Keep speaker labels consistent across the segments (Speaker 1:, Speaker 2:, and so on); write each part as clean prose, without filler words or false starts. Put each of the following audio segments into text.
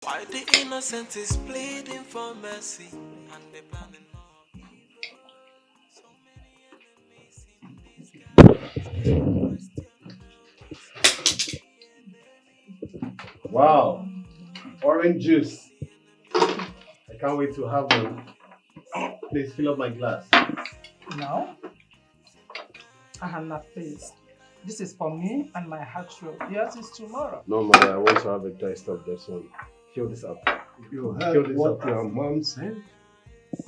Speaker 1: Why the innocent is pleading for mercy and they planning more evil.
Speaker 2: Wow, orange juice. I can't wait to have one. Please fill up my glass.
Speaker 3: No. Hannah, please. This is for me and my heart roll. Yours is tomorrow.
Speaker 2: No, mother, I want to have a taste of this one. Fill this up.
Speaker 4: You heard what your mom said?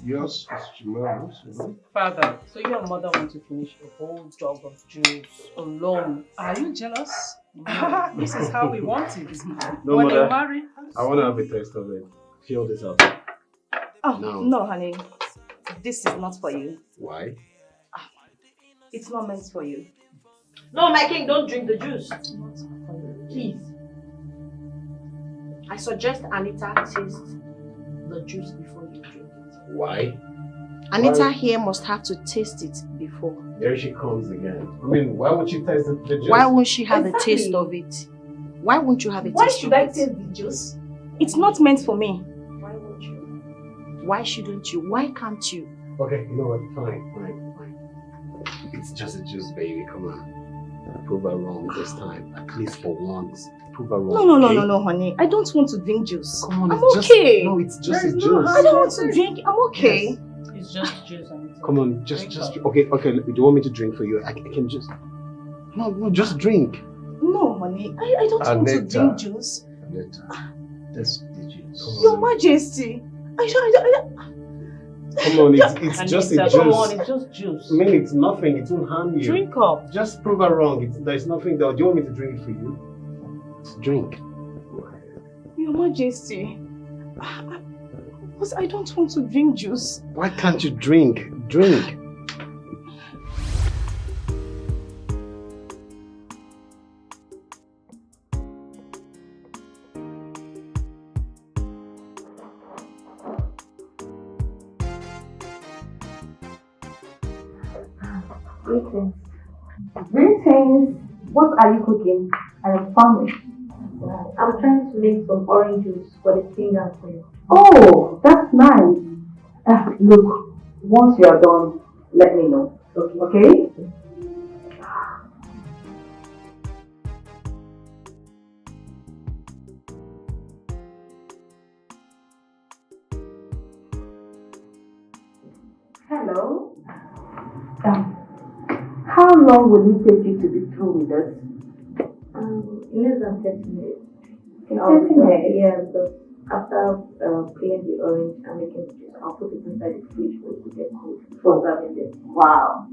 Speaker 4: Yours is tomorrow, so.
Speaker 3: Father, so your mother wants to finish a whole jug of juice alone. Are you jealous? No. This is how we want it.
Speaker 2: No,
Speaker 3: when
Speaker 2: mother,
Speaker 3: you marry.
Speaker 2: I want to have a taste of it. Fill this up.
Speaker 5: Oh,
Speaker 2: No,
Speaker 5: honey. This is not for you.
Speaker 2: Why?
Speaker 5: It's not meant for you.
Speaker 6: No, my king, don't drink the juice. Please. I suggest Anita taste the juice before you drink it.
Speaker 2: Why?
Speaker 5: Anita here must have to taste it before.
Speaker 2: There she comes again. I mean, why would she taste the juice?
Speaker 5: Why won't she have a taste of it? Why won't you have a taste of it?
Speaker 6: Why should I taste the juice?
Speaker 5: It's not meant for me.
Speaker 6: Why won't you?
Speaker 5: Why shouldn't you? Why can't you?
Speaker 2: Okay, you know what? Fine. It's just a juice, baby. Come on. Prove her wrong this time. At least for once. Prove her wrong.
Speaker 5: No, honey. I don't want to drink juice.
Speaker 2: Come on,
Speaker 5: I'm
Speaker 2: it's
Speaker 5: okay.
Speaker 2: No, it's just a
Speaker 5: I
Speaker 2: juice.
Speaker 5: don't want to drink. I'm okay.
Speaker 3: Yes. It's just juice. Anita.
Speaker 2: Come on, just okay. Do you want me to drink for you? I can just. No, just drink.
Speaker 5: No, honey. I don't want to drink juice.
Speaker 4: Anita, that's the juice.
Speaker 5: Your Majesty.
Speaker 2: Come on, it's just a juice.
Speaker 3: Come on, it's just juice.
Speaker 2: I mean, it's nothing. It won't harm you.
Speaker 3: Drink up.
Speaker 2: Just prove her wrong. There's nothing there. Do you want me to drink it for you? Drink.
Speaker 5: Your Majesty. I don't want to drink juice.
Speaker 2: Why can't you drink? Drink.
Speaker 7: Greetings. Greetings. What are you cooking? I am famished.
Speaker 6: I'm trying to make some orange juice for the king and queen.
Speaker 7: Oh, that's nice. Look, once you are done, let me know. Okay? Hello? How long will it take you to be through with us?
Speaker 6: In less than 30 minutes.
Speaker 7: 30 minutes?
Speaker 6: Yeah, because after peeling the orange and making the juice, I'll put it inside the fridge for it to get cold before serving it.
Speaker 7: Wow.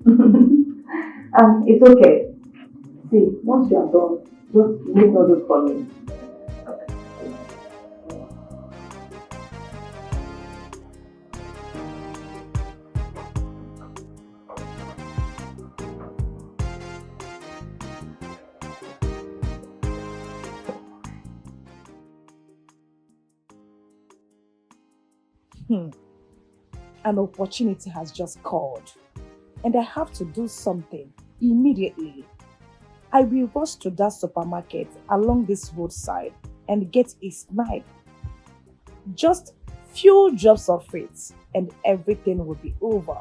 Speaker 7: It's okay. See, once you are done, just make noodles for me.
Speaker 8: An opportunity has just called, and I have to do something immediately. I will rush to that supermarket along this roadside and get a snipe. Just few drops of it, and everything will be over.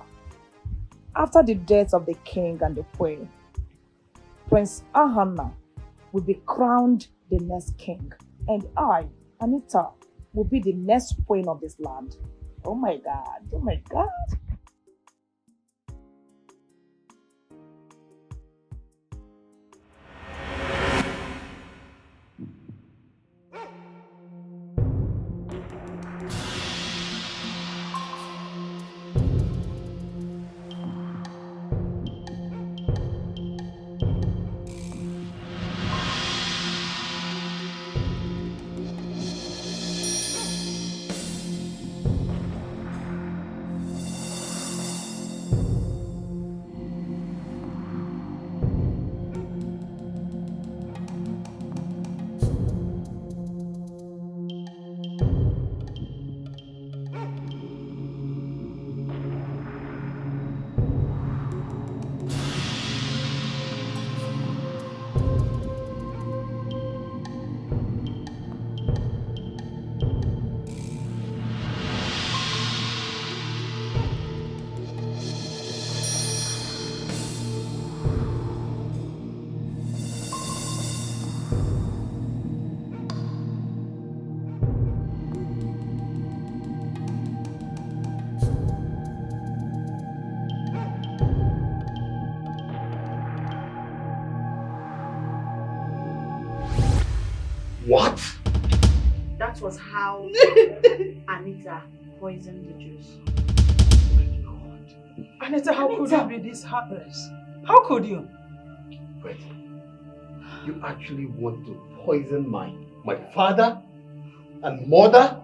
Speaker 8: After the death of the king and the queen, Prince Ahana will be crowned the next king, and I, Anita, will be the next queen of this land. Oh my God, oh my God.
Speaker 5: was how Anita poisoned the juice.
Speaker 3: Anita, how could you be this heartless? How could you?
Speaker 2: But you actually want to poison my father and mother?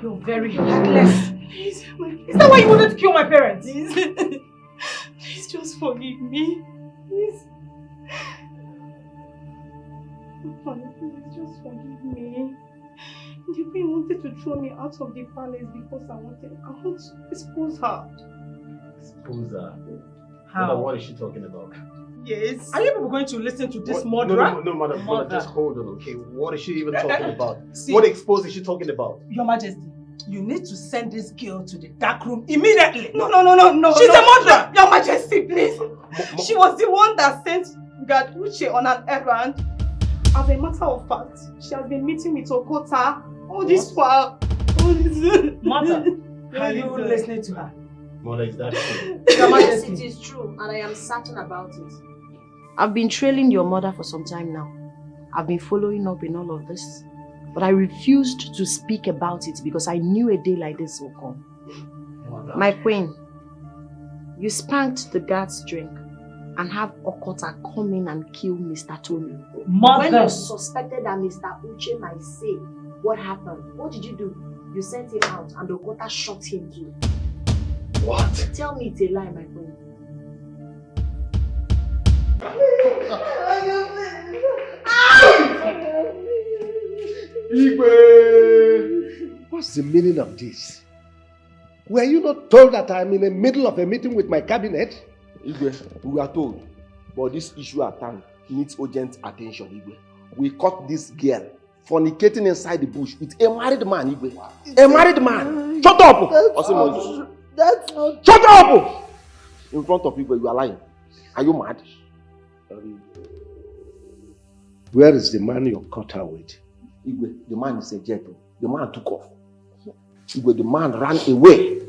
Speaker 3: You're very heartless. Please, is that why you wanted to kill my parents? Please, please just forgive me. Please. Please just forgive me. The way you wanted to throw me out of the palace because I want to expose her.
Speaker 2: Expose her?
Speaker 3: How?
Speaker 2: What is she talking about?
Speaker 3: Yes. Are you people going to listen to this murderer?
Speaker 2: No, mother, just hold on, okay? What is she even talking about?
Speaker 3: See,
Speaker 2: what expose is she talking about?
Speaker 3: Your Majesty, you need to send this girl to the dark room immediately. No. She's a murderer. Your Majesty, please. She was the one that sent God Uche on an errand. As a matter of fact, she has been meeting with Okota all this while. Mother, are you listening to her?
Speaker 2: Mother, is that true?
Speaker 5: Yes, it is true, and I am certain about it. I've been trailing your mother for some time now. I've been following up in all of this. But I refused to speak about it because I knew a day like this will come.
Speaker 2: Mother.
Speaker 5: My queen, you spanked the guard's drink and have Okota come in and kill Mr. Tony.
Speaker 3: Mother!
Speaker 5: When you suspected that Mr. Uche might say what happened, what did you do? You sent him out and Okota shot him too.
Speaker 2: What?
Speaker 5: Tell me it's a lie, my queen.
Speaker 4: Igwe! What's the meaning of this? Were you not told that I'm in the middle of a meeting with my cabinet?
Speaker 9: Igwe, we are told, but this issue at hand needs urgent attention, Igwe. We caught this girl fornicating inside the bush with a married man, Igwe. A married man! Shut up!
Speaker 4: That's not...
Speaker 9: Shut up! In front of Igwe, you are lying. Are you mad?
Speaker 4: Where is the man you caught her with?
Speaker 9: Igwe, the man is a jet. The man took off. Igwe, the man ran away.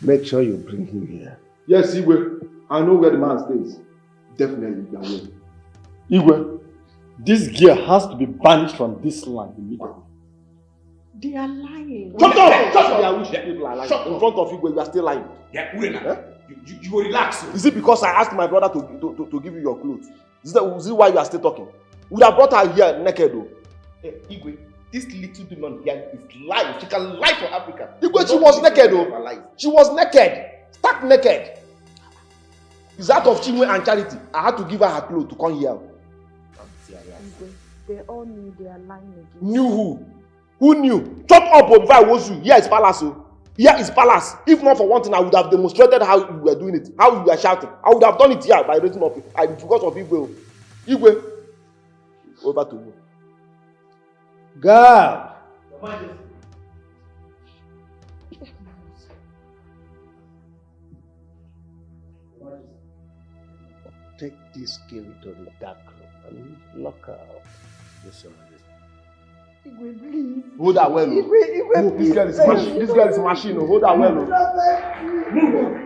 Speaker 4: Make sure you bring him here.
Speaker 9: Yes, Igwe. I know where the man stays. Definitely, you are away.
Speaker 10: Igwe, this girl has to be banished from this land immediately.
Speaker 3: They are lying.
Speaker 9: Shut up! Shut up! Yeah, which people are lying. In front of Igwe, you are still lying.
Speaker 2: Yeah, Urena. You will relax.
Speaker 9: Is it because I asked my brother to give you your clothes? Is it why you are still talking? We would have brought her here naked though.
Speaker 2: Hey, Igwe, this little demon here is lying. She can lie for Africa.
Speaker 9: Igwe, she was naked though. She was naked. Stark naked. It's out of Chinwe and Charity. I had to give her her clothes to come here.
Speaker 5: Igwe, they all knew they are lying again.
Speaker 9: Knew who? Who knew? Chop up if I was you. Here is palace. Here is palace. If not for one thing, I would have demonstrated how you were doing it. How you were shouting. I would have done it here by raising up. I because of Igwe. Igwe. Over to you.
Speaker 4: God! Take this girl to the dark room and lock her up. Yes,
Speaker 9: Igwe, please. Hold her well.
Speaker 4: Igwe,
Speaker 9: move. This girl is machine. Hold her well. Move.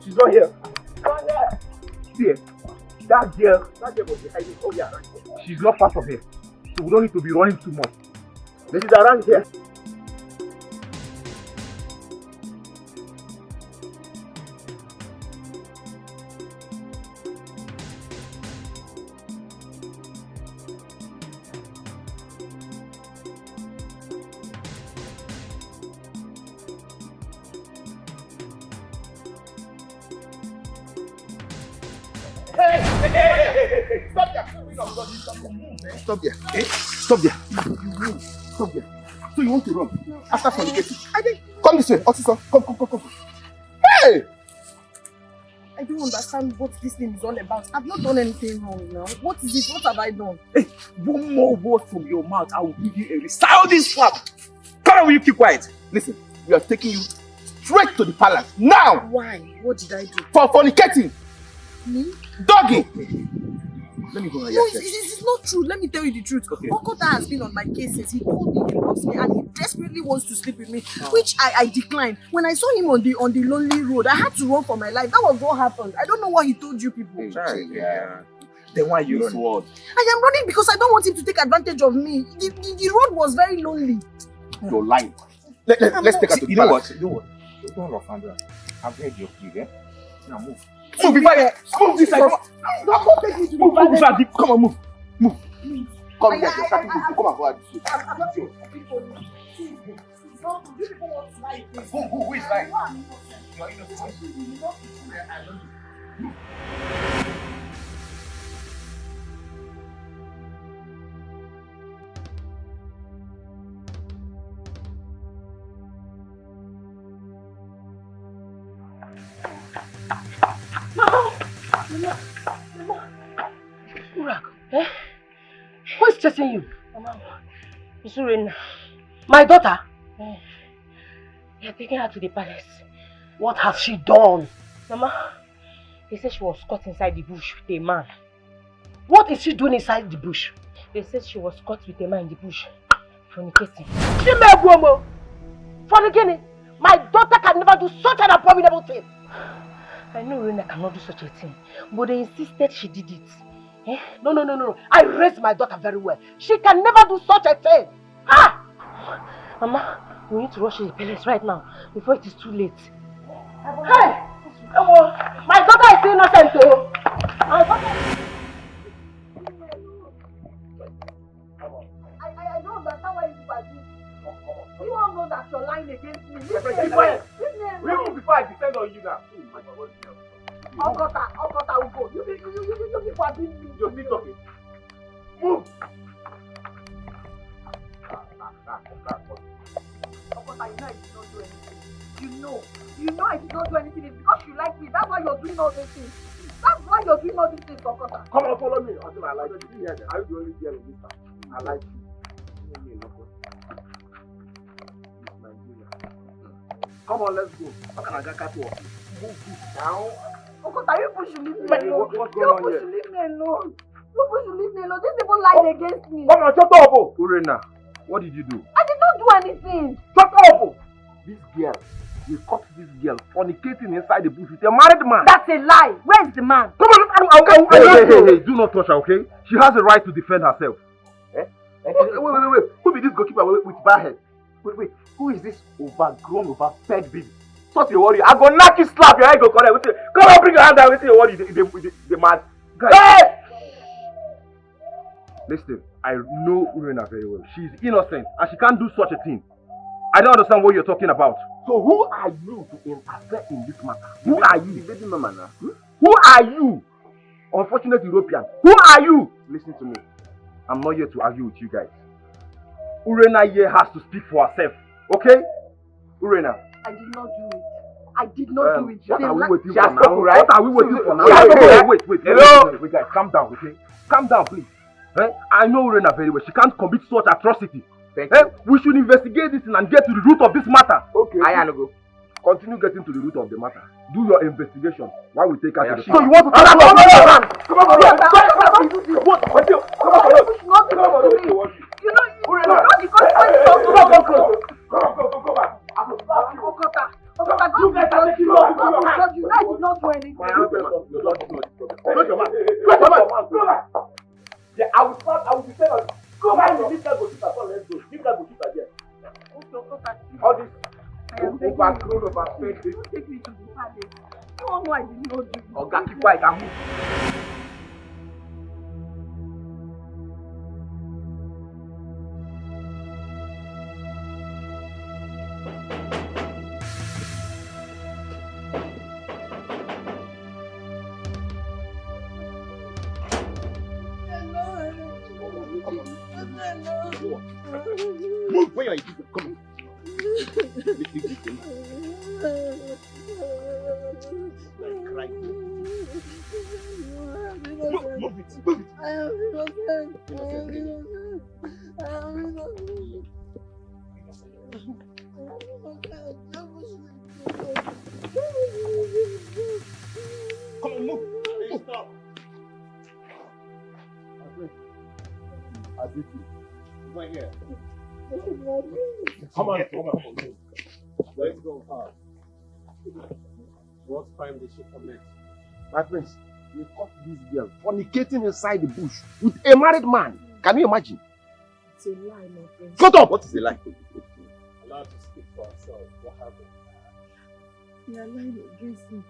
Speaker 4: She's not here. See, that girl was behind it. Oh yeah, right here. She's not part of here. So we don't need to be running too much. But she's around here. Hey! Stop there! Stop there. Eh? Stop there. Stop there. So you want to run? After fornicating? I think. Come this way. Officer, come. Hey!
Speaker 8: I don't understand what this thing is all about. I've not done anything wrong now. What is it? What have I done?
Speaker 4: Hey, one more word from your mouth, I will give you a resounding slap. Come on, will you keep quiet? Listen, we are taking you straight to the palace now.
Speaker 8: Why? What did I do?
Speaker 4: For fornicating.
Speaker 8: Me?
Speaker 4: Doggy. Let me go
Speaker 8: No, it's not true. Let me tell you the truth. Okay. Okota has been on my case since he told me he loves me and he desperately wants to sleep with me, which I declined. When I saw him on the lonely road, I had to run for my life. That was what happened. I don't know what he told you people.
Speaker 4: Yeah. Then why you running?
Speaker 8: I am running because I don't want him to take advantage of me. The road was very lonely.
Speaker 4: You're lying. Let's take her to the palace.
Speaker 11: You know what? Don't rough hand her. I've heard your plea, eh? Now move.
Speaker 4: Move this side.
Speaker 8: Don't take me to the palace.
Speaker 4: Move. Come on, move. Come here. Come and go out this way.
Speaker 8: I'm not sure. You people want to lie.
Speaker 4: Who is lying?
Speaker 11: You're innocent. I love you.
Speaker 5: Urak, who is chasing you? Mama, it's Urena. My daughter? They are taking her to the palace. What has she done? Mama, they said she was caught inside the bush with a man. What is she doing inside the bush? They said she was caught with a man in the bush, fornicating. Fornicating? My daughter can never do such an abominable thing. I know Urena cannot do such a thing, but they insisted she did it. Eh? No. I raised my daughter very well. She can never do such a thing. Ah! Mama, we need to rush to the palace right now before it is too late. Hey! My daughter is innocent though. I don't understand why you are doing this. You all know that you're lying against me.
Speaker 4: Keep quiet. Even before I descend on you now.
Speaker 5: Okota will go. You people are being me.
Speaker 4: You're still talking. Move!
Speaker 5: Okota, you know I did not do anything. You know I did not do anything. It's because you like me. That's why you're doing all these things. That's why you're doing all these things, Okota.
Speaker 4: Come on, follow me until I like you. I will the only girl in this town. I like you. Come on, let's go. Move now.
Speaker 5: Okota, you push leave me alone. You push leave me alone. These people lied against me.
Speaker 4: Come on, shut up. Urena, what did you do?
Speaker 5: I did not do anything.
Speaker 4: Shut up. This girl, you caught this girl fornicating inside the bush with a married man.
Speaker 5: That's a lie. Where is the man?
Speaker 4: Come on, hey, do not touch her, okay? She has a right to defend herself. Wait. Who be this goalkeeper with bad head? Wait. Who is this overgrown, overfed baby? Stop your worry. I go knock you, slap your head, go correct. Come on, bring your hand down with your worry. The man. Hey! Listen, I know Urena very well. She's innocent and she can't do such a thing. I don't understand what you're talking about. So who are you to interfere in this matter? Who are you? Who are you? Unfortunate European. Who are you? Listen to me. I'm not here to argue with you guys. Urena here has to speak for herself. Okay? Urena.
Speaker 5: I did not do it. I did not do it.
Speaker 4: What are we waiting for now? What are we waiting for now? Wait.
Speaker 9: Hello?
Speaker 4: Wait, guys, calm down, okay? Calm down, please. I know Urena very well. She can't commit such atrocity. We should investigate this and get to the root of this matter. Okay. Go. Continue getting to the root of the matter. Do your investigation while we take her to the
Speaker 9: So you want to talk about me? Come on.
Speaker 4: Yeah, I will defend on. Go back to this guy go sit at all. Let's go. This guy go sit at there. All this overgrown, overfed.
Speaker 5: Take me to the palace. Oh no, I did not do it.
Speaker 4: Oga, keep quiet and move. Move! Where are you? Come on. Move it.
Speaker 12: I am innocent.
Speaker 4: Come on, move. Hey, stop. I beat you. Right here. Come on. Let's go. What time did she commit? My friends, we caught this girl fornicating inside the bush with a married man. Can you imagine?
Speaker 12: It's a lie, my friend.
Speaker 4: Shut up! What is a lie?
Speaker 11: Allow her to speak for herself. What happened?
Speaker 12: They are lying against me.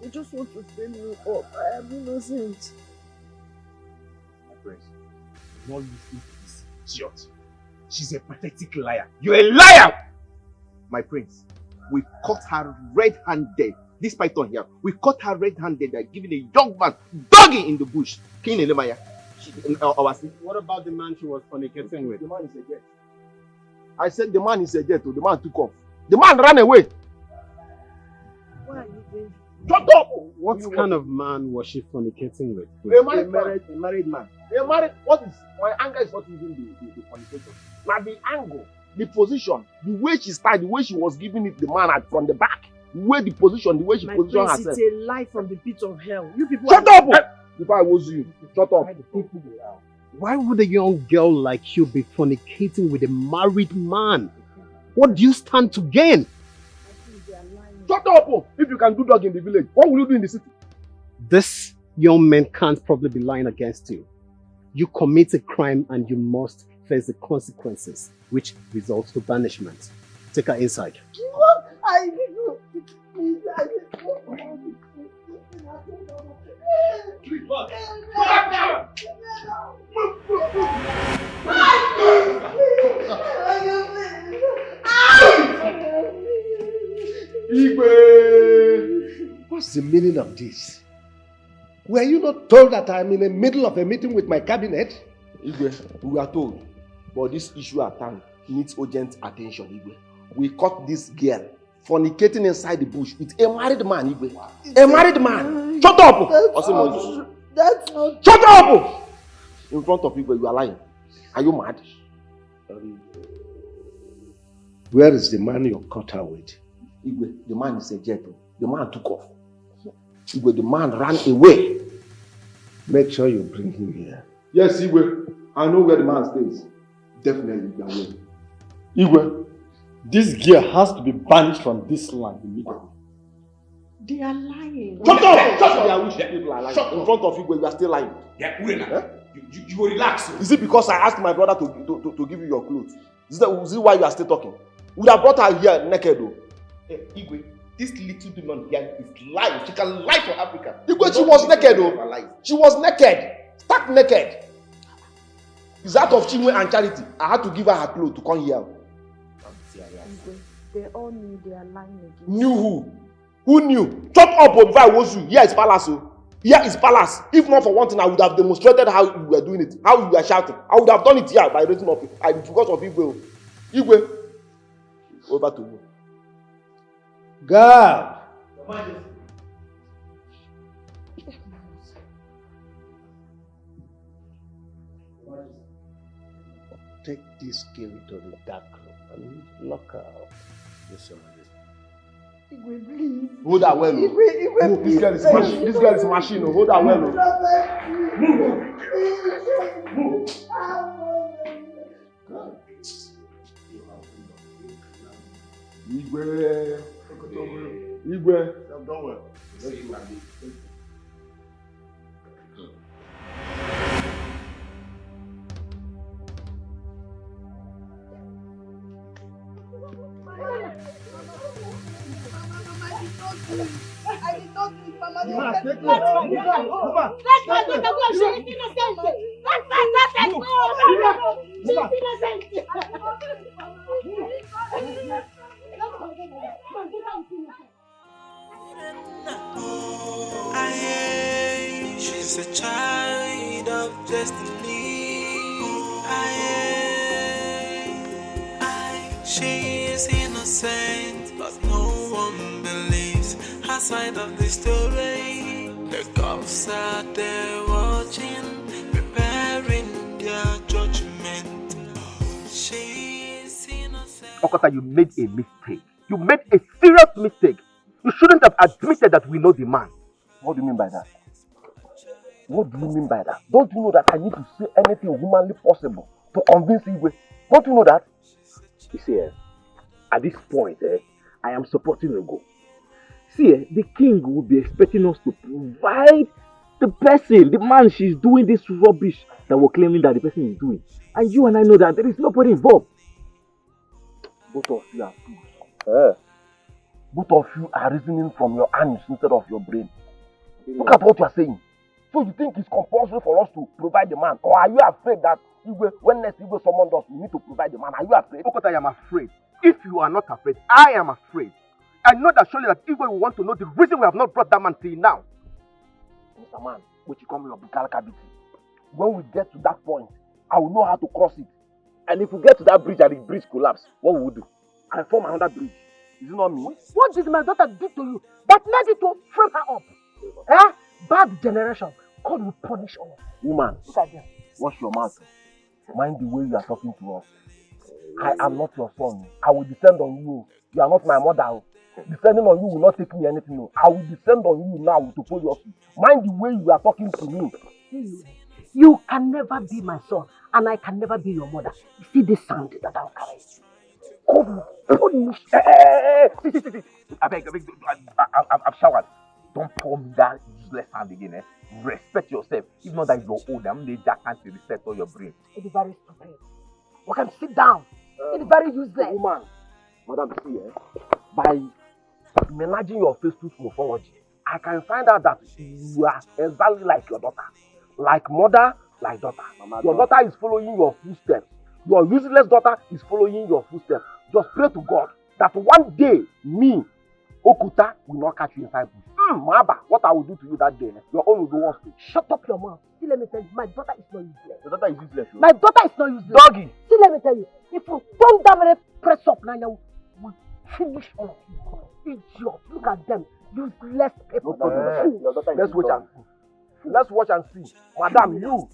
Speaker 12: They just want to frame me up. I am innocent.
Speaker 11: My friends, not listening to this idiot. She's a pathetic liar. You're a liar!
Speaker 4: My prince, we caught her red-handed. This python here, we caught her red-handed by giving a young man dogging in the bush. King Elemaya.
Speaker 11: What about the man she was fornicating with?
Speaker 4: The man is a jet. I said the man is a jet. The man took off. The man ran away.
Speaker 12: Why are you doing?
Speaker 4: Shut up!
Speaker 11: What kind of man was she fornicating with?
Speaker 4: A married man. What is my anger is not even the fornication. Now the angle, the position, the way she started, the way she was giving it the man from the back, the way the position, the way she positioned herself.
Speaker 12: It's a lie from the pit of hell. You people
Speaker 4: shut up! If I was you, shut up.
Speaker 2: Why would a young girl like you be fornicating with a married man? What do you stand to gain?
Speaker 4: Shut up! If you can do dog in the village, what will you do in the city?
Speaker 2: This young man can't probably be lying against you. You commit a crime and you must face the consequences, which results to banishment. Take her inside.
Speaker 12: What? I did not. Please, I did not.
Speaker 9: What's the meaning of this? Were you not told that I'm in the middle of a meeting with my cabinet?
Speaker 4: Igwe, we are told, but this issue at hand needs urgent attention, Igwe. We caught this girl fornicating inside the bush with a married man, Igwe. A married man! Shut up!
Speaker 12: That's not
Speaker 4: Shut up! In front of Igwe, you are lying. Are you mad?
Speaker 9: Where is the man you caught her with?
Speaker 4: Igwe, the man is a jet. The man took off. Igwe, the man ran away.
Speaker 9: Make sure you bring him here.
Speaker 4: Yes, Igwe. I know where the man stays. Definitely, the way.
Speaker 10: Igwe, this girl has to be banished from this land immediately.
Speaker 12: They are lying.
Speaker 4: Shut up! Shut up! I wish people are lying. Shut in front of Igwe, you are still lying.
Speaker 11: Yeah, Urena. You will relax.
Speaker 4: Is it because I asked my brother to give you your clothes? Is it why you are still talking? We would have brought her here naked though.
Speaker 11: Hey, Igwe, this little demon here is lying. She can lie for Africa.
Speaker 4: Igwe, she was naked though. She was naked. Stark naked. It's out of Chinwe and charity. I had to give her her clothes to come here.
Speaker 12: They all knew they are lying again.
Speaker 4: Knew who? Who knew? Chop up before I was you. Here is palace. Here is palace. If not for one thing, I would have demonstrated how you were doing it. How you were shouting. I would have done it here by raising up. Because of Igwe. Igwe. Over to you.
Speaker 9: God! Take this girl to the dark room and lock her up. Yes, Your Majesty.
Speaker 12: Igwe, please.
Speaker 4: Hold her well.
Speaker 12: Igwe,
Speaker 4: Move. This girl is machine. This girl is machine. Hold her well. Move. Igwe. Igwe.
Speaker 11: I've done well.
Speaker 12: I did not do it, Mama.
Speaker 9: Let's go.
Speaker 1: She's a child of destiny. She is innocent, but no one believes her side of the story. The cops are there watching, preparing their judgment. She is innocent.
Speaker 4: Okota, you made a mistake. You made a serious mistake. You shouldn't have admitted that we know the man. What do you mean by that? What do you mean by that? Don't you know that I need to say anything humanly possible to convince Igwe? Don't you know that? You see, at this point, I am supporting Ogo. See, the king will be expecting us to provide the person, the man she's doing this rubbish that we're claiming that the person is doing. And you and I know that there is nobody involved. Both of you are fools. Both of you are reasoning from your hands instead of your brain. Look at what you are saying. So you think it's compulsory for us to provide the man? Or are you afraid that when next Igwe summons us, we need to provide the man? Are you afraid? Okota, I am afraid. If you are not afraid, I am afraid. I know that surely that Igwe will want to know the reason we have not brought that man till now. Mr. Man, which you call me your Bukalaka. When we get to that point, I will know how to cross it. And if we get to that bridge and the bridge collapse, what will we do? I form another bridge. Is it not me?
Speaker 13: What did my daughter do to you that made you to frame her up? Eh? Bad generation. God will punish all.
Speaker 4: Woman, wash your mouth. Mind the way you are talking to us. I am not your son. I will descend on you. You are not my mother. Descending on you will not take me anything. I will descend on you now to pull your feet. Mind the way you are talking to me.
Speaker 13: You can never be my son, and I can never be your mother. You see this sound that I'm carrying? God will punish.
Speaker 4: See. I beg, I've showered. Don't pour me that useless hand again. Respect yourself. If not that you're old, I'm the jack can't reset all your brain.
Speaker 13: It is very stupid. We can sit down. It is very useless.
Speaker 4: Woman, Madam, see, by managing your Facebook morphology, I can find out that you are exactly like your daughter. Like mother, like daughter. Your daughter is following your footsteps. Your useless daughter is following your footsteps. Just pray to God that one day, me, Okuta, will not catch you inside bush. Maba, what I will do to you that day, your own will go worse too.
Speaker 13: Shut up your mouth. See, let me tell you, my daughter is not useless.
Speaker 4: Your daughter is useless.
Speaker 13: My daughter is not useless.
Speaker 4: Doggy.
Speaker 13: See, let me tell you, if you don't damn press up now, you will finish all of you. Idiots, look at them. Useless people.
Speaker 4: Let's watch and see. Let's watch and see. Madam, you,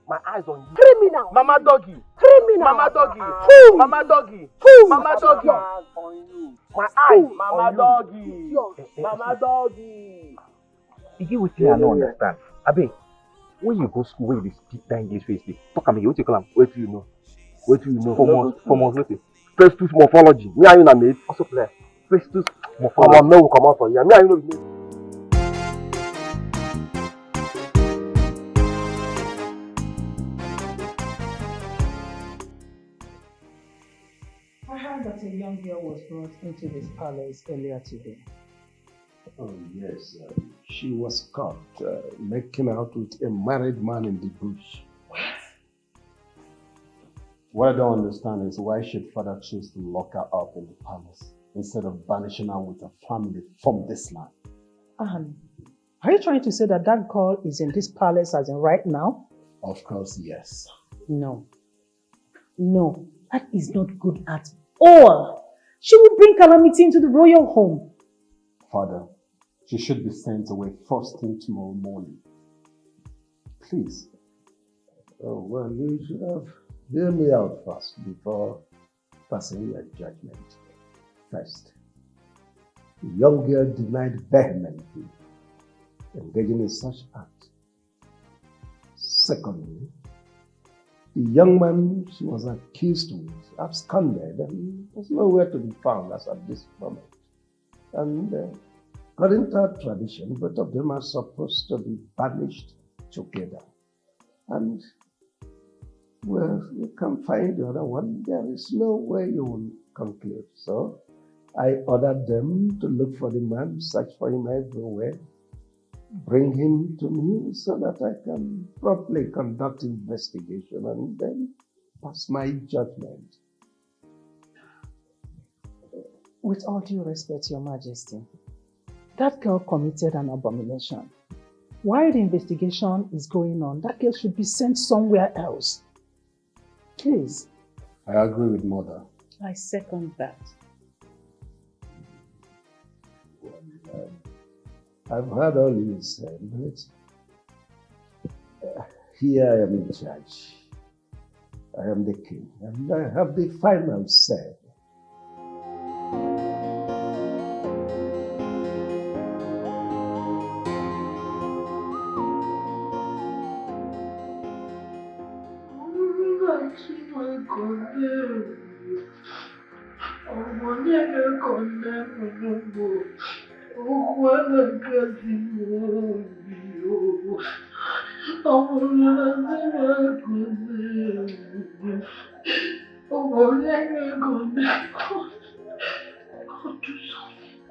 Speaker 4: my eyes on you.
Speaker 13: Criminal.
Speaker 4: Mama doggy.
Speaker 13: Criminal.
Speaker 4: Mama doggy.
Speaker 13: Fool.
Speaker 4: Mama doggy.
Speaker 13: Fool.
Speaker 4: Mama doggy. My eyes. Mama doggy. Mama doggy.
Speaker 14: You get what I don't understand. Abe, when you go school, when you speak that English face, talk am again. What you call am?
Speaker 4: What do you know? What do you know?
Speaker 14: For months, what?
Speaker 4: Festus morphology. Me and you na mate.
Speaker 14: Also play.
Speaker 4: Festus morphology. Come on, no, come on for you. Me and you know the name.
Speaker 8: I heard that a young girl was brought into this palace earlier today.
Speaker 15: Oh, yes. She was caught making out with a married man in the bush. What I don't understand is why should father choose to lock her up in the palace instead of banishing her with her family from this land?
Speaker 8: Are you trying to say that that girl is in this palace as in right now?
Speaker 15: Of course, yes.
Speaker 8: No. No, that is not good at all. She will bring calamity into the royal home.
Speaker 15: Father, she should be sent away first thing tomorrow morning. Please. Oh, well, you should have hear me out first before passing your judgment. First, the young girl denied vehemently engaging in such act. Secondly, the young man she was accused with absconded and was nowhere to be found as at this moment. And according to our tradition, both of them are supposed to be banished together. And well, you can find the other one. There is no way you will conclude. So I ordered them to look for the man, search for him everywhere, bring him to me so that I can properly conduct investigation and then pass my judgment.
Speaker 8: With all due respect, Your Majesty, that girl committed an abomination. While the investigation is going on, that girl should be sent somewhere else. Please.
Speaker 15: I agree with Mother.
Speaker 8: I second that.
Speaker 15: I've heard all you said, but here I am in charge. I am the king, and I have the final say.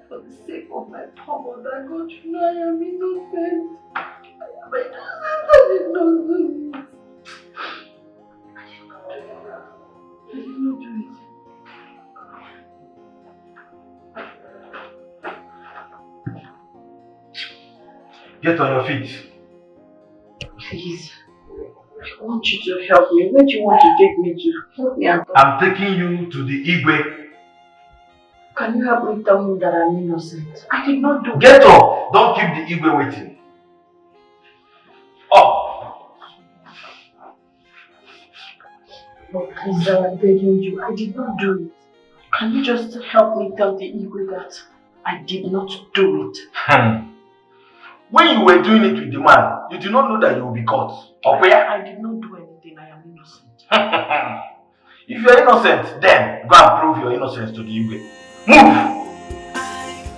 Speaker 3: For the sake of my poor mother, God, you know I am innocent. I am innocent. I did not do it. I did not do it.
Speaker 4: Get on your feet.
Speaker 3: Please. I want you to help me. Where do you want to take me to? Help me out.
Speaker 4: I'm taking you to the EBUBE.
Speaker 3: Can you help me tell him that I'm innocent? I did not do it.
Speaker 4: Get up! Don't keep the EBUBE waiting. Up!
Speaker 3: But please, I'm begging you. I did not do it. Can you just help me tell the EBUBE that I did not do it?
Speaker 4: When you were doing it with the man, you did not know that you would be caught. Okay?
Speaker 3: I did not do anything. I am innocent.
Speaker 4: If you are innocent, then go and prove your innocence to the EBUBE. Move!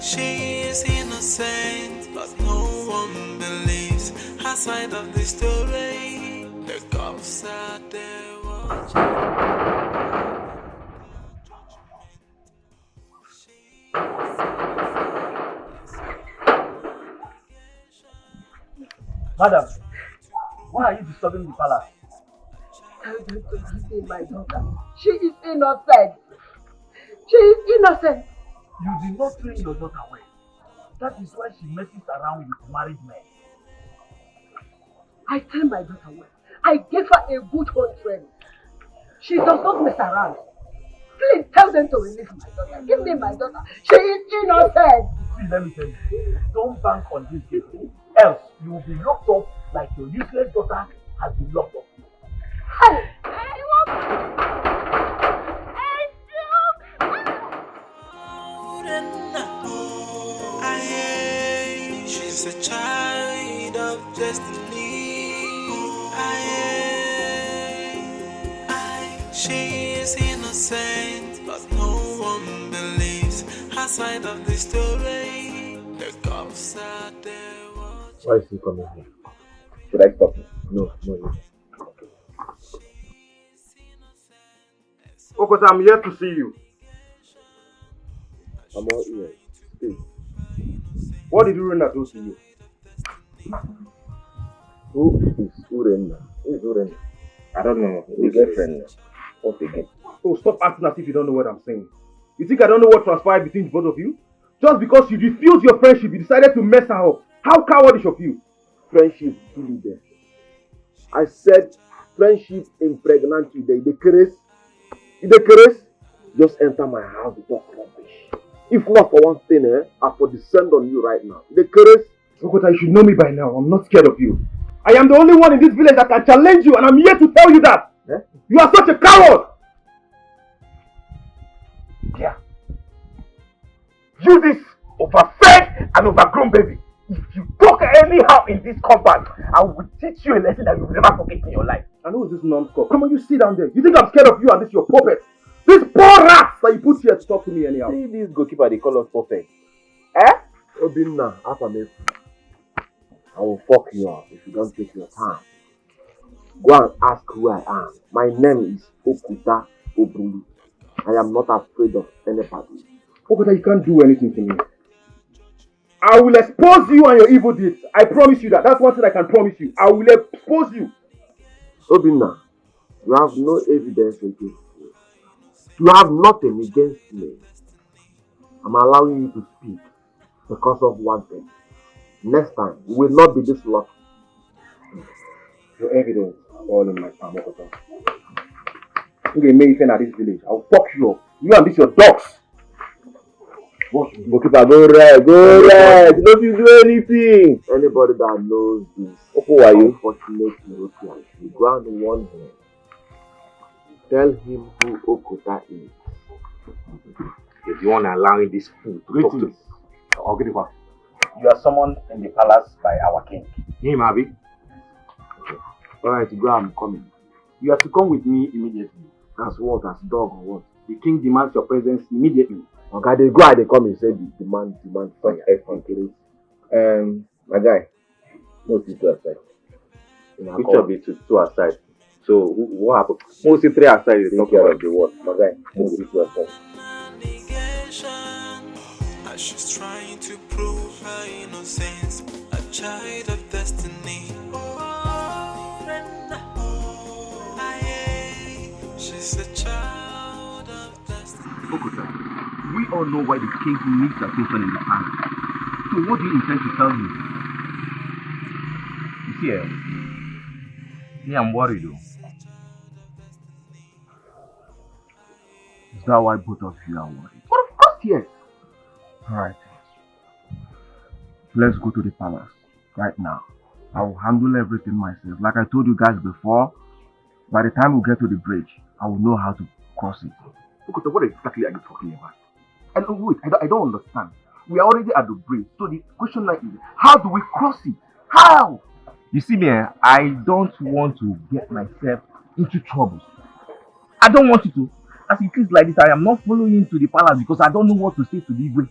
Speaker 1: She is innocent, but no one believes her side of the story. The cops are there watching.
Speaker 13: Madam, why are you disturbing the palace?
Speaker 3: Tell them to give me my daughter. She is innocent. She is innocent.
Speaker 13: You did not train your daughter well. That is why she messes around with married men.
Speaker 3: I trained my daughter well. I gave her a good home training. She does not mess around. Please tell them to release my daughter. Give me my daughter. She is innocent.
Speaker 13: See, let me tell you, don't bank on this case. Else, you will be locked up like your useless daughter has been locked up.
Speaker 3: Hey!
Speaker 1: She's a child of destiny. She is innocent, but no one believes her side of the story. The cops are there watching.
Speaker 4: Why is he coming here? Should I stop him? No. Okota, I'm here to see you. I'm all ears. Speak. What did Urena do to you? Who is Urena? Who is Urena? I don't know. His girlfriend. What again? Oh, stop acting as if you don't know what I'm saying. You think I don't know what transpired between both of you? Just because you refused your friendship, you decided to mess her up. How cowardish of you! Friendship, kill there. I said friendship impregnate you. The case, just enter my house to talk rubbish. If not for one thing, I will descend on you right now. The case, Okota, you should know me by now. I'm not scared of you. I am the only one in this village that can challenge you, and I'm here to tell you that. You are such a coward! Yeah. You this overfed and overgrown baby. If you talk anyhow in this compound, I will teach you a lesson that you will never forget in your life. I know this non-stop. Come on, you sit down there. You think I'm scared of you and this your puppet? This poor rats that you put here to talk to me anyhow. See this goalkeeper, they call us puppet. Obinna, Afame. I will fuck you up if you don't take your time. Go and ask who I am. My name is Okuta Obulu. I am not afraid of anybody. Okuta, you can't do anything to me. I will expose you and your evil deeds. I promise you that. That's one thing I can promise you. I will expose you. Obinna, you have no evidence against me. You have nothing against me. I'm allowing you to speak because of one thing. Next time, we will not be this lucky. Your evidence all in my palm. You can make it at this village. I'll fuck you up. You and this your dogs. Goalkeeper, go right. Don't you do anything? Anybody that knows this, who are you? Unfortunately, you go and warn him. Tell him who Okota is.
Speaker 14: If you want to allow this fool to talk to Ogripa, you are summoned in the palace by our king. Him, Abi.
Speaker 4: Alright, go, I'm coming. You have to come with me immediately. As what? As dog or what? The king demands your presence immediately. Okay, they go and they come and say demand for everything. My guy, no sit two aside.
Speaker 14: Which of the two aside? So what happened? Mostly three aside. You talk about the what?
Speaker 4: My guy, mostly two aside.
Speaker 1: As she's trying to prove her innocence, a child of destiny. She's a child of destiny.
Speaker 4: Okota, we all know why the king needs attention in the palace. So what do you intend to tell him?
Speaker 14: You see, I'm worried though.
Speaker 4: Is that why both of you are worried? But of course, yes. Alright. Let's go to the palace right now. I will handle everything myself. Like I told you guys before, by the time we get to the bridge, I will know how to cross it. Okay, what exactly are you talking about? And wait, I don't understand. We are already at the bridge. So the question now is, how do we cross it? How?
Speaker 14: You see me, I don't want to get myself into trouble. I don't want you to. As it is like this, I am not following you to the palace because I don't know what to say to the Igwe.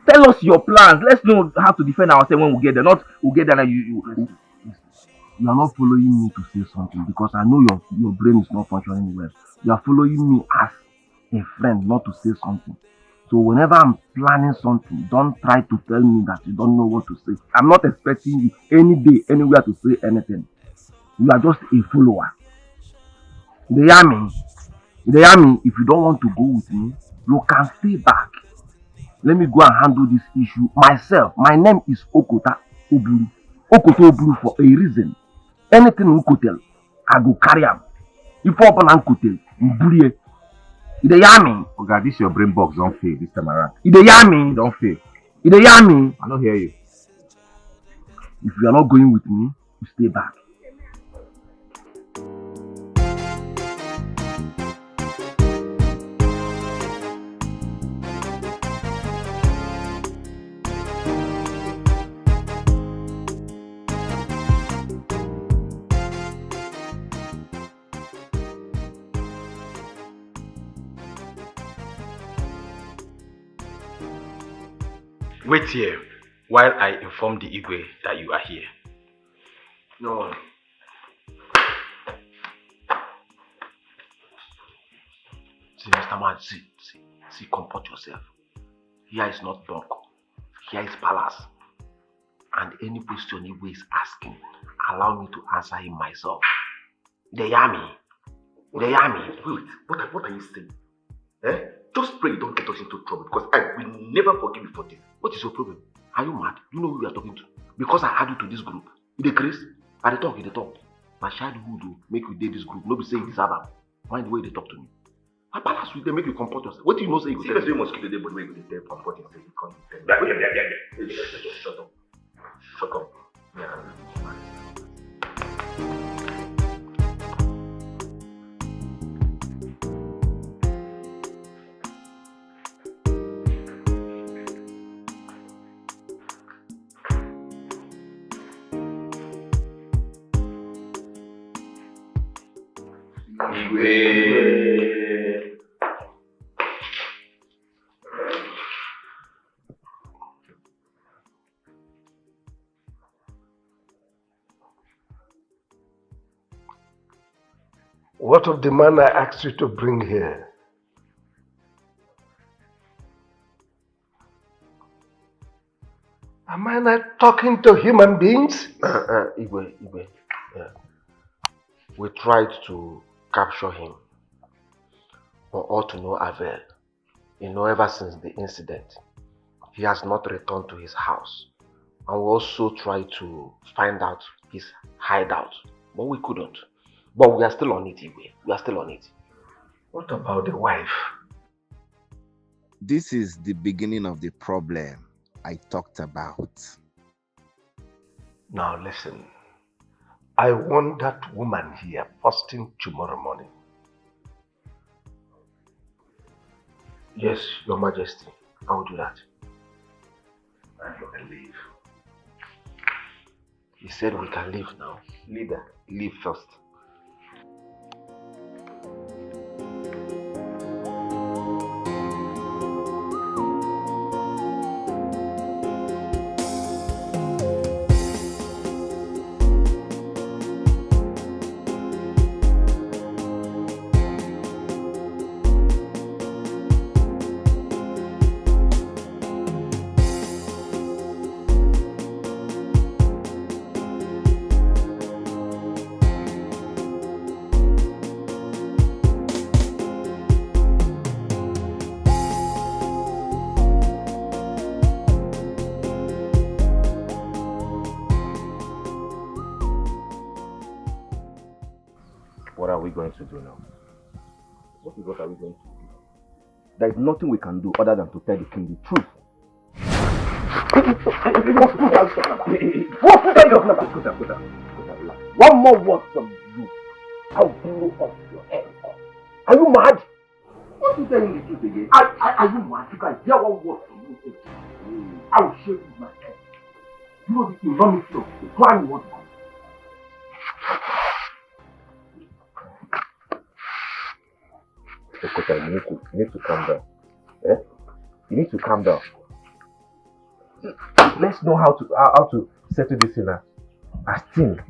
Speaker 14: Tell us your plans. Let's know how to defend ourselves when we get there. Not we'll get there and you
Speaker 4: are not following me to say something because I know your brain is not functioning well. You are following me as a friend, not to say something. So whenever I'm planning something, don't try to tell me that you don't know what to say. I'm not expecting you any day, anywhere to say anything. You are just a follower. You hear me? If you don't want to go with me, you can stay back. Let me go and handle this issue myself. My name is Okota Oburu. Okota Oburu for a reason. Anything Okotel, I go carry am. If you open Ankotel, Mburiye. You hear me?
Speaker 14: Oh God, this your brain box don't fail this time around.
Speaker 4: You hear me?
Speaker 14: Don't fail.
Speaker 4: You hear me?
Speaker 14: I don't hear you.
Speaker 4: If you are not going with me, you stay back.
Speaker 16: Wait here while I inform the Igwe that you are here.
Speaker 4: No.
Speaker 16: See, Mr. Man, see, comport yourself. Here is not Donko. Here is Palace. And any question Igwe is asking, allow me to answer him myself. They hear me.
Speaker 4: Wait, what are you saying? Just pray you don't get us into trouble because I will never forgive you for this.
Speaker 16: What is your problem? Are you mad? You know who you are talking to? Because I add you to this group. You dey craze? I dey talk. My childhood will make you date this group. Nobody say this album. Mind the way they talk to me. My palace will they make you comport yourself. What do you know say you go tell me?
Speaker 4: You must keep the day, but wait, they comport yourself. You can't tell me. Shut up. Yeah.
Speaker 15: What of the man I asked you to bring here? Am I not talking to human beings?
Speaker 16: Igwe. Yeah. We tried to capture him, but all to no avail. Ever since the incident, he has not returned to his house. And we also tried to find out his hideout, but we couldn't. But we are still on it, Igwe. We are still on it.
Speaker 14: What about the wife?
Speaker 17: This is the beginning of the problem I talked about.
Speaker 16: Now listen, I want that woman here first thing tomorrow morning. Yes, Your Majesty, I will do that.
Speaker 14: And you can leave.
Speaker 16: He said we can leave now.
Speaker 14: Leader.
Speaker 16: Leave first.
Speaker 14: What are we going to do now? What are we going to do? There is nothing we can do other than to tell the king the truth. One more word from you, I'll blow off your head. Are you mad? What are you telling the truth again? Are you mad? You can hear one word from you. I will show you my head. You know the enormity of the crime you want to come. Okota, you need to calm down. Eh? You need to calm down. Let's know how to settle this in as team.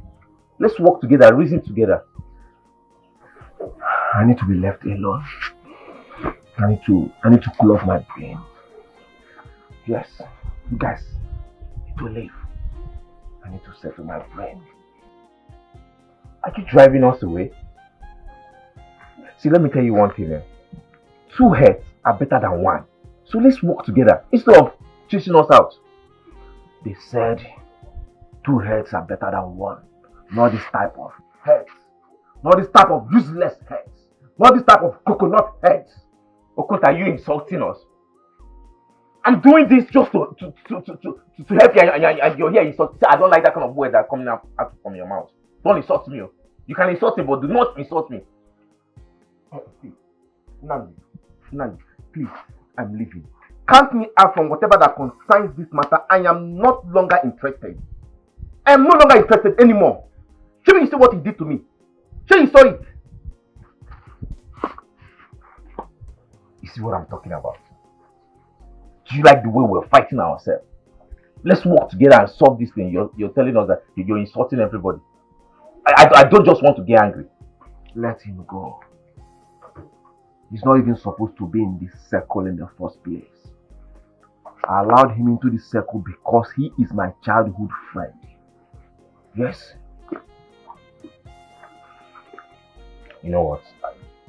Speaker 14: Let's work together, reason together. I need to be left alone. I need to cool off my brain. Yes, you guys need to leave. I need to settle my brain. Are you driving us away? See, let me tell you one thing. 2 heads are better than 1. So let's work together instead of chasing us out. They said 2 heads are better than 1. Not this type of heads. Not this type of useless heads. Not this type of coconut heads. Okota, are you insulting us? I'm doing this just to help you, and you're here insulting. I don't like that kind of words that are coming out from your mouth. Don't insult me. You can insult me, but do not insult me. Nandi, please, I'm leaving. Count me out from whatever that concerns this matter. I am not longer interested. I am no longer interested anymore. Show me you see what he did to me. Show you saw it. You see what I'm talking about? Do you like the way we're fighting ourselves? Let's work together and solve this thing. You're telling us that you're insulting everybody. I don't just want to get angry. Let him go. He's not even supposed to be in this circle in the first place. I allowed him into this circle because he is my childhood friend. Yes. You know what?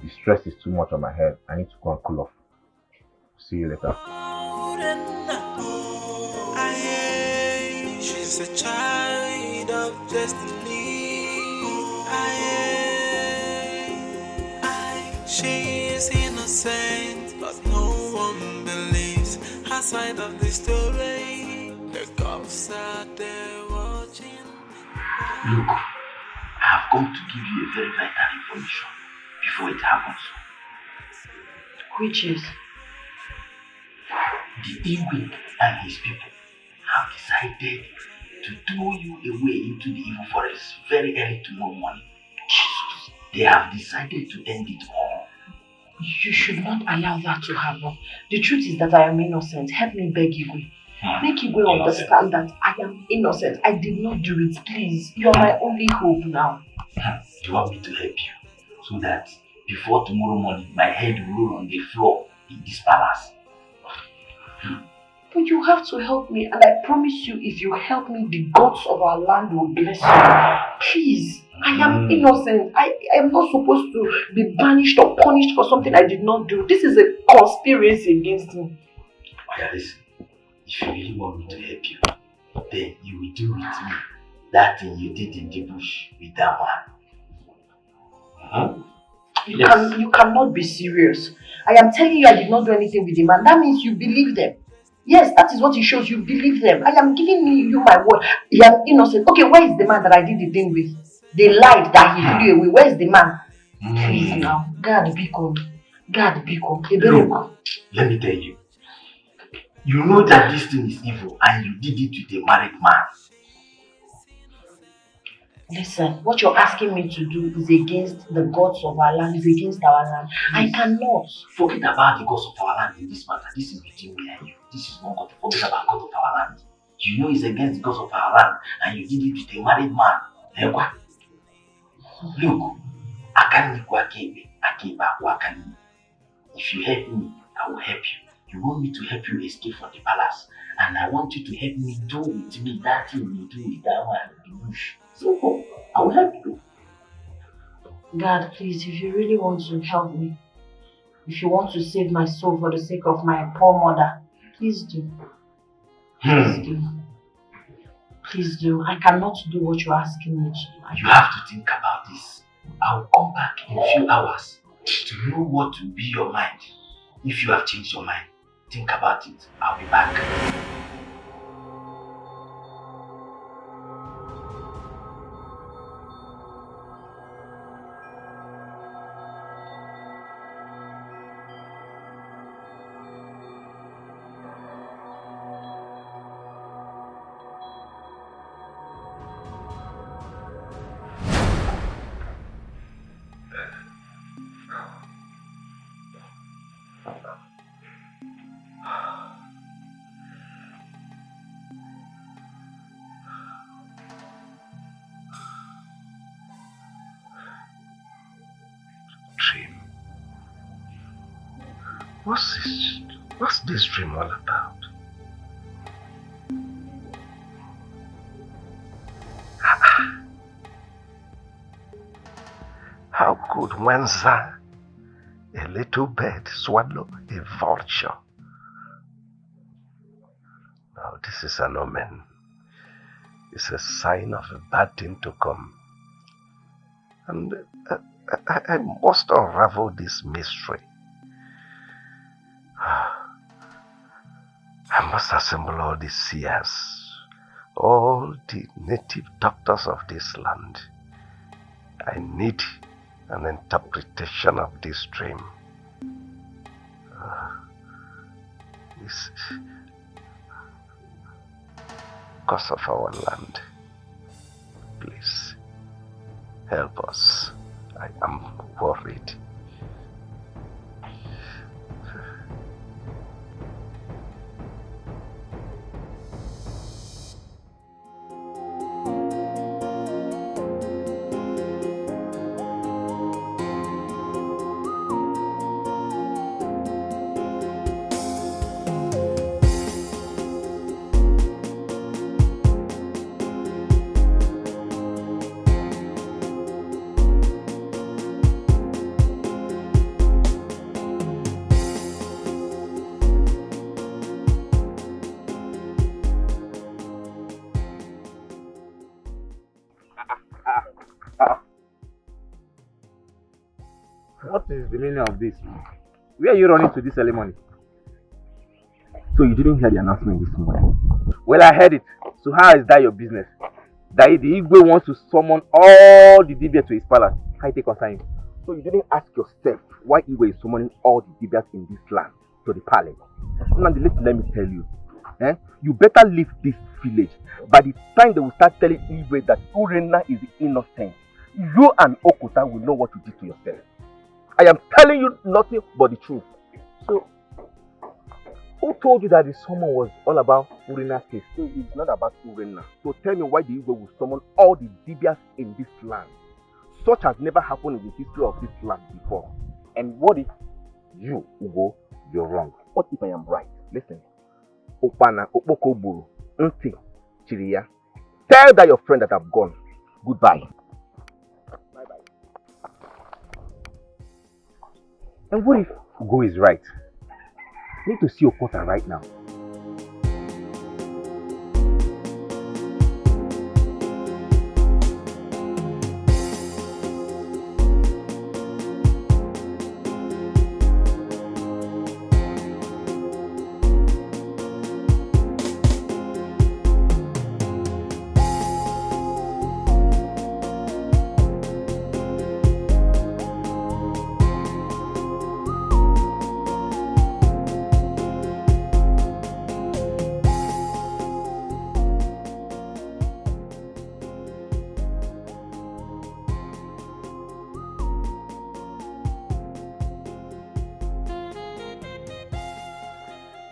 Speaker 14: The stress is too much on my head. I need to go and cool off. See you later.
Speaker 1: She's a child of destiny. She is innocent, but no one believes her side of the story. The cops are there watching.
Speaker 16: Look, I have come to give you a very vital information before it happens.
Speaker 5: Which is?
Speaker 16: The EBUBE and his people have decided to throw you away into the evil forest very early tomorrow morning. Jesus, they have decided to end it all.
Speaker 5: You should not allow that to happen. The truth is that I am innocent. Help me beg Igwe. Make Igwe understand that I am innocent. I did not do it, please. You are my only hope now.
Speaker 16: You want me to help you so that before tomorrow morning my head will roll on the floor in this palace?
Speaker 5: But you have to help me, and I promise you, if you help me, the gods of our land will bless you. Please, I am innocent. I am not supposed to be banished or punished for something I did not do. This is a conspiracy against me.
Speaker 16: Listen, if you really want me to help you, then you will do with me that thing you did in the bush with that man.
Speaker 5: You cannot be serious. I am telling you I did not do anything with the man. That means you believe them. Yes, that is what it shows. You believe them. I am giving you my word. You are innocent. Okay, where is the man that I did the thing with? They lied that he flew away. Where is the man? Please now. God be good. God be good.
Speaker 16: Look, let me tell you. You know that this thing is evil and you did it with a married man.
Speaker 5: Listen, what you're asking me to do is against the gods of our land, is against our land. I cannot.
Speaker 16: Forget about the gods of our land in this matter. This is between me and you. This is not God. Forget about God of our land. You know it's against the gods of our land and you did it with a married man. Look, if you help me, I will help you. You want me to help you escape from the palace, and I want you to help me do with me that thing you do with that one in the bush. So I will help you.
Speaker 5: God, please, if you really want to help me, if you want to save my soul for the sake of my poor mother, please do. Please do. Please do. I cannot do what you're asking me to do.
Speaker 16: You have to think about this. I will come back in a few hours to know what will be your mind. If you have changed your mind, think about it. I'll be back. What's this dream all about? How could Wenza, a little bird, swallow a vulture? Now this is an omen. It's a sign of a bad thing to come. And I must unravel this mystery. I must assemble all the seers, all the native doctors of this land. I need an interpretation of this dream. It's because of our land. Please, help us. I am worried.
Speaker 14: What is the meaning of this? Where are you running to this early morning? So you didn't hear the announcement this morning? Well, I heard it. So how is that your business? That the Igwe wants to summon all the Dibia to his palace. How you take concern? So you didn't ask yourself why Igwe is summoning all the Dibias in this land to the palace. Now let me tell you. You better leave this village. By the time they will start telling Igwe that Urena is innocent, you and Okuta will know what you did to yourself. I am telling you nothing but the truth. So, who told you that the summon was all about Urena's case? So it's not about Urena. So tell me why the Igwe will summon all the Dibias in this land. Such has never happened in the history of this land before. And what if you, Ugo, you're wrong? What if I am right? Listen. Opana, Opoko Buru, Nti, Chiriya. Tell that your friend that I've gone. Goodbye. And what if Ugo is right? I need to see Okota right now.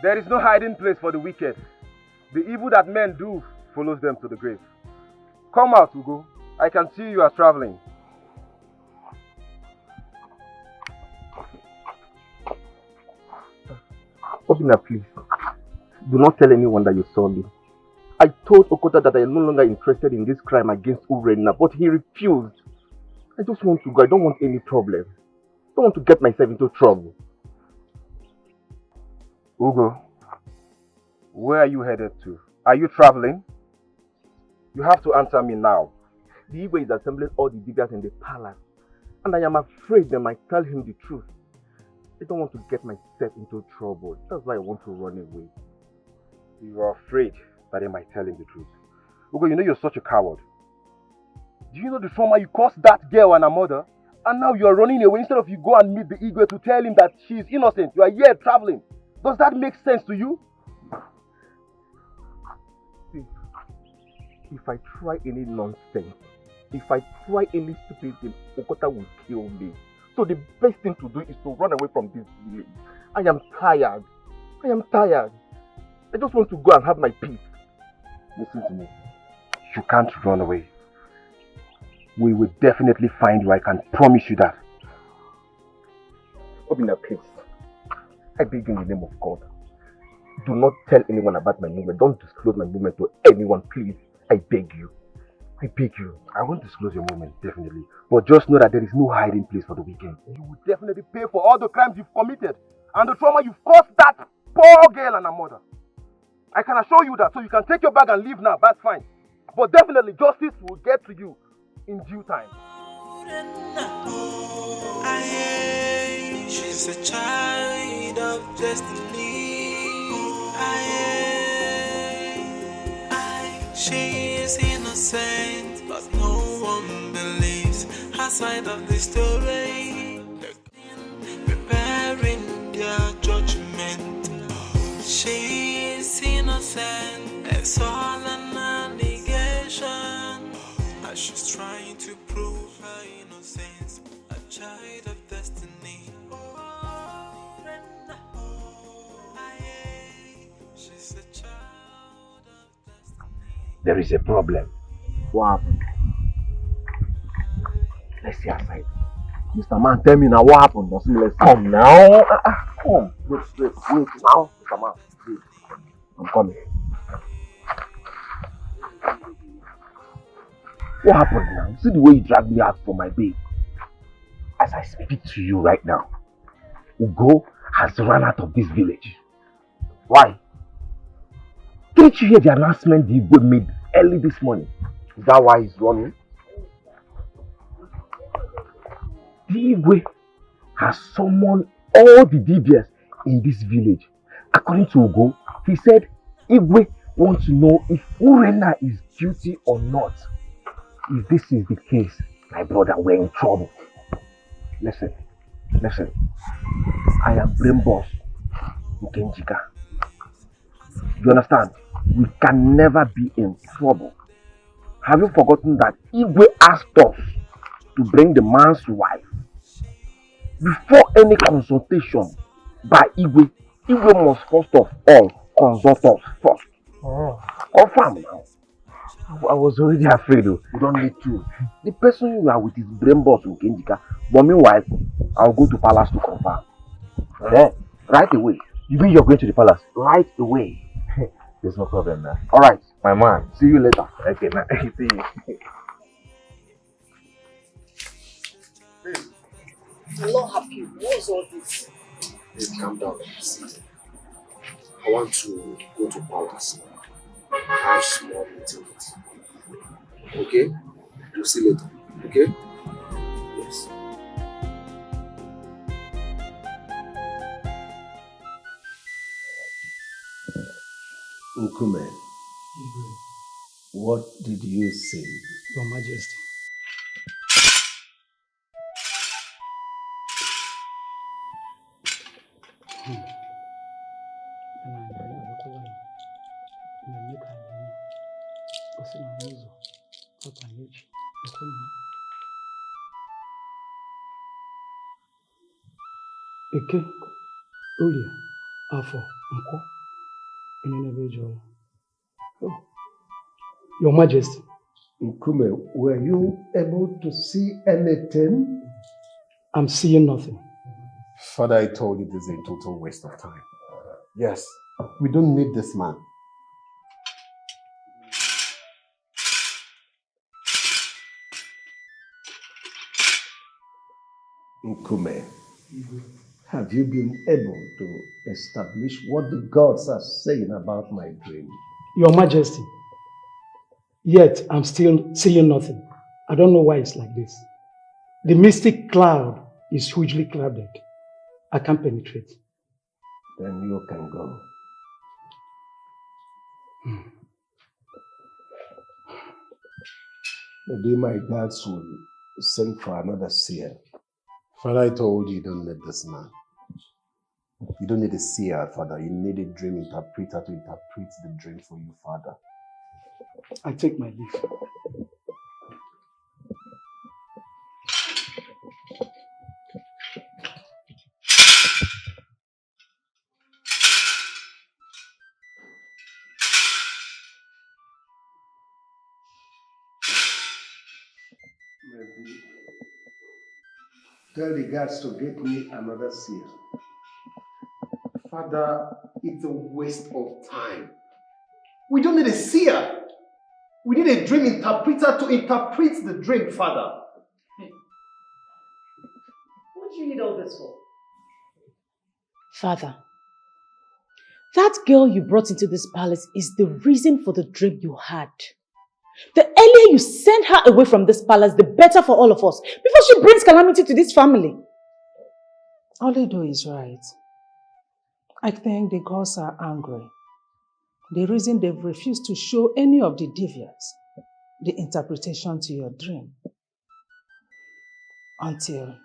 Speaker 4: There is no hiding place for the wicked. The evil that men do follows them to the grave. Come out, Ugo. I can see you are traveling.
Speaker 14: Obina, please, do not tell anyone that you saw me. I told Okota that I am no longer interested in this crime against Urena, but he refused. I just want to go. I don't want any problem. I don't want to get myself into trouble.
Speaker 4: Ugo, where are you headed to? Are you traveling? You have to answer me now.
Speaker 14: The Igwe is assembling all the diggers in the palace, and I am afraid they might tell him the truth. I don't want to get myself into trouble. That's why I want to run away.
Speaker 4: You are afraid that they might tell him the truth. Ugo, you know you're such a coward. Do you know the trauma you caused that girl and her mother? And now you are running away instead of you go and meet the Igwe to tell him that she is innocent. You are here traveling. Does that make sense to you?
Speaker 14: See, if I try any nonsense, if I try any stupid thing, Okota will kill me. So the best thing to do is to run away from this village. I am tired. I am tired. I just want to go and have my peace.
Speaker 4: Listen to me. You can't run away. We will definitely find you. I can promise you that.
Speaker 14: Obina, please. I beg you in the name of God. Do not tell anyone about my movement. Don't disclose my movement to anyone, please. I beg you. I beg you.
Speaker 4: I won't disclose your movement, definitely. But just know that there is no hiding place for the weekend. You will definitely pay for all the crimes you've committed and the trauma you've caused that poor girl and her mother. I can assure you that, so you can take your bag and leave now. That's fine. But definitely justice will get to you in due time.
Speaker 1: She's a child of destiny. She is innocent, but no one believes her side of the story. They're preparing their judgment. She is innocent, it's all an allegation. As she's trying to prove her innocence, a child of destiny. She's a child of destiny.
Speaker 14: There is a problem. What happened? Let's see our side.
Speaker 4: Mr. Man, tell me now what happened. Let's
Speaker 14: come now. Come. Wait now. Mr. Man, wait. I'm coming. What happened now? See the way you dragged me out for my babe. As I speak to you right now, Ugo has run out of this village. Why? Didn't you hear the announcement the Igwe made early this morning? Is that why he's running? The Igwe has summoned all the DBS in this village. According to Ugo, he said Igwe wants to know if Urena is guilty or not. If this is the case, my brother, we're in trouble. Listen. I am brain boss Nkenjika. You understand? We can never be in trouble. Have you forgotten that Igwe asked us to bring the man's wife? Before any consultation by Igwe must first of all consult us first. Confirm now. I was already afraid though. You don't need to. The person you are with is brain boss Nkenjika. But meanwhile, I'll go to palace to confirm. Right away.
Speaker 4: You mean you're going to the palace?
Speaker 14: Right away.
Speaker 4: There's no problem now.
Speaker 14: Alright,
Speaker 4: my man.
Speaker 14: see you later.
Speaker 4: Okay, man. See you.
Speaker 8: I'm not happy. What's all this?
Speaker 9: Hey, calm down. I want to go to palace now. I have small meeting with you. Okay? We'll see you later. Okay? Yes. Nkume, what did you say?
Speaker 2: Your Majesty. Eke, Olia,
Speaker 18: Afọ, Nko, Inenebejo. Oh, Your Majesty.
Speaker 15: Nkume, were you able to see anything?
Speaker 18: I'm seeing nothing.
Speaker 2: Father, I told you this is a total waste of time. Yes, we don't need this man.
Speaker 15: Nkume, have you been able to establish what the gods are saying about my dream?
Speaker 18: Your Majesty, yet I'm still seeing nothing. I don't know why it's like this. The mystic cloud is hugely clouded. I can't penetrate.
Speaker 15: Then you can go. Maybe my gods will send for another seer.
Speaker 2: Father, I told you, you don't need this man. You don't need a seer, Father. You need a dream interpreter to interpret the dream for you, Father.
Speaker 18: I take my leave.
Speaker 15: Maybe tell the guards to get me another seer.
Speaker 2: Father, it's a waste of time. We don't need a seer. We need a dream interpreter to interpret the dream, Father.
Speaker 5: What do you need all this for? Father, that girl you brought into this palace is the reason for the dream you had. The earlier you send her away from this palace, the better for all of us, before she brings calamity to this family.
Speaker 8: Oledo is right. I think the gods are angry. The reason they've refused to show any of the deviants the interpretation to your dream until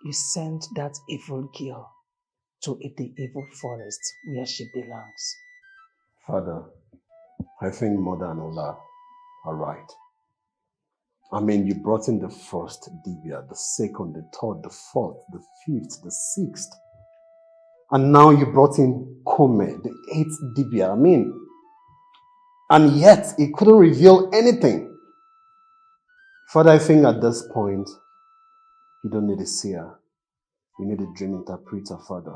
Speaker 8: you send that evil girl to the evil forest where she belongs.
Speaker 2: Father, I think Mother and Ola are right. I mean, you brought in the first Divya, the second, the third, the fourth, the fifth, the sixth. And now you brought in Kome, the eighth Divya. I mean, and yet it couldn't reveal anything. Father, I think at this point, you don't need a seer. You need a dream interpreter, Father.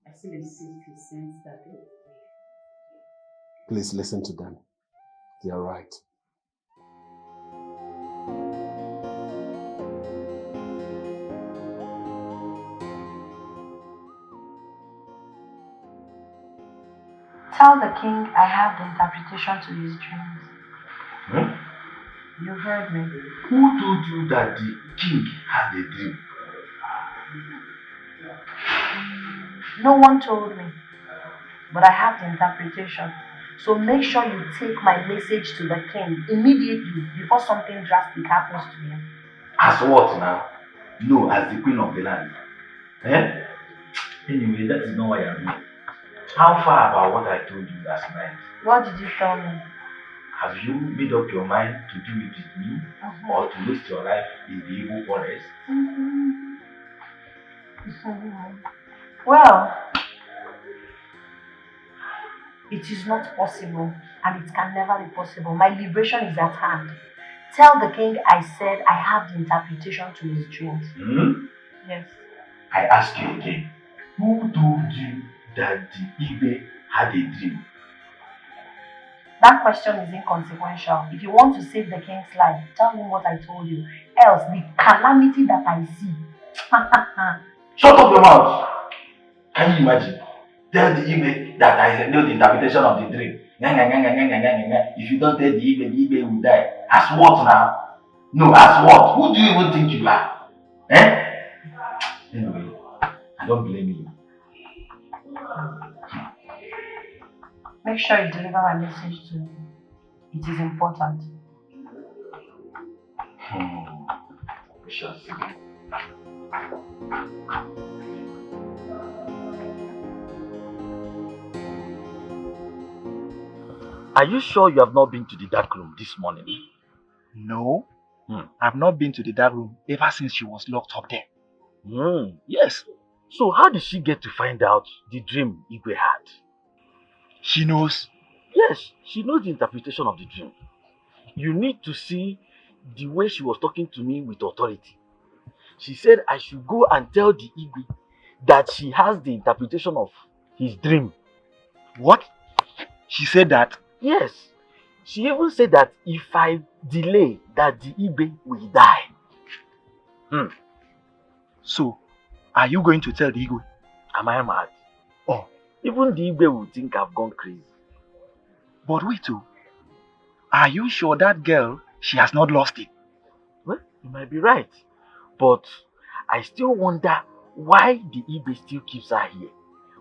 Speaker 5: I still insist you sense that.
Speaker 2: Please listen to them. They are right.
Speaker 6: Tell the king I have the interpretation to his dreams.
Speaker 14: Hmm?
Speaker 6: You heard me.
Speaker 14: Who told you that the king had a dream?
Speaker 6: No one told me, but I have the interpretation. So make sure you take my message to the king immediately before something drastic happens to him.
Speaker 14: As what now? No, as the queen of the land. Eh? Anyway, that is not why I'm here. How far about what I told you last night?
Speaker 6: What did you tell me?
Speaker 14: Have you made up your mind to do it with me or to waste your life in the evil forest?
Speaker 6: Well, it is not possible and it can never be possible. My liberation is at hand. Tell the king I said I have the interpretation to his dreams. Yes.
Speaker 14: I ask you again, who told you that the EBUBE had a dream?
Speaker 6: That question is inconsequential. If you want to save the king's life, tell him what I told you. Else, the calamity that I see.
Speaker 14: Shut up your mouth! Can you imagine? Tell the EBUBE that I know the interpretation of the dream. If you don't tell the EBUBE will die. As what now? No, as what? Who do you even think you are? Eh? Anyway, I don't blame you.
Speaker 6: Make sure you deliver my message to him. It is important.
Speaker 14: We shall see.
Speaker 11: Are you sure you have not been to the dark room this morning?
Speaker 10: No, I've not been to the dark room ever since she was locked up there.
Speaker 11: Yes.
Speaker 14: So how did she get to find out the dream Igwe had?
Speaker 11: She knows?
Speaker 14: Yes, she knows the interpretation of the dream. You need to see the way she was talking to me with authority. She said I should go and tell the Igwe that she has the interpretation of his dream.
Speaker 11: What? She said that?
Speaker 14: Yes. She even said that if I delay, that the Igwe will die.
Speaker 11: So, are you going to tell the Igwe?
Speaker 14: Am I mad?
Speaker 11: Oh.
Speaker 14: Even the Igwe will think I've gone crazy.
Speaker 11: But wait, are you sure that girl, she has not lost it?
Speaker 14: Well, you might be right. But I still wonder why the Igwe still keeps her here.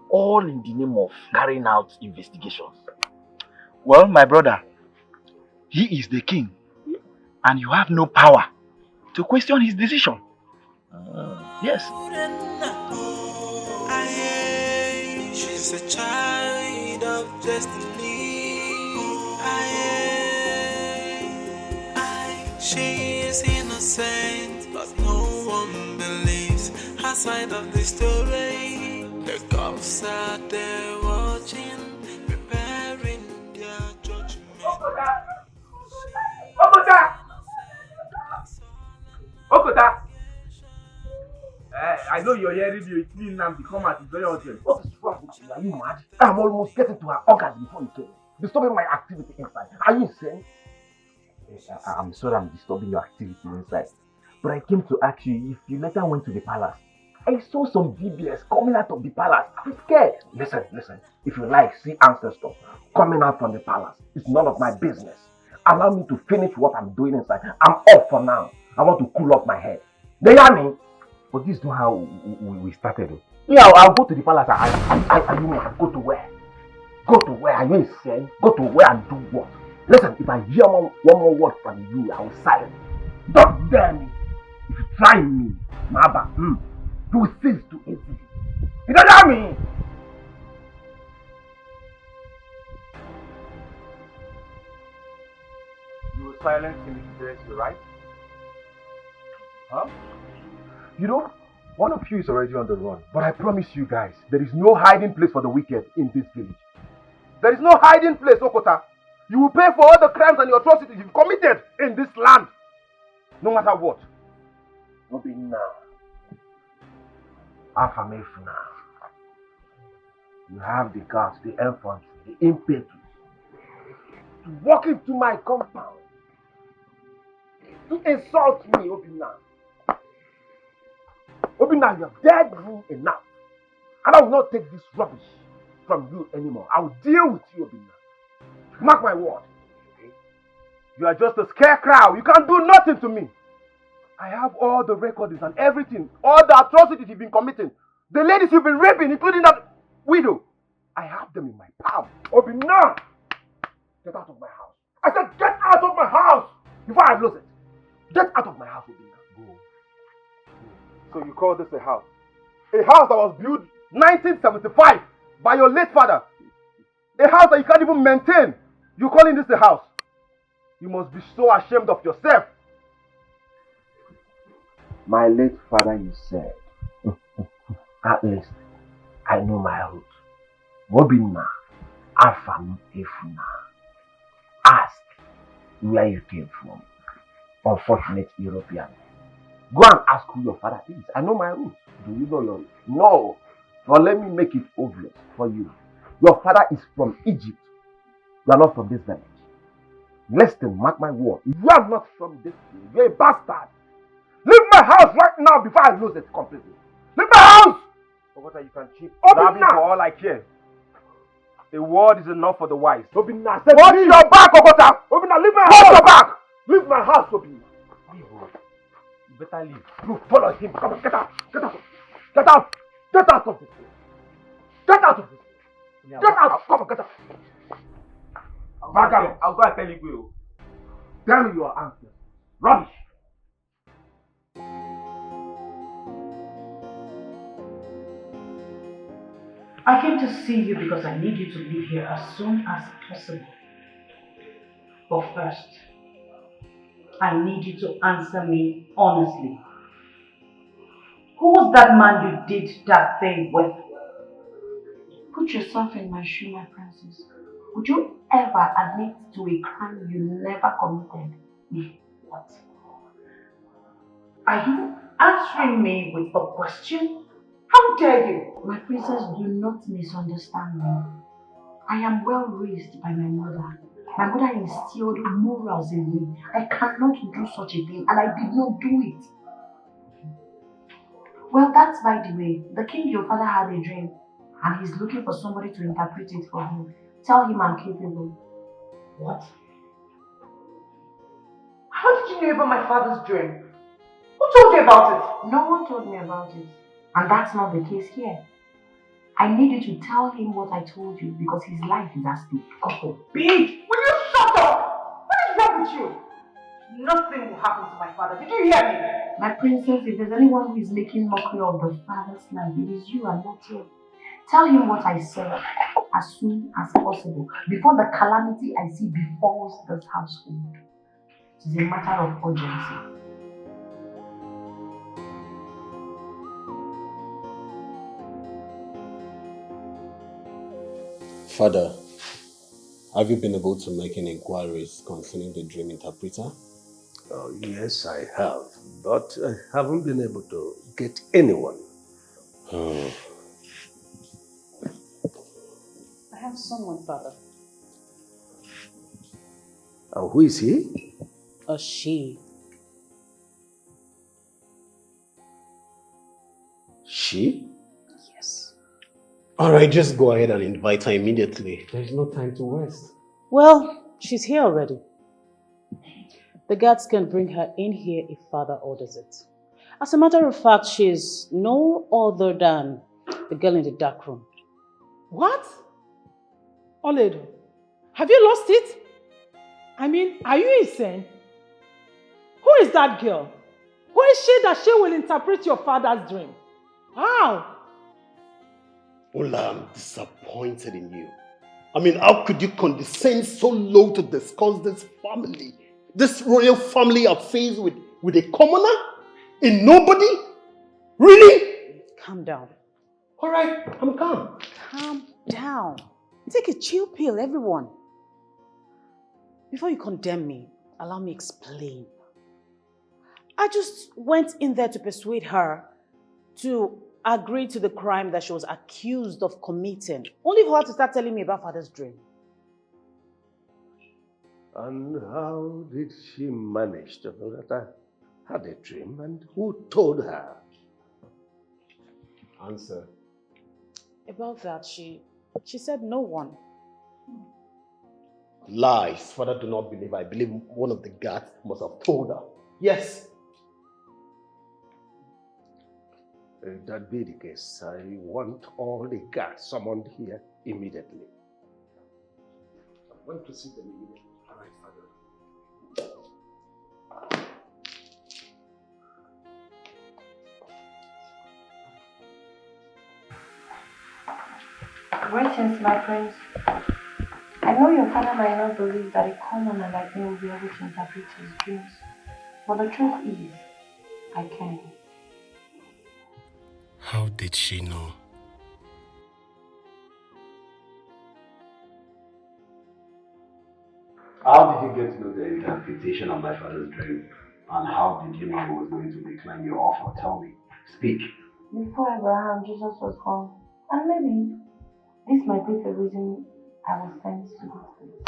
Speaker 14: All in the name of carrying out investigations.
Speaker 11: Well, my brother, he is the king. And you have no power to question his decision. Yes.
Speaker 1: She's a child of destiny. She is innocent, but no one believes her side of the story. The cops are there watching, preparing their judgment.
Speaker 4: Okota! I know you're hearing me. It's me now. Come out. It's very urgent. What is wrong with you? Are you mad? I'm almost getting to her orgasm before you came. Disturbing my activity inside. Are you insane?
Speaker 14: I'm sorry I'm disturbing your activity inside. But I came to ask you if you later went to the palace. I saw some DBS coming out of the palace. I'm scared.
Speaker 4: Listen. If you like, see ancestors coming out from the palace. It's none of my business. Allow me to finish what I'm doing inside. I'm off for now. I want to cool off my head. Do you hear me?
Speaker 14: But this is not how we started.
Speaker 4: Yeah, I'll go to the palace. I mean, go to where? Go to where? Are you insane? Go to where and do what? Listen, if I hear one more word from you, I will silence. Don't dare me. If you try me, Maba, you will cease to exist. You don't hear me?
Speaker 11: You will silence him if you're right? Huh? You know, one of you is already on the run. But I promise you guys, there is no hiding place for the wicked in this village.
Speaker 4: There is no hiding place, Okota. You will pay for all the crimes and the atrocities you've committed in this land. No matter what. Obinna. Afamefuna. You have the guts, the infantry, the impetus to walk into my compound. To insult me, Obinna. Obinna, you have dared me enough. And I will not take this rubbish from you anymore. I will deal with you, Obinna. Mark my word. You are just a scarecrow. You can't do nothing to me. I have all the recordings and everything. All the atrocities you've been committing. The ladies you've been raping, including that widow. I have them in my palm. Obinna! Get out of my house. I said get out of my house before I lose it. Get out of my house, Obinna. Go. So you call this a house? A house that was built 1975 by your late father. A house that you can't even maintain. You're calling this a house? You must be so ashamed of yourself. My late father, you said. At least, I know my roots. Wobina, Afam Efuna. Ask where you came from. Unfortunate European. Go and ask who your father is. I know my roots. Do you know your roots? No. But let me make it obvious for you. Your father is from Egypt. You are not from this village. Listen, mark my word. You are not from this village. You are a bastard. Leave my house right now before I lose it completely. Leave my house! Ogota, you can cheat. Obinna! For all I care. A word is enough for the wise. Obinna, watch your back, Ogota! Obinna, leave my house! Watch your back! Leave my house, Obinna. Leave, you better leave. You follow him. Come on, get out. Get out. Get out. Get out of this place. Get out of this place. Get out. Come on, get out. I'll go and tell you. Tell me your answer. Rubbish.
Speaker 6: I came to see you because I need you to leave here as soon as possible. But first, I need you to answer me honestly. Who was that man you did that thing with? Put yourself in my shoe, my princess. Would you ever admit to a crime you never committed? What? Are you answering me with a question? How dare you? My princess, do not misunderstand me. I am well raised by my mother. My mother instilled morals in me. I cannot do such a thing, and I did not do it. Well, that's by the way. The king, your father, had a dream, and he's looking for somebody to interpret it for him. Tell him I'm capable. What? How did you know about my father's dream? Who told you about it? No one told me about it. And that's not the case here. I need you to tell him what I told you because his life is at stake. God forbid! Will you shut up? What is wrong with you? Nothing will happen to my father. Did you hear me? My princess, if there's anyone who is making mockery of the father's life, it is you and not you. Tell him what I said as soon as possible, before the calamity I see befalls this household. It is a matter of urgency.
Speaker 2: Father, have you been able to make any inquiries concerning the dream interpreter?
Speaker 15: Oh, yes, I have, but I haven't been able to get anyone.
Speaker 2: Oh.
Speaker 8: I have someone, Father.
Speaker 15: Who is he?
Speaker 8: A she.
Speaker 15: She?
Speaker 8: Yes.
Speaker 2: Alright, just go ahead and invite her immediately. There's no time to waste.
Speaker 8: Well, she's here already. The guards can bring her in here if Father orders it. As a matter of fact, she's no other than the girl in the dark room.
Speaker 3: What? Oledo, have you lost it? I mean, are you insane? Who is that girl? Who is she that she will interpret your father's dream? How?
Speaker 2: Ola, I'm disappointed in you. I mean, how could you condescend so low to discuss this family? This royal family affairs with a commoner? A nobody? Really?
Speaker 8: Calm down.
Speaker 2: Alright, I'm calm.
Speaker 8: Calm down. Take a chill pill, everyone. Before you condemn me, allow me explain. I just went in there to persuade her to agree to the crime that she was accused of committing, only for her to start telling me about Father's dream.
Speaker 15: And how did she manage to know that I had a dream, and who told her?
Speaker 2: Answer.
Speaker 8: About that, she said no one.
Speaker 2: Lies. Father, do not believe. I believe one of the guards must have told her. Yes.
Speaker 15: If that be the case, I want all the guards summoned here immediately.
Speaker 2: I want to see them immediately. All right, Father.
Speaker 6: Greetings, my prince. I know your father might not believe that a commoner like me will be able to interpret his dreams, but the truth is, I can.
Speaker 1: How did she know?
Speaker 2: How did you get to know the interpretation of my father's dream? And how did you know I was going to decline your offer? Tell me. Speak.
Speaker 6: Before Abraham, Jesus was gone. And maybe this might be the reason I was sent to this place.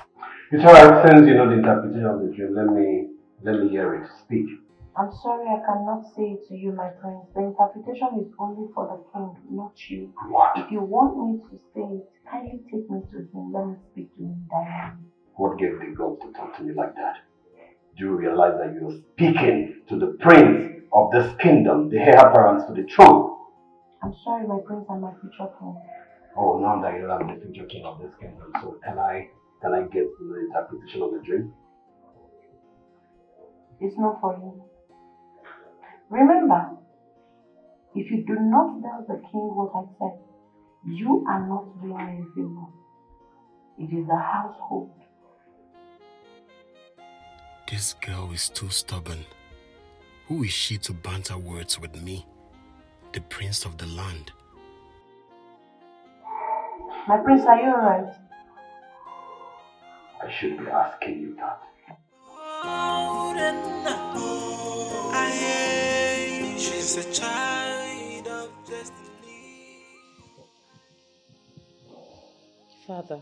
Speaker 2: It's alright, since you know the interpretation of the dream, let me hear it. Speak.
Speaker 6: I'm sorry I cannot say it to you, my prince. The interpretation is only for the king, not you.
Speaker 2: What?
Speaker 6: If you want me to say it, kindly take me to him. Let me speak to him directly.
Speaker 2: What gave the gall to talk to me like that? Do you realize that you're speaking to the prince of this kingdom, the heir apparent to the throne?
Speaker 6: I'm sorry, my prince and my future king.
Speaker 2: Oh, now that you are the future king of this kingdom, so can I get the interpretation of the dream?
Speaker 6: It's not for you. Remember, if you do not tell the king what I said, you are not doing me a favor. It is the household.
Speaker 1: This girl is too stubborn. Who is she to banter words with me?
Speaker 19: the prince of the land.
Speaker 6: My prince, are you alright?
Speaker 15: I should be asking you that.
Speaker 1: She's a child of destiny.
Speaker 20: Father,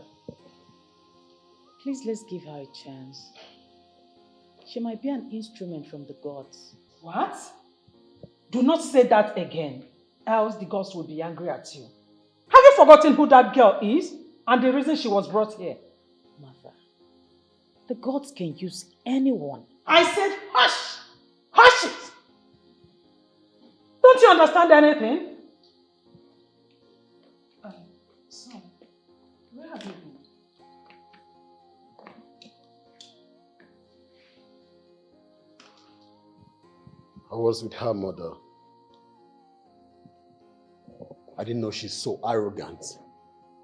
Speaker 20: please let's give her a chance. She might be an instrument from the gods.
Speaker 3: What? Do not say that again, else the gods will be angry at you. Have you forgotten who that girl is and the reason she was brought here?
Speaker 20: Mother, the gods can use anyone.
Speaker 3: I said hush! Hush it! Don't you understand anything? Son, where have you been?
Speaker 2: I was with her mother. I didn't know she's so arrogant,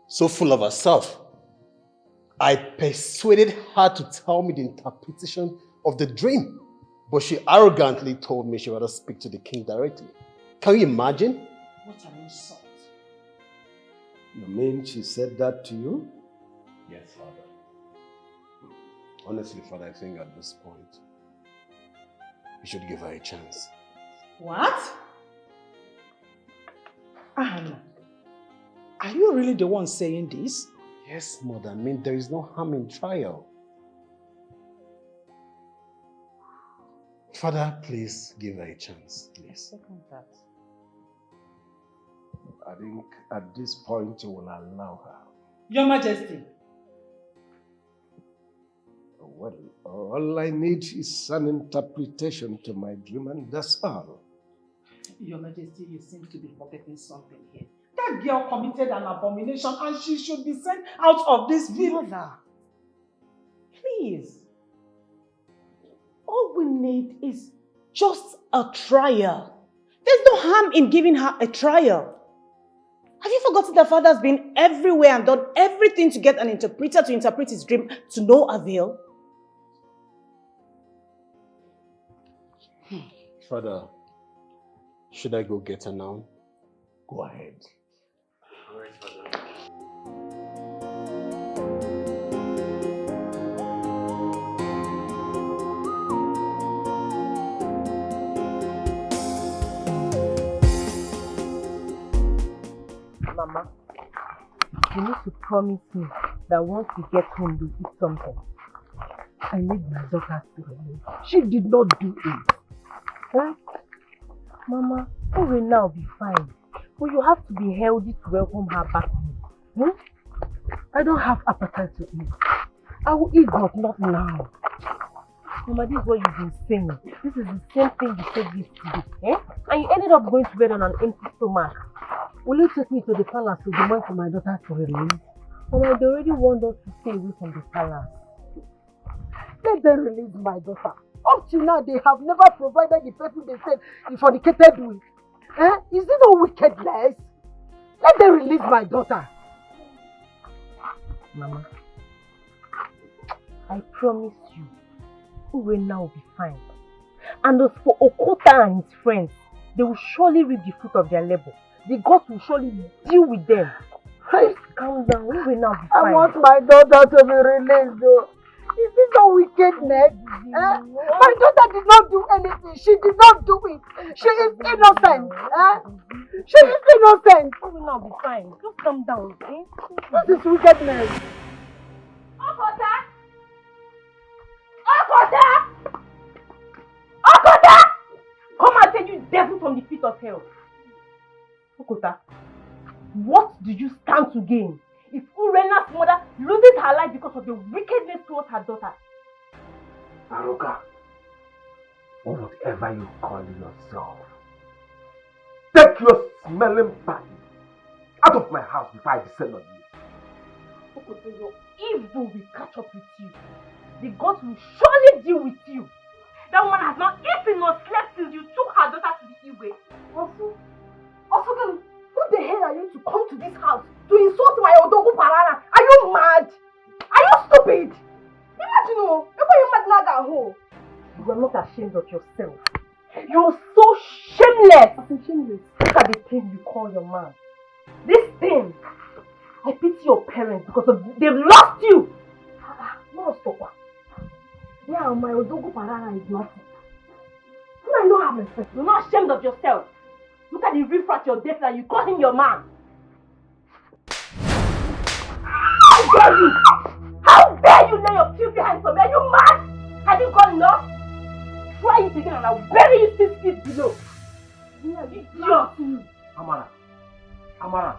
Speaker 2: so full of herself. I persuaded her to tell me the interpretation of the dream, but she arrogantly told me she would rather speak to the king directly. Can you imagine?
Speaker 3: What an insult.
Speaker 15: You mean she said that to you?
Speaker 2: Yes, Father. Honestly, Father, I think at this point, we should give her a chance.
Speaker 3: What? Anna, are you really the one saying this?
Speaker 2: Yes, Mother. I mean, there is no harm in trial. Father, please give her a chance, please.
Speaker 20: Second that.
Speaker 15: I think at this point you will allow her.
Speaker 3: Your Majesty.
Speaker 15: Well, all I need is an interpretation to my dream, and that's all.
Speaker 3: Your Majesty, you seem to be forgetting something here. That girl committed an abomination and she should be sent out of this village.
Speaker 5: Please. All we need is just a trial. There's no harm in giving her a trial. Have you forgotten that Father's been everywhere and done everything to get an interpreter to interpret his dream to no avail?
Speaker 2: Father, should I go get her now?
Speaker 15: Go ahead.
Speaker 2: All right, Father.
Speaker 13: Mama, you need to promise me that once we get home, you eat something. I need my daughter to remain. She did not do it. Right? Mama, she will now be fine. But you have to be healthy to welcome her back home. I don't have appetite to eat. I will eat, but not now. Mama, this is what you've been saying. This is the same thing you said yesterday. And you ended up going to bed on an empty stomach. Will you take me to the palace to demand for my daughter to release? Mama, they already want us to stay away from the palace. Let them release my daughter. Up till now, they have never provided the person they said he fornicated with. Is it no wickedness? Let them release my daughter. Mama, I promise you, we will now be fine. And as for Okota and his friends, they will surely reap the fruit of their labor. The gods will surely deal with them. Please calm down, we will now be fine. I want my daughter to be released though. Is this a wickedness? My daughter did not do anything. She did not do it. She is innocent. She is innocent. We will now be fine. Just calm down. This is wickedness. Okota! Okota! Okota! Come and take you devil from the pit of hell. Okota, what do you stand to gain if Urena's mother loses her life because of the wickedness towards her daughter?
Speaker 16: Aroka, or whatever you call yourself, take your smelling body out of my house before I descend on you.
Speaker 13: Okota, your evil will catch up with you. The gods will surely deal with you. That woman has not eaten nor slept since you took her daughter to the EBUBE. Also, girl, who the hell are you to come to this house to insult my Odogu Parana? Are you mad? Are you stupid? Imagine, you mad naga. You are not ashamed of yourself. You're so shameless shameless! Shameless. Look at the thing you call your man. This thing. I pity your parents because they've lost you. No, stop. Yeah, my Odogo Parara is nothing. You don't have respect. You're not ashamed of yourself. Look at the riffraff you're dating and you call him your man. How dare you? How dare you lay your filthy hands on me? Are you mad? Have you got enough? Try it again and I'll bury you 6 feet below. Yeah, you idiot.
Speaker 4: Amara,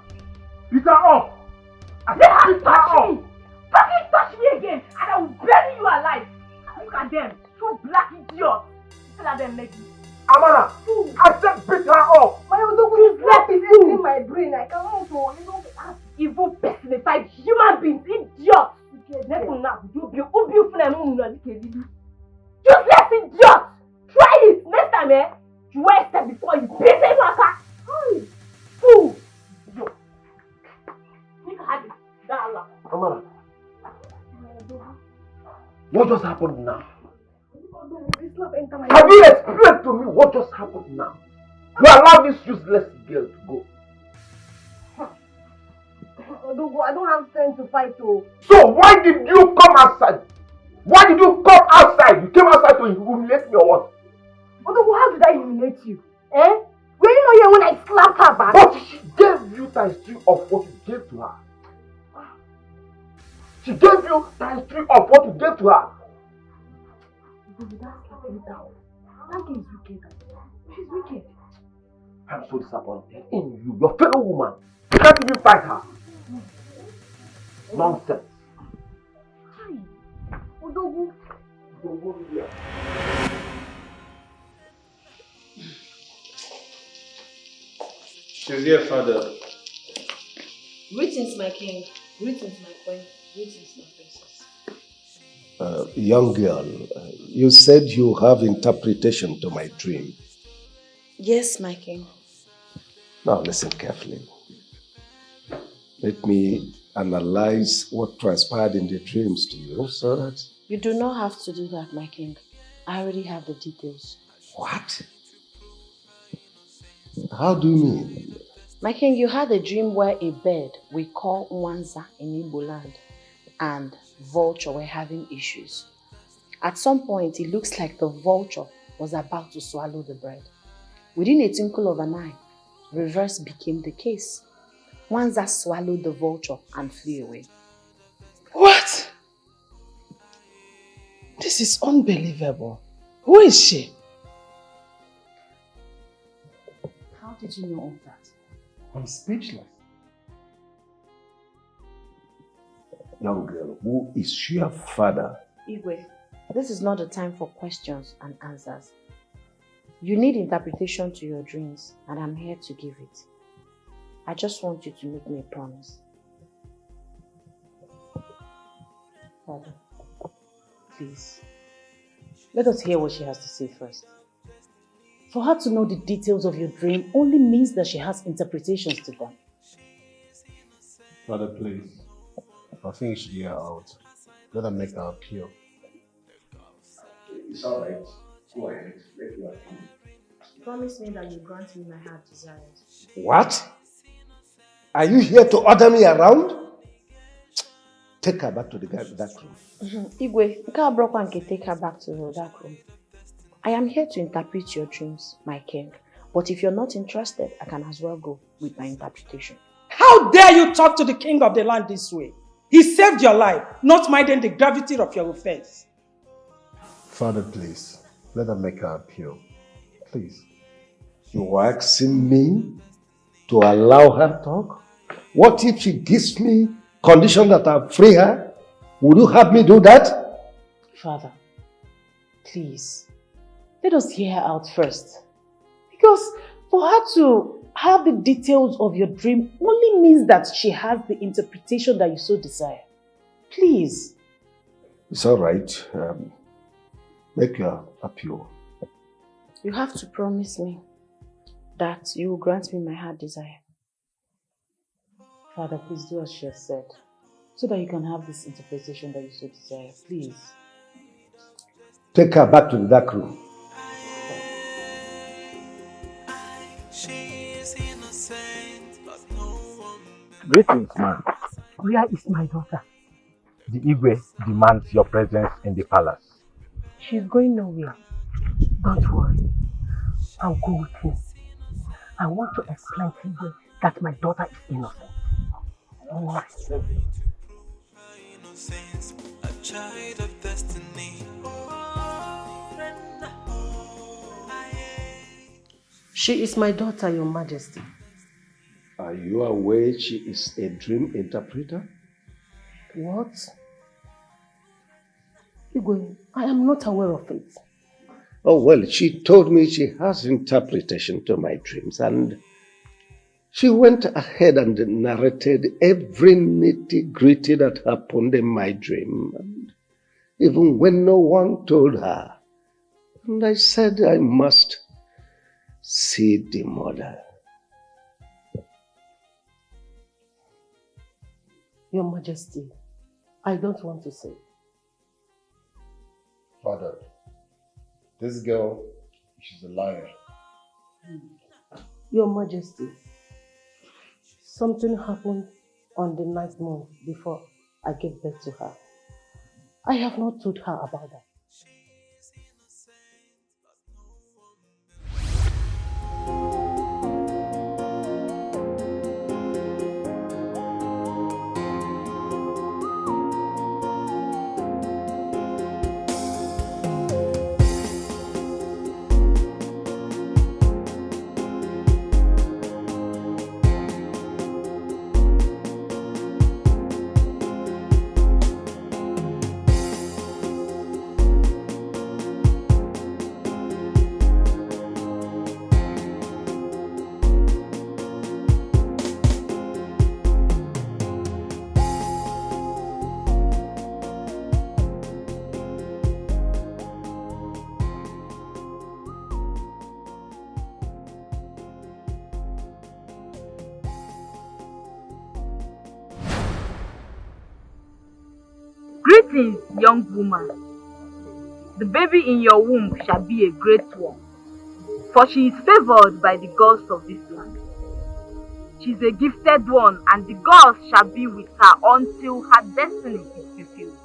Speaker 4: beat her up.
Speaker 13: They touch me. Fucking touch me again and I will bury you alive. Look at them, two black idiots. Still at them making.
Speaker 4: Amara, I said beat her up.
Speaker 13: My Odogu is left in my brain. I cannot go. You know, evil personified human beings, idiots. Useless idiot. Try it next time, eh? You wear step before you beat him like that. Fool.
Speaker 4: Amara, what just happened now? Can you explain to me what just happened now? You allow this useless girl to go.
Speaker 13: Odogo, I don't have strength to fight too.
Speaker 4: So why did you come outside? Why did you come outside? You came outside to humiliate me or what?
Speaker 13: Odogo, how did I humiliate you? Eh? Were you not here when I slapped her back?
Speaker 4: But she gave you times 3 of what you gave to her. She gave you times 3 of what you gave to her.
Speaker 13: Odogo, that's slapping down. That girl is wicked. She's wicked.
Speaker 4: I'm so disappointed in you, your fellow woman. You can't even fight her. Nonsense.
Speaker 13: Hi. Odogu.
Speaker 2: She's here, father.
Speaker 5: Greetings, my king. Greetings, my queen. Greetings, my princess.
Speaker 15: Young girl, you said you have interpretation to my dream.
Speaker 5: Yes, my king.
Speaker 15: Now listen carefully. Let me analyze what transpired in the dreams to you so that...
Speaker 5: You do not have to do that, my king. I already have the details.
Speaker 15: What? How do you mean?
Speaker 5: My king, you had a dream where a bird we call Nwanza in Igbo land and vulture were having issues. At some point, it looks like the vulture was about to swallow the bird. Within a twinkle of an eye, reverse became the case. Nwanza swallowed the vulture and flew away.
Speaker 8: What? This is unbelievable. Who is she?
Speaker 5: How did you know all that?
Speaker 15: I'm speechless. Young girl, who is your father?
Speaker 5: Igwe, this is not the time for questions and answers. You need interpretation to your dreams, and I'm here to give it. I just want you to make me a promise. Father, please, let us hear what she has to say first. For her to know the details of your dream only means that she has interpretations to them.
Speaker 2: Father, please. I think you should hear her out. Let her make her appeal.
Speaker 15: It's alright. Go ahead. Make your appeal.
Speaker 5: Promise me that you grant me my heart desires.
Speaker 15: What? Are you here to order me around? Take her back to the dark room.
Speaker 5: Igwe, take her back to the dark room. I am here to interpret your dreams, my king. But if you're not interested, I can as well go with my interpretation.
Speaker 18: How dare you talk to the king of the land this way? He saved your life, not minding the gravity of your offense.
Speaker 2: Father, please. Let her make her appeal. Please.
Speaker 15: You are asking me to allow her to talk? What if she gives me condition that I free her? Would you have me do that?
Speaker 5: Father, please, let us hear her out first. Because for her to have the details of your dream only means that she has the interpretation that you so desire. Please.
Speaker 15: It's all right. Make your appeal.
Speaker 5: You have to promise me that you will grant me my heart desire. Father, please do as she has said, so that you can have this interpretation that you so desire. Please.
Speaker 15: Take her back to the dark room.
Speaker 1: She's innocent, but no one.
Speaker 14: Greetings, man.
Speaker 13: Where is my daughter?
Speaker 14: The Igwe demands your presence in the palace.
Speaker 13: She's going nowhere. Don't worry. I'll go with him. I want to explain to Igwe that my daughter is innocent. Don't worry.
Speaker 1: Innocence, a child of destiny.
Speaker 5: She is my daughter, Your Majesty.
Speaker 15: Are you aware she is a dream interpreter?
Speaker 5: What? Igwe, I am not aware of it.
Speaker 15: Oh, well, she told me she has interpretation to my dreams, and she went ahead and narrated every nitty-gritty that happened in my dream, and even when no one told her. And I said I must see the mother.
Speaker 5: Your Majesty, I don't want to say.
Speaker 10: Father, this girl, she's a liar.
Speaker 5: Your Majesty, something happened on the 9th month before I gave birth to her. I have not told her about that.
Speaker 6: Greetings, young woman. The baby in your womb shall be a great one, for she is favored by the gods of this land. She is a gifted one, and the gods shall be with her until her destiny is fulfilled.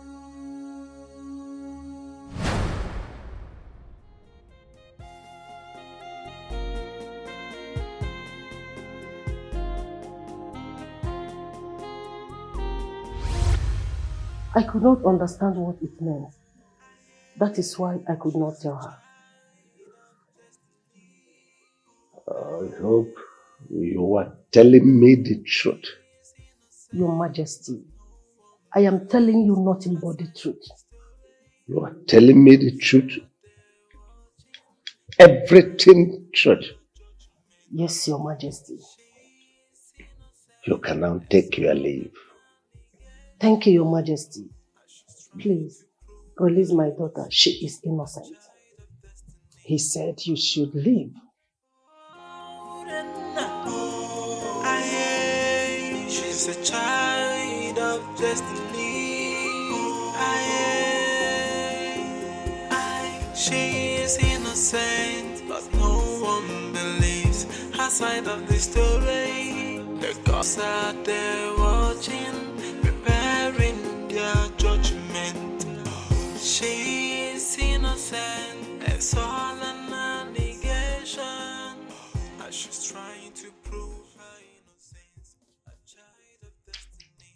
Speaker 5: I could not understand what it meant. That is why I could not tell her.
Speaker 15: I hope you are telling me the truth.
Speaker 5: Your Majesty, I am telling you nothing but the truth.
Speaker 15: You are telling me the truth? Everything truth?
Speaker 5: Yes, Your Majesty.
Speaker 15: You can now take your leave.
Speaker 5: Thank you, Your Majesty. Please, release my daughter. She is innocent. He said you should leave.
Speaker 1: She's a child of destiny. She is innocent, but no one believes her side of the story. The gods are there watching, preparing their judgment. She is innocent, it's all an allegation. As she's trying to prove her innocence, a child of destiny.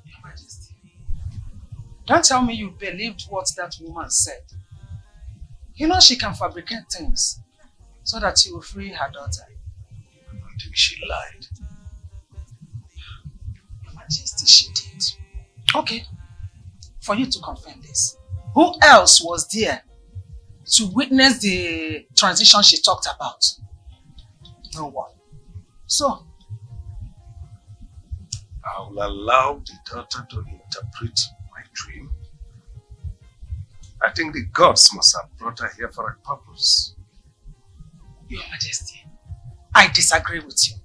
Speaker 18: Your Majesty, don't tell me you believed what that woman said. You know she can fabricate things so that she will free her daughter. I don't think she lied. Your Majesty, she did. Okay, for you to confirm this, who else was there to witness the transition she talked about? No one. So,
Speaker 15: I will allow the daughter to interpret my dream. I think the gods must have brought her here for a purpose.
Speaker 18: Your Majesty, I disagree with you.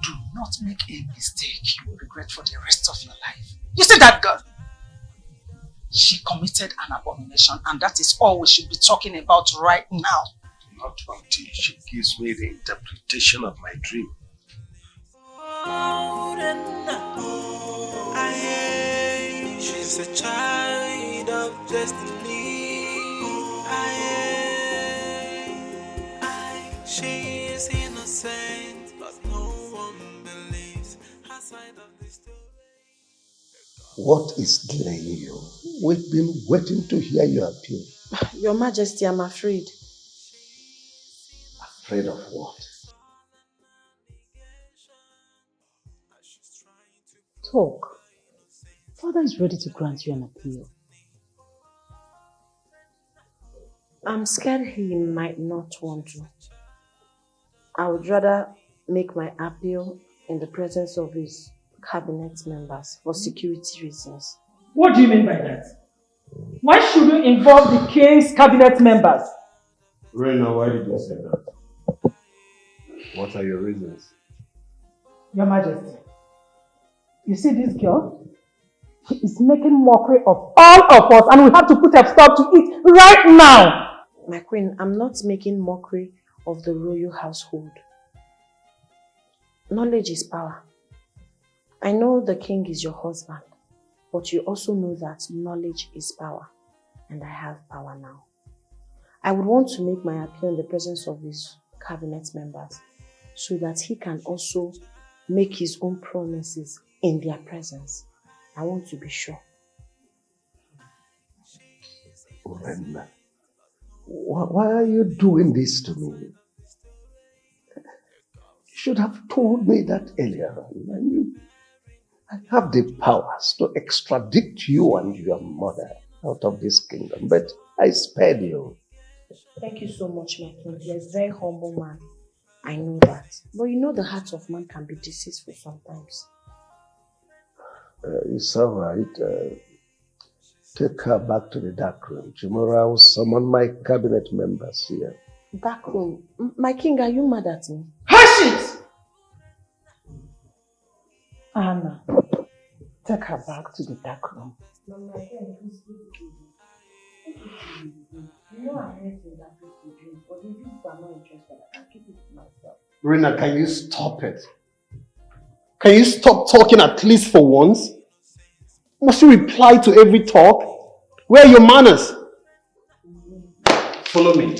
Speaker 18: Do not make a mistake you will regret for the rest of your life. You see that girl? she committed an abomination, and that is all we should be talking about right now.
Speaker 15: Not until she gives me the interpretation of my dream.
Speaker 1: She's a child of destiny. She is innocent, but no one believes her side of the story.
Speaker 15: What is delaying you? We've been waiting to hear your appeal.
Speaker 5: Your Majesty, I'm afraid.
Speaker 15: Afraid of what?
Speaker 20: Talk. Father is ready to grant you an appeal.
Speaker 5: I'm scared he might not want to. I would rather make my appeal in the presence of his cabinet members for security reasons.
Speaker 3: What do you mean by that? Why should you involve the king's cabinet members?
Speaker 2: Reina, why did you say that? What are your reasons?
Speaker 3: Your Majesty, you see this girl? She is making mockery of all of us, and we have to put a stop to it right now!
Speaker 5: My queen, I'm not making mockery of the royal household. Knowledge is power. I know the king is your husband, but you also know that knowledge is power, and I have power now. I would want to make my appeal in the presence of his cabinet members so that he can also make his own promises in their presence. I want to be sure.
Speaker 15: Brenda, why are you doing this to me? You should have told me that earlier. I have the powers to extradite you and your mother out of this kingdom, but I spared you.
Speaker 5: Thank you so much, my king. You're a very humble man. I know that. But you know the heart of man can be deceitful sometimes.
Speaker 15: It's all right. Take her back to the dark room. Tomorrow I will summon my cabinet members here.
Speaker 5: Dark room? My king, are you mad at me?
Speaker 3: Hush it! Anna, take her back to the dark room.
Speaker 5: You know I hate in that place to drink, but if you are not interested, I can keep it to myself.
Speaker 2: Reina, can you stop it? Can you stop talking at least for once? Must you reply to every talk? Where are your manners? Follow me.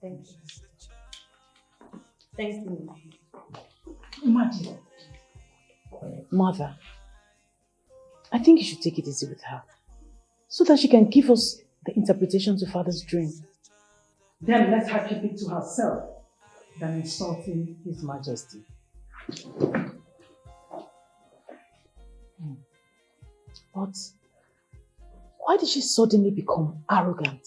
Speaker 5: Thank you. Thank you.
Speaker 3: Imagine.
Speaker 20: Mother, I think you should take it easy with her so that she can give us the interpretation to Father's dream.
Speaker 3: Then let her keep it to herself than insulting His Majesty.
Speaker 20: But why did she suddenly become arrogant?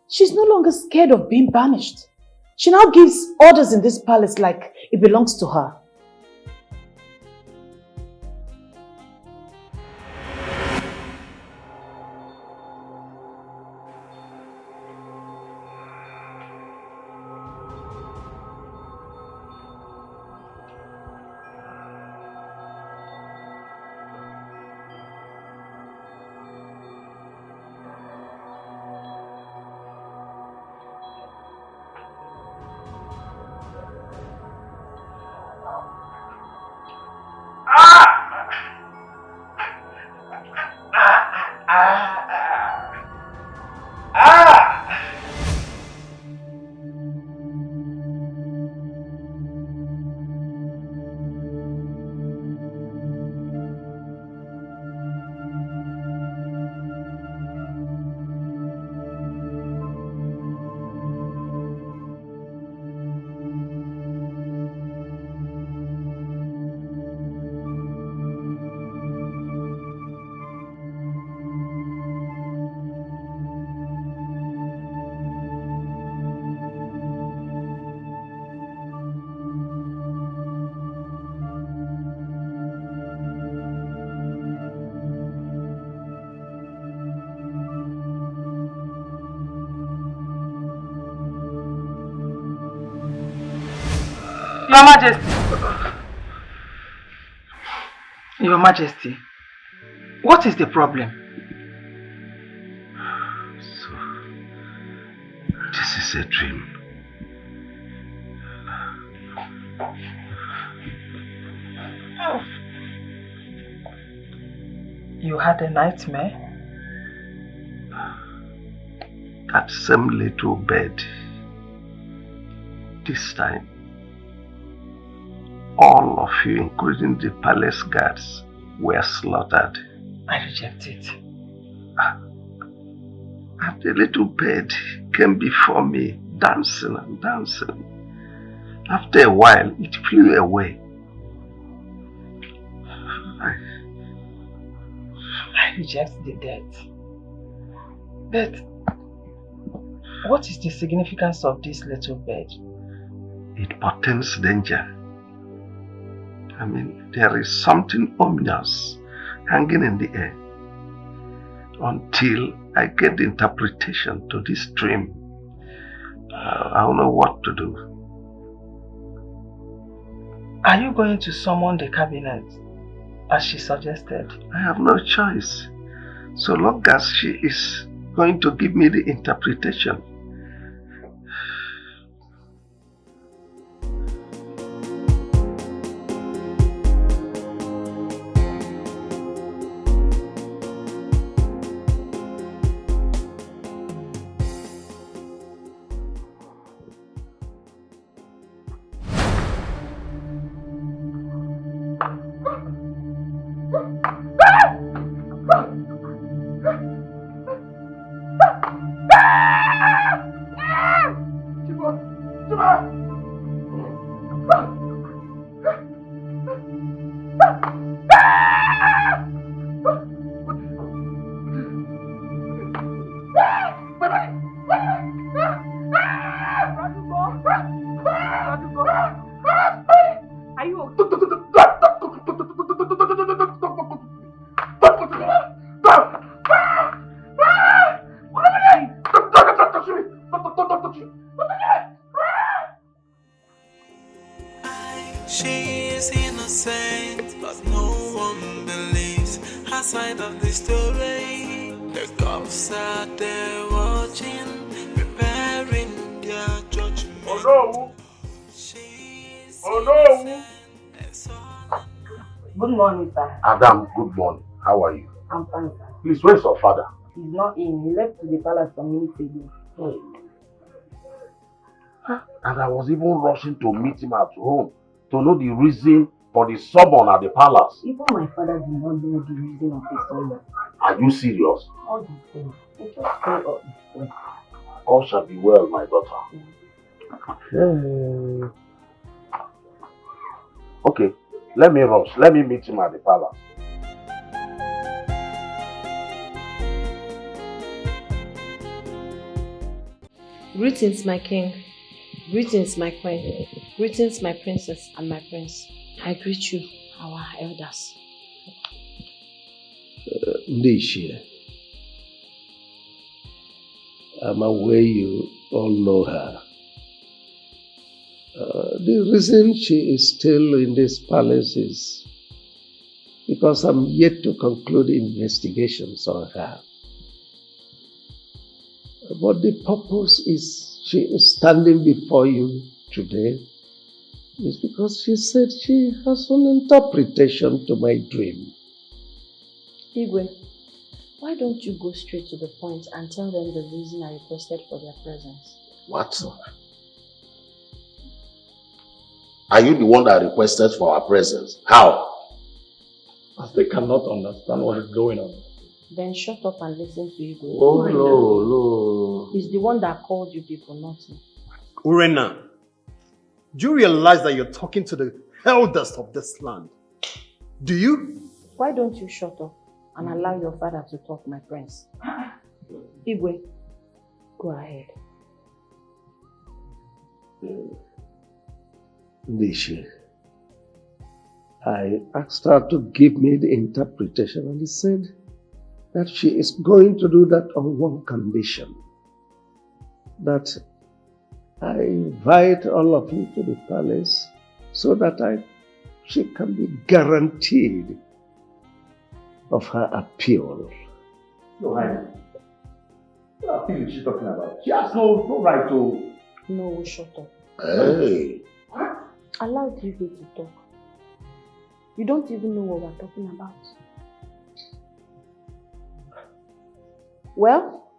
Speaker 20: She's no longer scared of being banished. She now gives orders in this palace like it belongs to her.
Speaker 18: Your Majesty. Your Majesty, what is the problem?
Speaker 16: This is a dream.
Speaker 18: You had a nightmare?
Speaker 16: That same little bed. This time, all of you, including the palace guards, were slaughtered.
Speaker 18: I reject it.
Speaker 16: And the little bed came before me, dancing and dancing. After a while, it flew away.
Speaker 18: I reject the death. But what is the significance of this little bed?
Speaker 16: It portends danger. I mean, there is something ominous hanging in the air. Until I get the interpretation to this dream, I don't know what to do.
Speaker 18: Are you going to summon the cabinet, as she suggested?
Speaker 16: I have no choice. So long as she is going to give me the interpretation.
Speaker 1: She is innocent, but no one believes her side of the story. The cops are there watching, preparing their judgment.
Speaker 4: Oh no! Oh no!
Speaker 13: Good morning, sir.
Speaker 16: Adam, good morning. How are you?
Speaker 13: I'm fine, sir.
Speaker 16: Please, where's your father?
Speaker 13: He's not in. He left to the palace some minutes ago.
Speaker 16: And I was even rushing to meet him at home to know the reason for the summon at the palace.
Speaker 13: Even my father did not know the reason of the summon.
Speaker 16: Are you serious?
Speaker 13: All the same, he just stay up this way.
Speaker 16: All shall be well, my daughter. Okay, let me rush. Let me meet him at the palace.
Speaker 5: Greetings, my king. Greetings, my queen. Greetings, my princess and my prince. I greet you, our elders.
Speaker 15: Ndishia, I'm aware you all know her. The reason she is still in this palace is because I'm yet to conclude investigations on her. But the purpose is she is standing before you today is because she said she has an interpretation to my dream.
Speaker 5: Igwe, why don't you go straight to the point and tell them the reason I requested for their presence?
Speaker 9: What? Are you the one that requested for our presence? How?
Speaker 10: As they cannot understand what is going on.
Speaker 5: Then shut up and listen to Igwe.
Speaker 2: Oh, no.
Speaker 5: He's the one that called you people, not me.
Speaker 2: Urena, do you realize that you're talking to the elders of this land? Do you?
Speaker 5: Why don't you shut up and allow your father to talk, my prince? Igwe, go ahead.
Speaker 15: Nishi, I asked her to give me the interpretation and he said that she is going to do that on one condition. That I invite all of you to the palace so that she can be guaranteed of her appeal.
Speaker 10: No, What appeal is she talking about? She has no right to...
Speaker 5: No, shut up.
Speaker 15: Hey.
Speaker 5: Allow Igwe to talk. You don't even know what we're talking about. Well,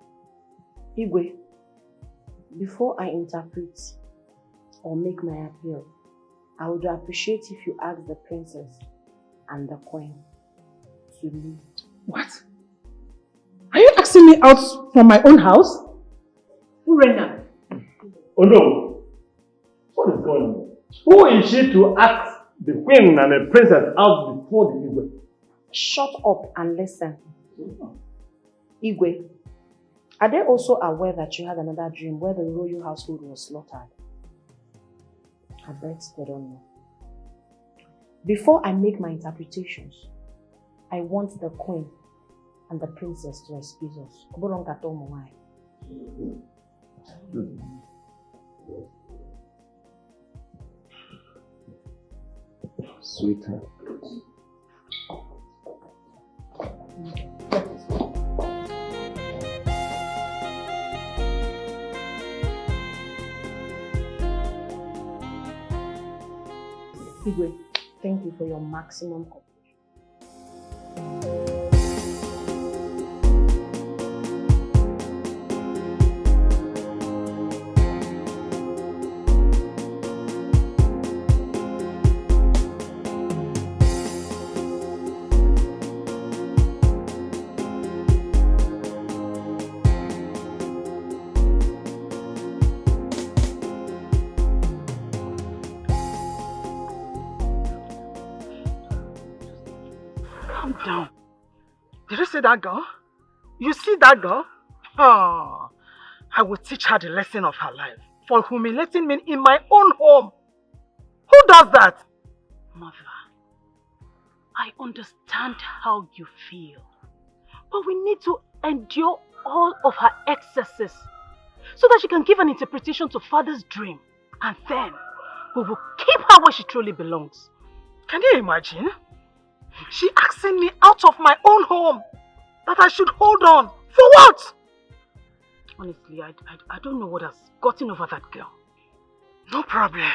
Speaker 5: Igwe, before I interpret or make my appeal, I would appreciate if you ask the princess and the queen to leave.
Speaker 3: What? Are you asking me out from my own house?
Speaker 5: Urena.
Speaker 10: Oh no! What is going on? Who is she to ask the queen and the princess out before the Igwe?
Speaker 5: Shut up and listen. Igwe, are they also aware that you had another dream where the royal household was slaughtered? I bet they don't know. Before I make my interpretations, I want the queen and the princess to excuse us.
Speaker 15: Sweetheart.
Speaker 5: Igwe, thank you for your maximum cooperation.
Speaker 13: Down. Did you see that girl? You see that girl? Oh, I will teach her the lesson of her life for humiliating me in my own home. Who does that?
Speaker 19: Mother, I understand how you feel, but we need to endure all of her excesses so that she can give an interpretation to Father's dream, and then we will keep her where she truly belongs.
Speaker 13: Can you imagine? She asking me out of my own home that I should hold on. For what?
Speaker 19: Honestly, I don't know what has gotten over that girl.
Speaker 13: No problem.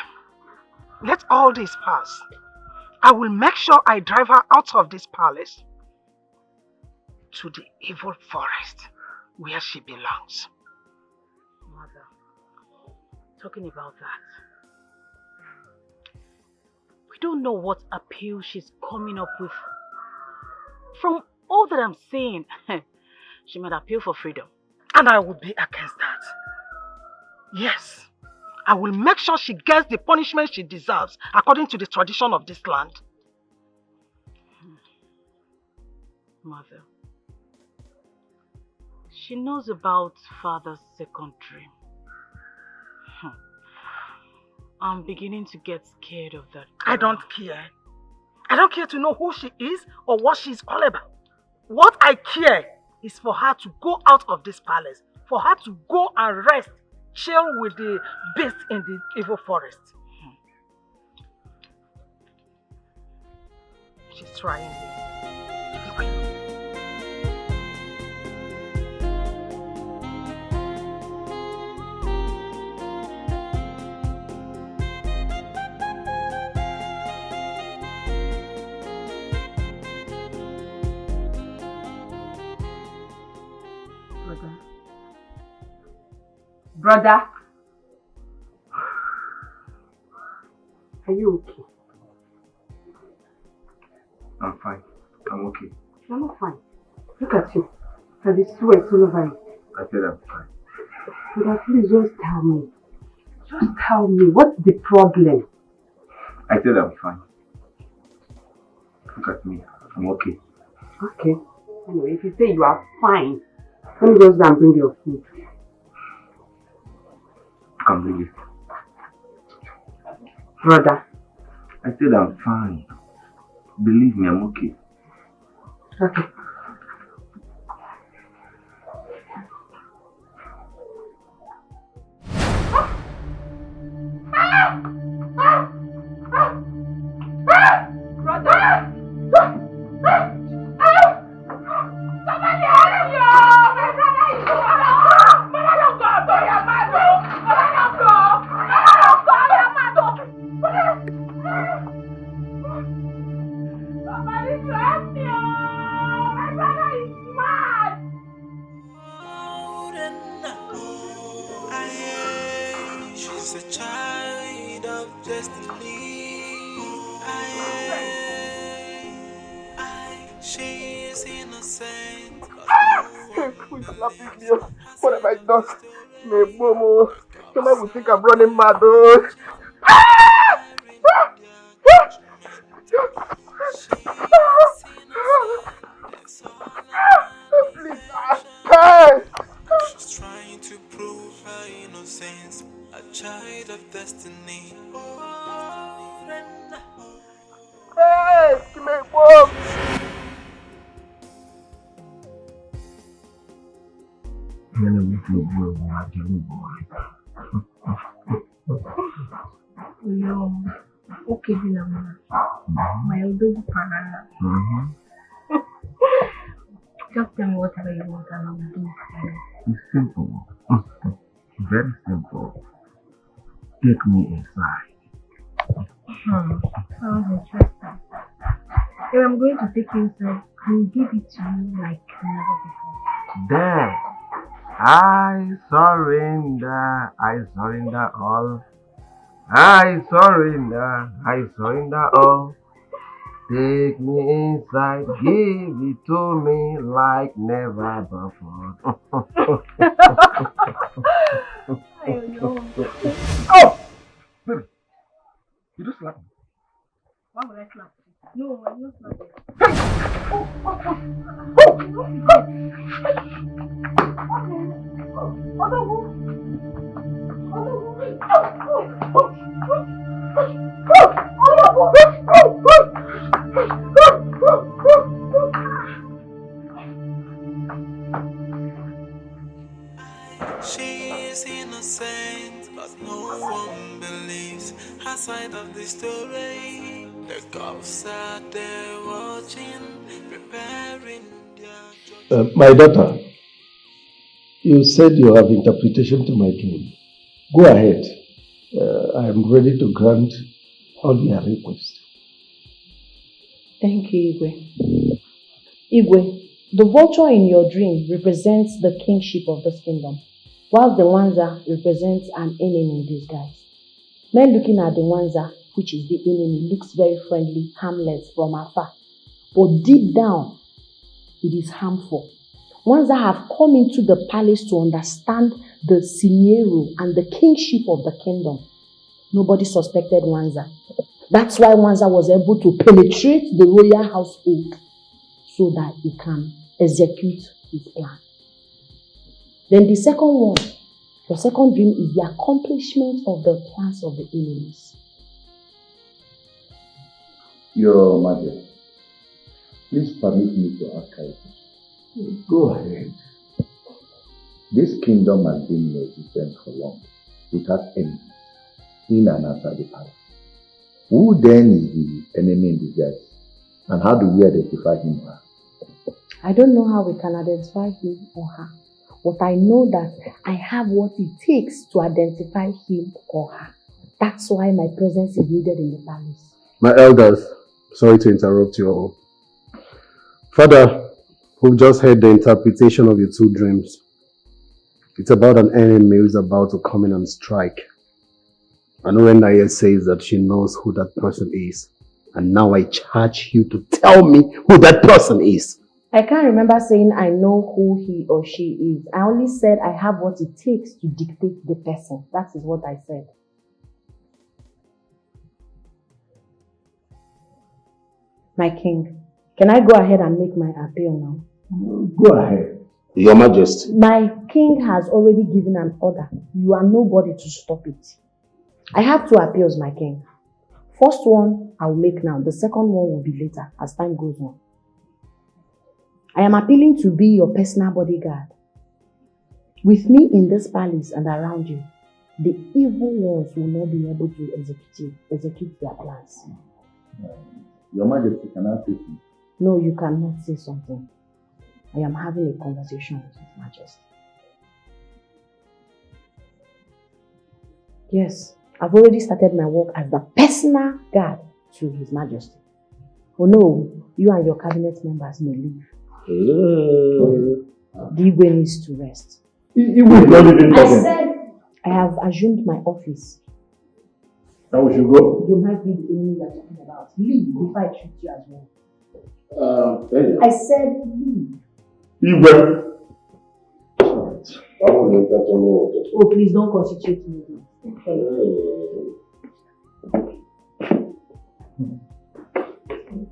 Speaker 13: Let all this pass. I will make sure I drive her out of this palace to the evil forest where she belongs.
Speaker 19: Mother, talking about that, I don't know what appeal she's coming up with. From all that I'm saying, she might appeal for freedom.
Speaker 13: And I would be against that. Yes, I will make sure she gets the punishment she deserves according to the tradition of this land.
Speaker 19: Mother, she knows about Father's second dream. I'm beginning to get scared of that girl.
Speaker 13: I don't care. I don't care to know who she is or what she's all about. What I care is for her to go out of this palace. For her to go and rest, chill with the beasts in the evil forest. She's trying this.
Speaker 6: Brother, are you okay?
Speaker 14: I'm fine. I'm okay.
Speaker 6: You're not fine. Look at you. There's sweat all over you.
Speaker 14: I said I'm fine.
Speaker 6: Brother, please just tell me. Just tell me, what's the problem?
Speaker 14: I said I'm fine. Look at me. I'm okay.
Speaker 6: Okay. Anyway, if you say you are fine, let me just go and bring your food.
Speaker 14: Come bring it.
Speaker 6: Brother.
Speaker 14: I said I'm fine. Believe me, I'm okay.
Speaker 6: Okay.
Speaker 12: Somebody help me! My brother is
Speaker 4: Who's laughing me? What have I done? Me Momo. Someone will think I'm running mad. Oh. Please, hey!
Speaker 1: She's trying to prove her innocence, a child of destiny.
Speaker 4: Hey, give me a bomb.
Speaker 6: No, okay, Vilama. My old partner. Just tell me whatever you want and I'll do it for you.
Speaker 14: It's simple. Very simple. Take me inside.
Speaker 6: Sounds interesting. If I'm going to take you inside, I'll give it to you like never before.
Speaker 14: There. I surrender all. I surrender all. Take me inside, give it to me like never before.
Speaker 4: Oh! Baby, you just slapped me.
Speaker 6: Why would I slap you? No, I'm not slapping.
Speaker 1: She is innocent, but no one believes her side of the story. The cops are there watching, preparing their...
Speaker 15: My daughter, you said you have interpretation to my dream. Go ahead. I am ready to grant all your requests.
Speaker 5: Thank you, Igwe. Igwe, the vulture in your dream represents the kingship of this kingdom, whilst the Wanza represents an enemy in disguise. Men looking at the Wanza, which is the enemy, looks very friendly, harmless from afar. But deep down, it is harmful. Wanza have come into the palace to understand the scenario and the kingship of the kingdom. Nobody suspected Wanza. That's why Wanza was able to penetrate the royal household so that he can execute his plan. Then the second one, the second dream is the accomplishment of the plans of the enemies.
Speaker 14: Your Majesty, please permit me to ask you.
Speaker 15: Go ahead.
Speaker 14: This kingdom has been in existence for long, without enemies, in and outside the palace. Who then is the enemy in disguise? And how do we identify him or her?
Speaker 5: I don't know how we can identify him or her, but I know that I have what it takes to identify him or her. That's why my presence is needed in the palace.
Speaker 2: My elders, sorry to interrupt you all. Father, we've just heard the interpretation of your two dreams. It's about an enemy who's about to come in and strike. I know Naya says that she knows who that person is. And now I charge you to tell me who that person is.
Speaker 5: I can't remember saying I know who he or she is. I only said I have what it takes to dictate the person. That is what I said. My king, can I go ahead and make my appeal now?
Speaker 15: Go ahead.
Speaker 2: Your Majesty.
Speaker 5: My king has already given an order. You are nobody to stop it. I have two appeals, my king. First one, I will make now. The second one will be later, as time goes on. I am appealing to be your personal bodyguard. With me in this palace and around you, the evil ones will not be able to execute their plans.
Speaker 14: Your Majesty, can I say something?
Speaker 5: No, you cannot say something. I am having a conversation with His Majesty. Yes, I've already started my work as the personal guard to His Majesty. Oh no, you and your cabinet members may leave. The Igwe needs to rest. I said I have assumed my office.
Speaker 15: Now we should go.
Speaker 5: You might be the enemy you're talking about. Leave before I treat you as well.
Speaker 7: I said leave.
Speaker 10: Igwe.
Speaker 7: Oh, please don't constitute me. Okay.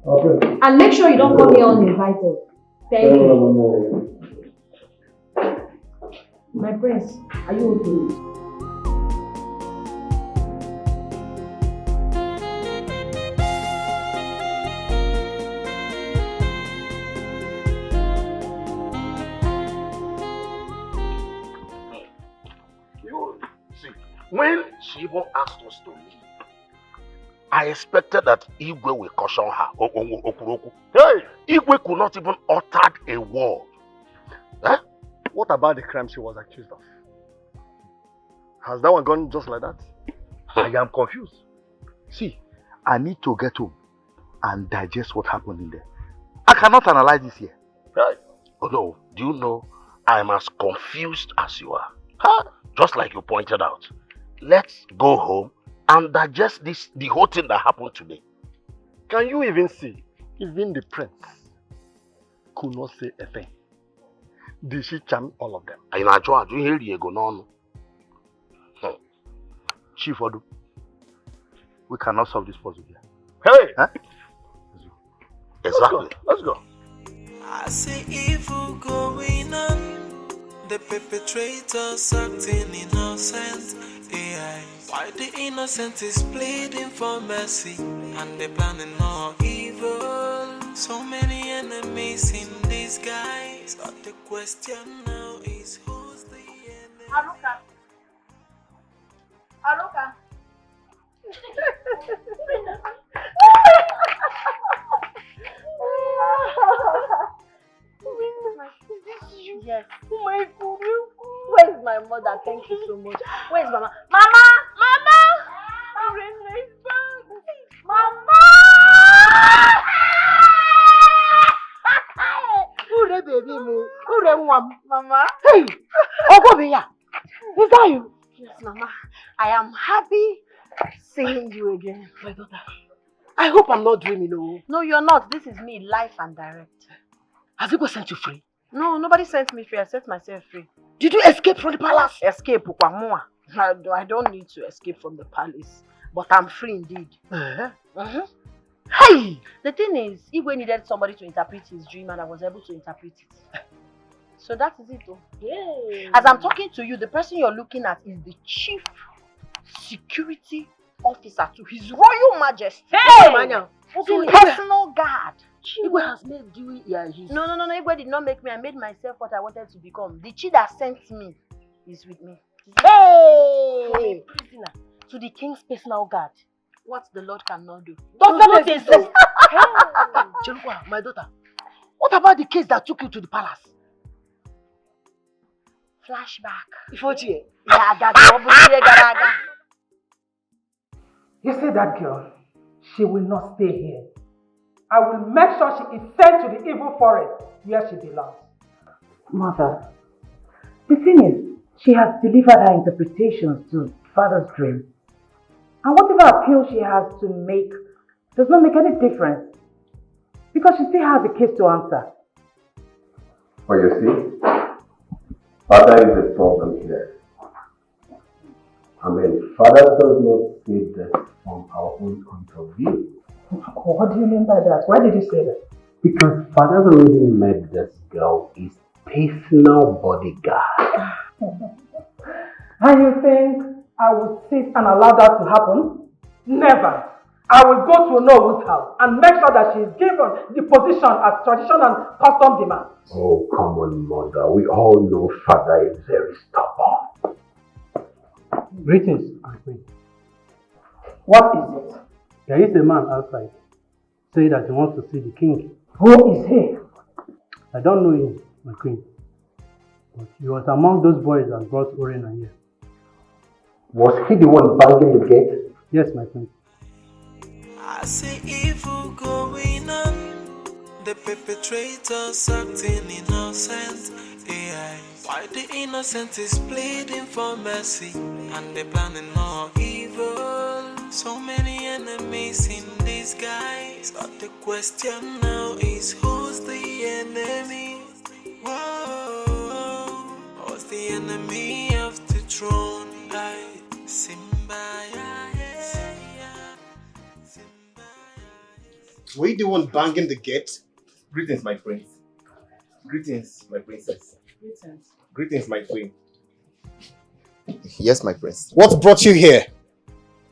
Speaker 10: Okay.
Speaker 7: And make sure you don't come here uninvited. Thank you.
Speaker 10: No.
Speaker 7: My prince, are you okay?
Speaker 16: When she even asked us to leave, I expected that Igwe will caution her. Okuroku. Hey! Igwe could not even utter a word. Eh?
Speaker 10: What about the crime she was accused of? Has that one gone just like that?
Speaker 11: I am confused. See, I need to get home and digest what happened in there. I cannot analyze this here.
Speaker 16: Right. Although, do you know, I am as confused as you are. Huh? Just like you pointed out. Let's go home and digest the whole thing that happened today.
Speaker 10: Can you even see? Even the prince could not say a thing. Did she charm all of them?
Speaker 11: Chief Odu, we cannot solve this puzzle here.
Speaker 10: Hey!
Speaker 11: Huh?
Speaker 16: Exactly.
Speaker 10: Let's go.
Speaker 1: I see evil going on. The perpetrators acting innocent. AI. Why the innocent is pleading for mercy, and they're planning more evil. So many enemies in disguise. But the question now is who's the enemy?
Speaker 3: Aruka.
Speaker 5: Yes. Oh my God. Where's my mother? Thank you so much. Where's Mama? Mama! Mama! Who the baby mo? Who the mom? Mama? Hey! Ogobiya! Is that you? Yes, Mama. I am happy seeing you again. My daughter. I hope I'm not dreaming, no. No, you're not. This is me, live and direct.
Speaker 18: Has Igwe sent you free?
Speaker 5: No, nobody sent me free. I set myself free.
Speaker 18: Did you escape from the palace?
Speaker 5: Escape, Ukwamoa. I don't need to escape from the palace. But I'm free indeed.
Speaker 18: Hey!
Speaker 5: The thing is, Igwe needed somebody to interpret his dream and I was able to interpret it. So that is it. Oh. Yay. As I'm talking to you, the person you're looking at is the chief security officer to His Royal Majesty.
Speaker 18: Hey!
Speaker 5: So personal guard.
Speaker 18: Igwe has made you his...
Speaker 5: No, Igwe did not make me. I made myself what I wanted to become. The chi that sent me is with me.
Speaker 18: Hey!
Speaker 5: Prisoner to the king's personal guard. What the Lord cannot do.
Speaker 18: Does not exist. Hey! Chelukwa, my daughter, what about the case that took you to the palace?
Speaker 5: Flashback.
Speaker 21: You see that girl? She will not stay here. I will make sure she is sent to the evil forest where she belongs.
Speaker 6: Mother, the thing is, she has delivered her interpretations to father's dream. And whatever appeal she has to make does not make any difference. Because she still has a case to answer.
Speaker 4: Well, you see, father is the problem here. I mean, father does not see this from our own point of view.
Speaker 6: What do you mean by that? Why did you say that?
Speaker 4: Because father already made this girl his personal bodyguard.
Speaker 21: And you think I will sit and allow that to happen? Never. I will go to Nollywood's house and make sure that she is given the position as tradition and custom demands.
Speaker 4: Oh, come on, mother. We all know father is very stubborn.
Speaker 10: Greetings, my queen.
Speaker 21: What is it?
Speaker 10: There is a man outside saying that he wants to see the king.
Speaker 21: Who is he?
Speaker 10: I don't know him, my queen. But he was among those boys that brought Orena here.
Speaker 4: Was he the one banging the gate?
Speaker 10: Yes, my queen.
Speaker 1: I see evil going on. The perpetrators acting innocent. AI. Why the innocent is pleading for mercy, and they're planning more evil. So many enemies in this disguise. But the question now is who's the enemy? Whoa, who's the enemy of the throne?
Speaker 9: Were you the one banging the gate?
Speaker 4: Greetings, my friends. Greetings, my princess.
Speaker 3: Greetings.
Speaker 4: Greetings, my queen.
Speaker 9: Yes, my prince. What brought you here?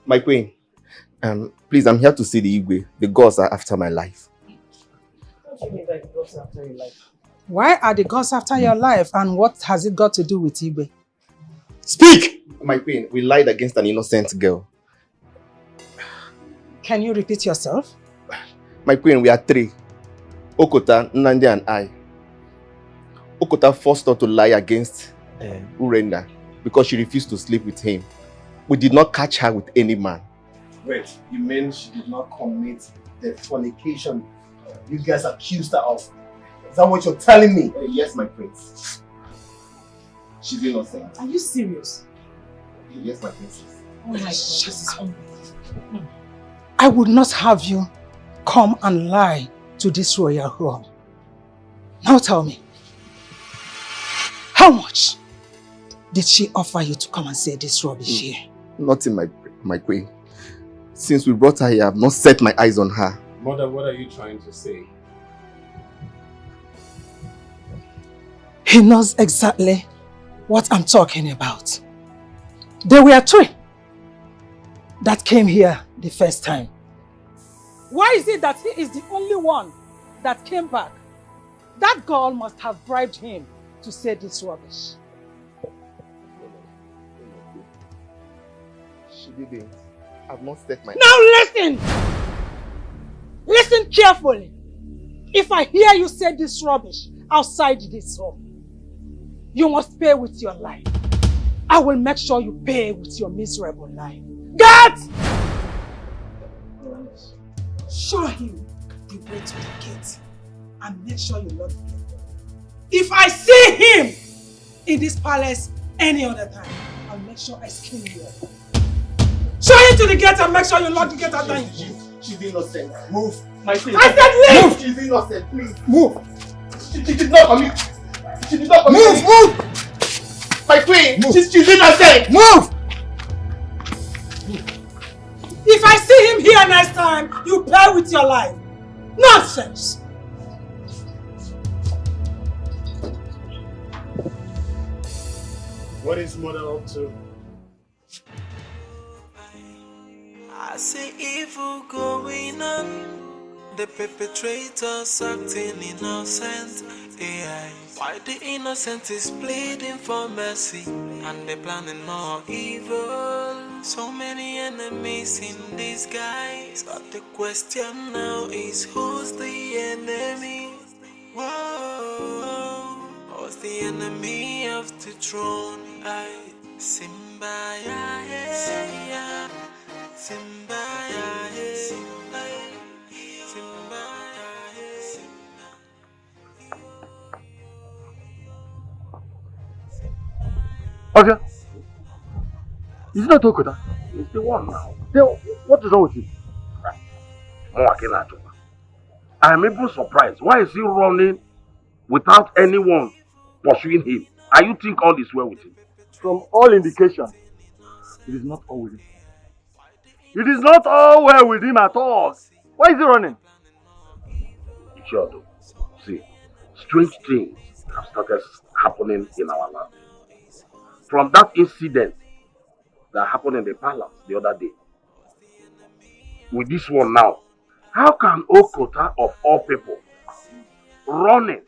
Speaker 4: My queen, please, I'm here to see the Igwe. The gods are after my life.
Speaker 3: What do you mean by the gods after your life?
Speaker 18: Why are the gods after your life and what has it got to do with Igwe?
Speaker 9: Speak!
Speaker 4: My queen, we lied against an innocent girl.
Speaker 18: Can you repeat yourself?
Speaker 4: My queen, we are three. Okota, Nnamdi and I. Okota forced her to lie against Urenda because she refused to sleep with him. We did not catch her with any man.
Speaker 9: Wait, you mean she did not commit the fornication you guys accused her of? Is that what you're telling me?
Speaker 4: Yes, my prince. She's innocent.
Speaker 3: Are you serious?
Speaker 4: Yes, my princess.
Speaker 3: Oh my God, this is unbelievable.
Speaker 18: I would not have you come and lie to this royal home. Now tell me, how much did she offer you to come and say this rubbish here?
Speaker 4: Nothing, my queen. Since we brought her here, I have not set my eyes on her.
Speaker 2: Mother, what are you trying to say?
Speaker 18: He knows exactly what I'm talking about. There were three that came here the first time. Why is it that he is the only one that came back? That girl must have bribed him to say this rubbish.
Speaker 4: She didn't. I've not set my...
Speaker 18: Now listen! Listen carefully. If I hear you say this rubbish outside this home, you must pay with your life. I will make sure you pay with your miserable life. Get! Show him the way to the gate and make sure you lock the gate. If I see him in this palace any other time, I'll make sure I skin you up. Show him to the gate and make sure you lock the gate after him.
Speaker 9: She's innocent. Move.
Speaker 4: My queen.
Speaker 18: I said leave!
Speaker 9: Move. She's innocent. Please.
Speaker 4: Move.
Speaker 9: She did not commit. She did not commit.
Speaker 4: Move!
Speaker 9: My queen.
Speaker 4: Move.
Speaker 9: She's innocent.
Speaker 4: Move!
Speaker 18: If I see him here next time, you pay with your life. Nonsense!
Speaker 2: What is mother up to?
Speaker 1: I see evil going on. The perpetrators acting innocent. AI. Why the innocent is pleading for mercy, and they're planning more evil. So many enemies in disguise. But the question now is who's the enemy? Whoa, who's the enemy of the throne? Simba, yeah. Simba,
Speaker 4: Okay. Is it not Okota? It's the one now. What is wrong with him? I am even surprised. Why is he running without anyone pursuing him? Are you think all is well with him?
Speaker 10: From all indications, it is not all with him. It is not all well with him at all. Why is he running?
Speaker 4: Sure, though. See, strange things have started happening in our land. From that incident that happened in the palace the other day, with this one now, how can Okota of all people running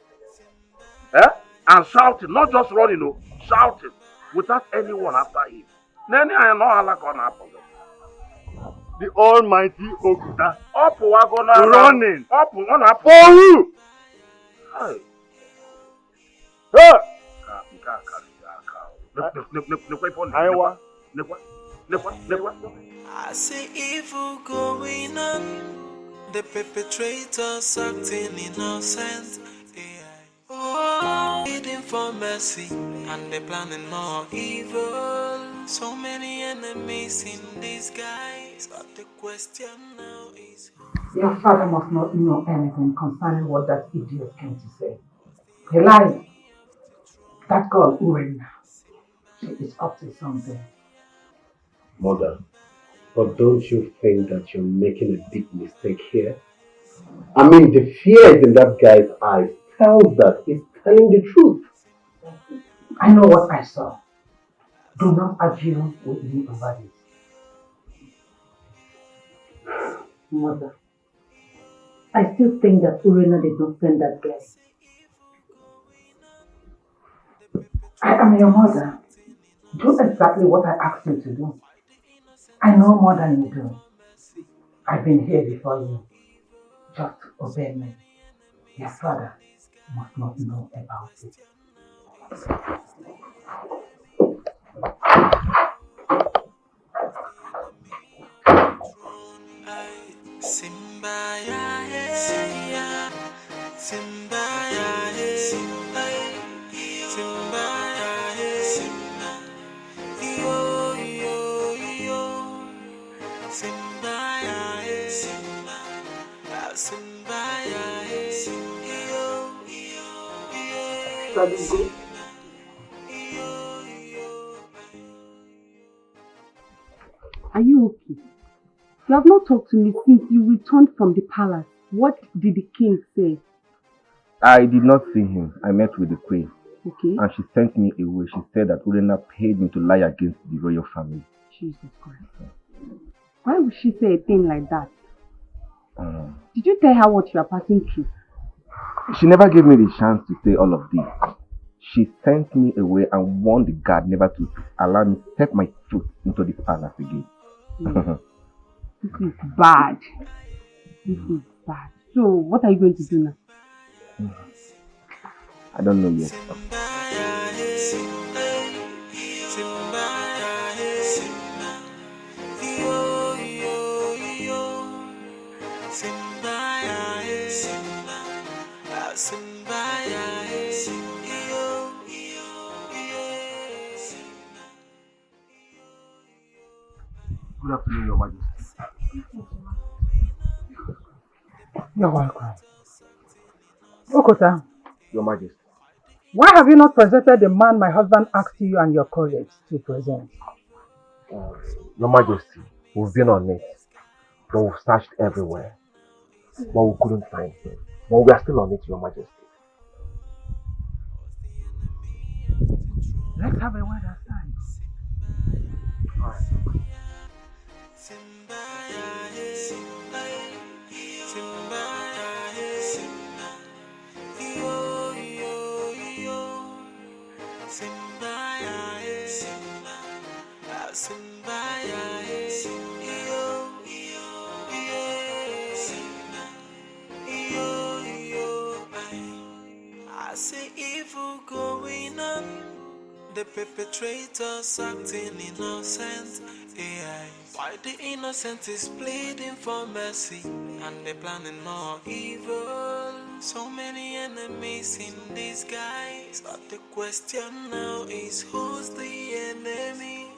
Speaker 4: and shouting, not just running, no, shouting without anyone after him? Then I know how gonna happen.
Speaker 10: The almighty Okota
Speaker 4: running
Speaker 10: for who?
Speaker 4: Hey.
Speaker 1: I see evil going on. The perpetrators acting innocent. Oh, pleading for mercy, and they're planning more evil. So many enemies in disguise. eyes, but the question now is
Speaker 21: Your father must not know anything concerning what that idiot came to say. He lied. That girl, Urena, she is up to something.
Speaker 2: Mother, but don't you think that you're making a big mistake here? I mean, the fears in that guy's eyes tells that he's telling the truth.
Speaker 21: I know what I saw. Do not argue with me over this.
Speaker 20: Mother, I still think that Urena did not send that guy.
Speaker 21: I am your mother. Do exactly what I asked you to do. I know more than you do. I've been here before you. Just obey me. Your father must not know about it.
Speaker 1: Simba ya hey, Simba ya hey, Simba ya hey, yo yo yo, Simba ya hey, Simba ya hey, yo yo.
Speaker 13: Are you okay? You have not talked to me since you returned from the palace. What did the king say?
Speaker 14: I did not see him. I met with the queen.
Speaker 13: Okay.
Speaker 14: And she sent me away. She said that Urena paid me to lie against the royal family.
Speaker 13: Jesus Christ. Why would she say a thing like that? Did you tell her what you are passing through?
Speaker 14: She never gave me the chance to say all of this. She sent me away and warned the guard never to allow me to step my foot into the palace again.
Speaker 13: This is bad. This is bad. So, what are you going to do now?
Speaker 14: I don't know yet.
Speaker 4: Good afternoon, Your Majesty.
Speaker 21: You're welcome. Okota,
Speaker 4: Your Majesty.
Speaker 21: why have you not presented the man my husband asked you and your colleagues to present?
Speaker 4: Your Majesty, we've been on it, but we've searched everywhere, but we couldn't find him. But we are still on it, Your Majesty.
Speaker 21: Let's have a word aside.
Speaker 4: Alright.
Speaker 1: I see evil going on. The perpetrators acting innocent. AI. Why the innocent is pleading for mercy and they're planning more evil. So many enemies in disguise, but the question now is who's the enemy?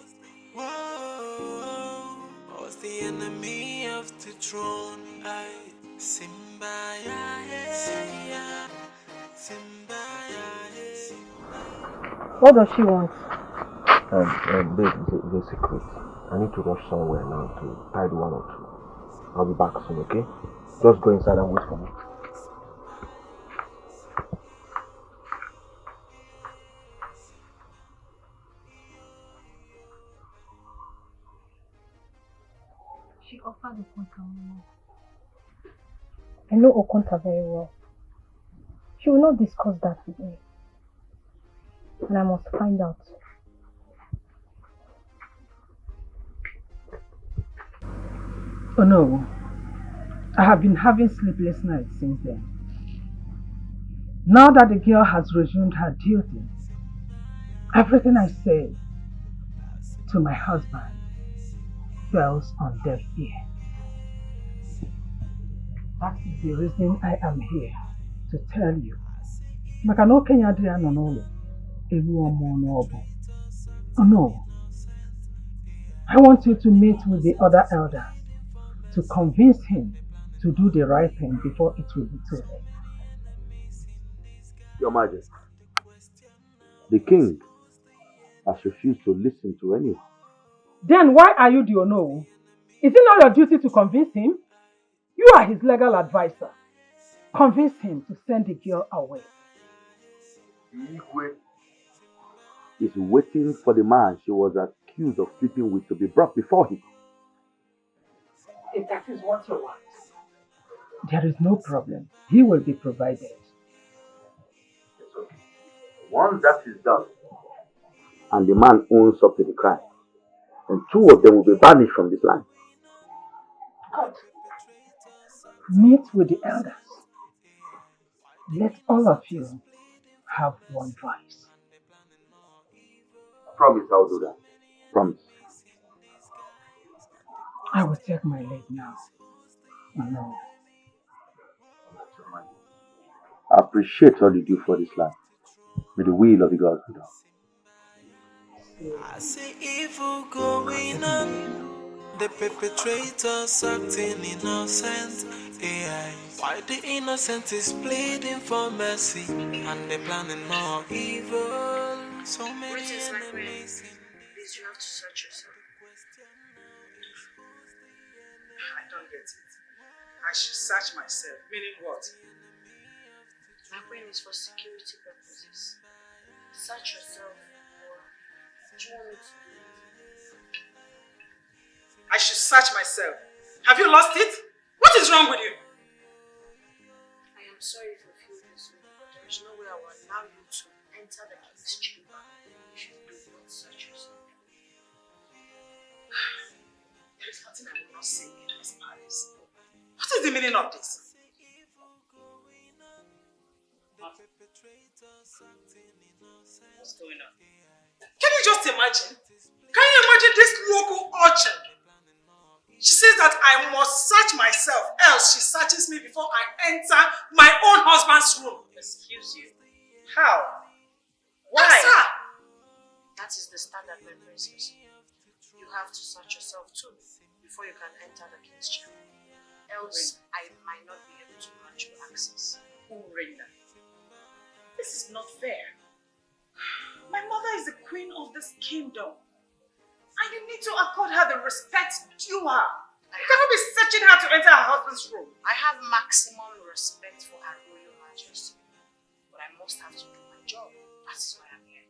Speaker 1: Whoa, who's the enemy of the throne? I Simba ya hey, Simba ya hey.
Speaker 21: What does she want?
Speaker 4: Babe, it's a secret. I need to rush somewhere now to tide one or two. I'll be back soon, okay? Just go inside and wait for me.
Speaker 13: She offered Okonta money.
Speaker 21: I know Okonta very well. She will not discuss that with me. And I must find out. Oh no. I have been having sleepless nights since then. Now that the girl has resumed her duties, everything I say to my husband falls on deaf ear. That is the reason I am here to tell you. Makano Kenya Adriano Nolo. Oh no. I want you to meet with the other elders to convince him to do the right thing before it will be too late.
Speaker 14: Your Majesty, the king has refused to listen to anyone.
Speaker 21: Then why are you the Onowu? Is it not your duty to convince him? You are his legal advisor. Convince him to send the girl away.
Speaker 14: Igwe is waiting for the man she was accused of sleeping with to be brought before him.
Speaker 21: If that is what you want, there is no problem. He will be provided.
Speaker 14: It's okay. Once that is done, and the man owns up to the crime, then two of them will be banished from this land.
Speaker 21: Good. Meet with the elders. Let all of you have one voice.
Speaker 14: Promise I'll do that. Promise.
Speaker 21: I will take my leave now. No.
Speaker 14: I appreciate all you do for this land. May the will of the gods be done.
Speaker 1: I see evil going on, the perpetrators acting innocent. AI, why the innocent is pleading for mercy, and they're planning more evil. So many enemies.
Speaker 18: Please, you have to search yourself. I don't get it. I should search myself. Meaning what? My brain is for security purposes. Search yourself. What do you want me to do? I should search myself. Have you lost it? What is wrong with you? I am sorry if you feel this way, but there is no way I will allow you to enter the king's chamber if you do not search yourself. There is nothing I will not say in this palace. What is the meaning of this? What's going on? Can you just imagine? Can you imagine this local urchin? She says that I must search myself, else she searches me before I enter my own husband's room. Excuse you. How? Why? Answer! That is the standard by princess. You have to search yourself too before you can enter the king's chamber. Else, I might not be able to grant you access. Urenda, this is not fair. My mother is the queen of this kingdom. And you need to accord her the respect due her. You cannot be searching her to enter her husband's room. I have maximum respect for her royal majesty. But I must have to do my job. That is why I'm here.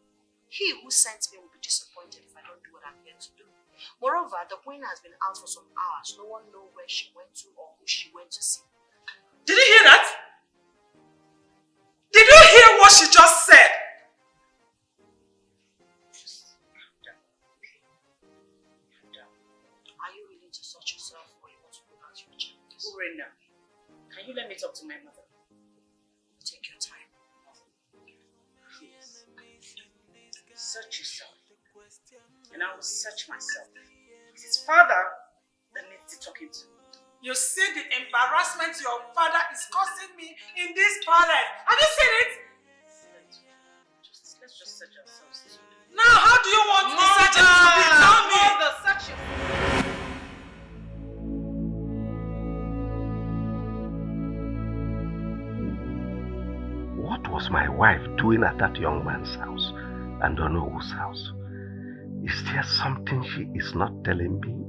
Speaker 18: He who sent me will be disappointed if I don't do what I'm here to do. Moreover, the queen has been out for some hours. No one knows where she went to or who she went to see. Did you hear that? Did you hear what she just said? Are you willing to search yourself or you want to go back to your chambers? Urena, can you let me talk to my mother? Take your time. Please. Search yourself. And I will search myself. It's his father that needs to talk to. You see the embarrassment your father is causing me in this palace. Have you seen it? Let's just search ourselves too. Now, how do you want me searching to be? Tell me. Mother, search yourself.
Speaker 16: What was my wife doing at that young man's house and don't know whose house? Is there something she is not telling me?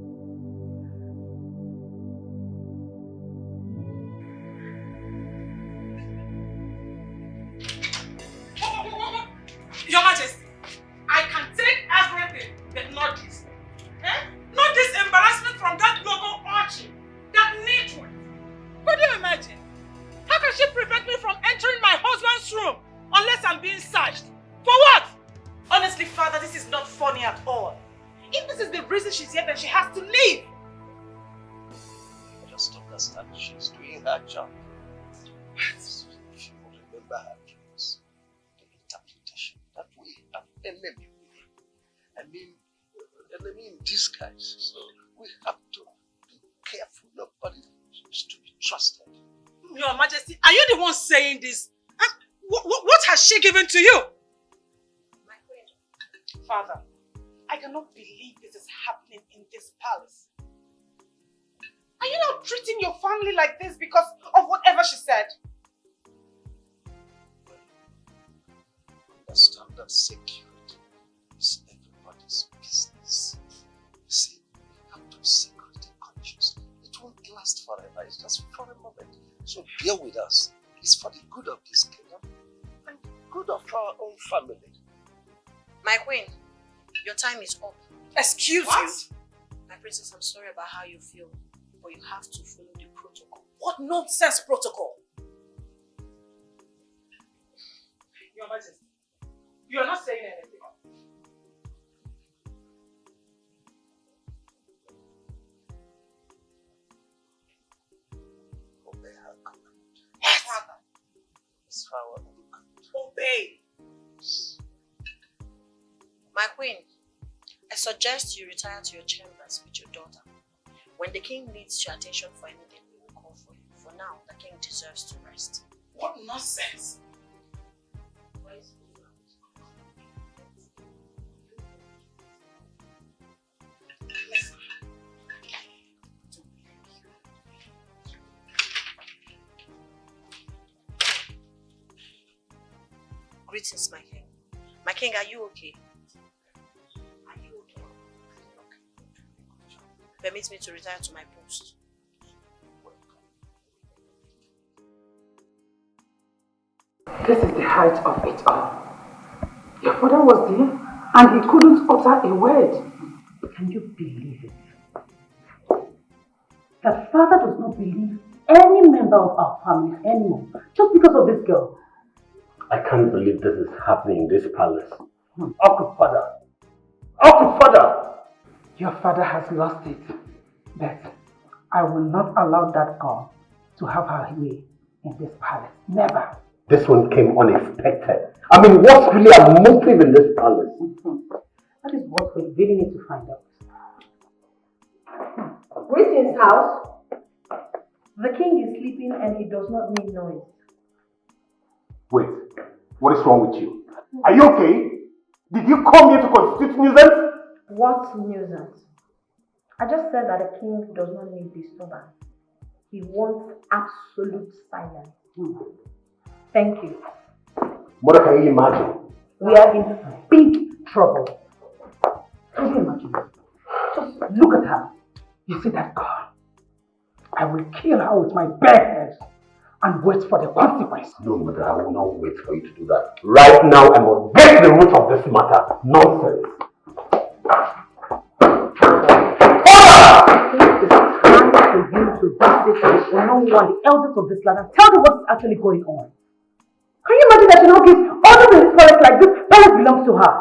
Speaker 18: Your Majesty, I can take everything, but not this. Not this embarrassment from that local urchin, that nitwit. Could you imagine? How can she prevent me from entering my husband's room unless I'm being searched? For what? Honestly, Father, this is not funny at all. If this is the reason she's here, then she has to leave.
Speaker 9: I just understand she's doing her job. She will remember her dreams, the interpretation. That we have enemy. Enemy in disguise. So we have to be careful. Nobody is to be trusted.
Speaker 18: Your Majesty, are you the one saying this? What has she given to you? My queen. Father,
Speaker 3: I cannot believe this is happening in this palace. Are you not treating your family like this because of whatever she said?
Speaker 15: Understand that security is everybody's business. You see, we have to be security conscious. It won't last forever, it's just for a moment. So bear with us. It's for the good of this kingdom and the good of our own family.
Speaker 5: My queen, your time is up.
Speaker 3: Excuse you?
Speaker 5: My princess, I'm sorry about how you feel, but you have to follow the protocol.
Speaker 3: What nonsense protocol? Your Majesty, you are not saying anything.
Speaker 15: Obey her command.
Speaker 3: Yes!
Speaker 15: It's for our own good.
Speaker 3: Obey!
Speaker 5: My queen, I suggest you retire to your chambers with your daughter. When the king needs your attention for anything, we will call for you. For now, the king deserves to rest.
Speaker 3: What nonsense!
Speaker 5: Greetings, my king. My king, are you okay? Are you okay? Permit me to retire to my post.
Speaker 21: This is the height of it all. Your father was there and he couldn't utter a word. Can you believe it? That father does not believe any member of our family anymore just because of this girl.
Speaker 9: I can't believe this is happening in this palace.
Speaker 21: Awkward father. Awkward father. Your father has lost it. But I will not allow that girl to have her way in this palace. Never.
Speaker 9: This one came unexpected. I mean, what's really a motive in this palace?
Speaker 21: That is what we really need to find out.
Speaker 6: Greetings, house. The king is sleeping and he does not need noise.
Speaker 9: Wait, what is wrong with you? Are you okay? Did you come here to constitute nuisance?
Speaker 6: What nuisance? I just said that the king does not need disturbance. He wants absolute silence. Thank you.
Speaker 9: Mother, can you imagine?
Speaker 21: We are in big trouble. Can you imagine? Just look at her. You see that girl? I will kill her with my bare hands and wait for the consequence.
Speaker 9: No, mother, I will not wait for you to do that. Right now, I must get to the root of this matter. Nonsense.
Speaker 21: It's time for you to visit the no one, the elders of this land, and tell them what's actually going on. Can you imagine that she now gives orders in this forest like this? Palace belongs to her.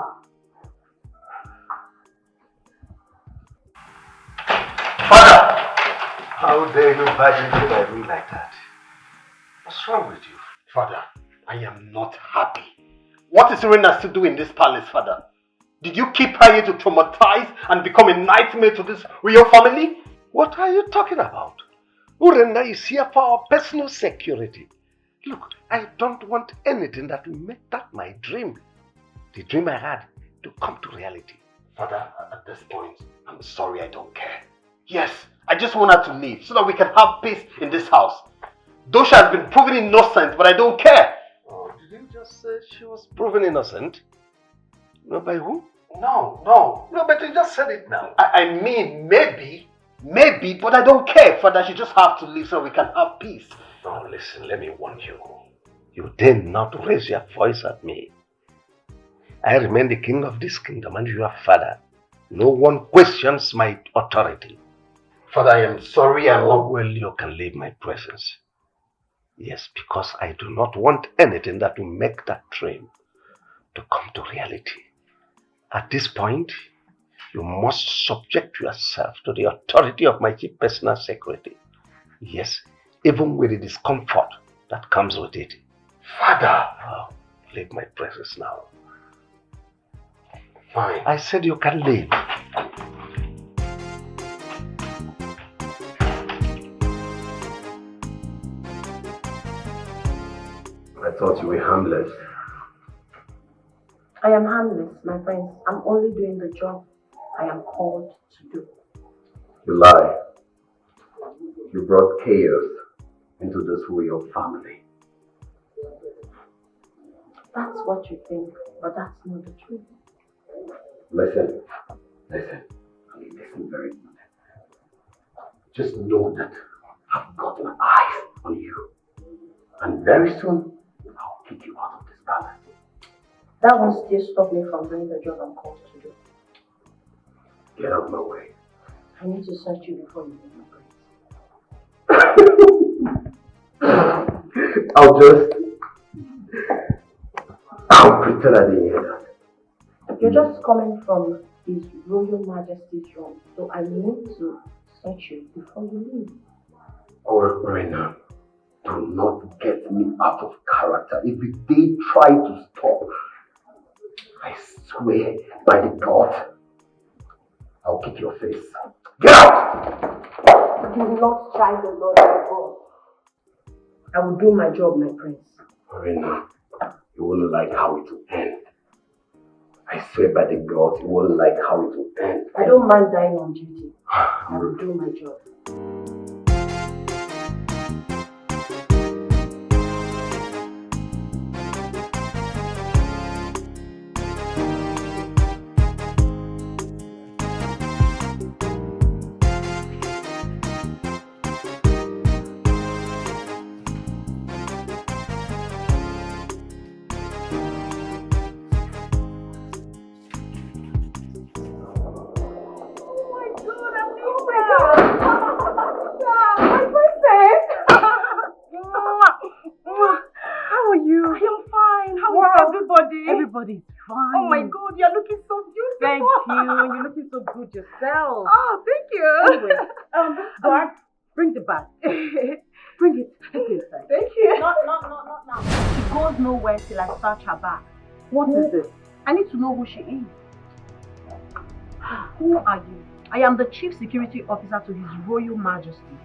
Speaker 9: Father! How dare you barge into my room like that? What's wrong with you? Father, I am not happy. What is Irena still doing in this palace, Father? Did you keep her here to traumatize and become a nightmare to this real family?
Speaker 15: What are you talking about? Urena is here for our personal security. Look, I don't want anything that will make that my dream. The dream I had to come to reality.
Speaker 9: Father, at this point, I'm sorry, I don't care. Yes, I just want her to leave so that we can have peace in this house. Though she has been proven innocent, but I don't care.
Speaker 15: Oh, did you just say she was proven innocent? No, by who?
Speaker 9: No.
Speaker 15: No, but you just said it now.
Speaker 9: I mean, maybe, but I don't care, Father. She just have to leave so we can have peace.
Speaker 15: Now listen, let me warn you. You dare not raise your voice at me. I remain the king of this kingdom and your father. No one questions my authority.
Speaker 9: Father, I am sorry, I'm not...
Speaker 15: Well, you can leave my presence. Yes, because I do not want anything that will make that dream to come to reality. At this point, you must subject yourself to the authority of my chief personal secretary. Yes, even with the discomfort that comes with it.
Speaker 9: Father!
Speaker 15: Oh, leave my presence now.
Speaker 9: Fine.
Speaker 15: I said you can leave.
Speaker 9: I thought you were harmless.
Speaker 6: I am harmless, my friends. I'm only doing the job I am called to do.
Speaker 9: You lie. You brought chaos into this royal family.
Speaker 6: That's what you think, but that's not the truth.
Speaker 9: Listen, listen very good. Just know that I've got my eyes on you. And very soon, I'll kick you out of this palace.
Speaker 6: That won't still stop me from doing the job I'm called to do.
Speaker 9: Get out of my way.
Speaker 6: I need to search you before you leave my place.
Speaker 9: I'll pretend I didn't hear that.
Speaker 6: You're just coming from His Royal Majesty's room, so I need to search you before you leave.
Speaker 9: Oh, Rena, do not get me out of character. If they try to stop, I swear by the God, I'll kick your face. Get out!
Speaker 6: Do not try the Lord your God. I will do my job, my prince.
Speaker 9: Rena, you wouldn't like how it will end. I swear by the God, you wouldn't like how it will end.
Speaker 6: I don't mind dying on duty. I will do my job.
Speaker 3: Everybody's fine. Oh my God, you're looking so beautiful. Thank you. You're looking so good yourself. Oh, thank you. Anyway, guard, bring the bag. Bring it. Take it inside. Thank you.
Speaker 5: Not now. She goes nowhere till I search her bag.
Speaker 3: What is this?
Speaker 5: I need to know who she is. Who are you? I am the Chief Security Officer to His Royal Majesty.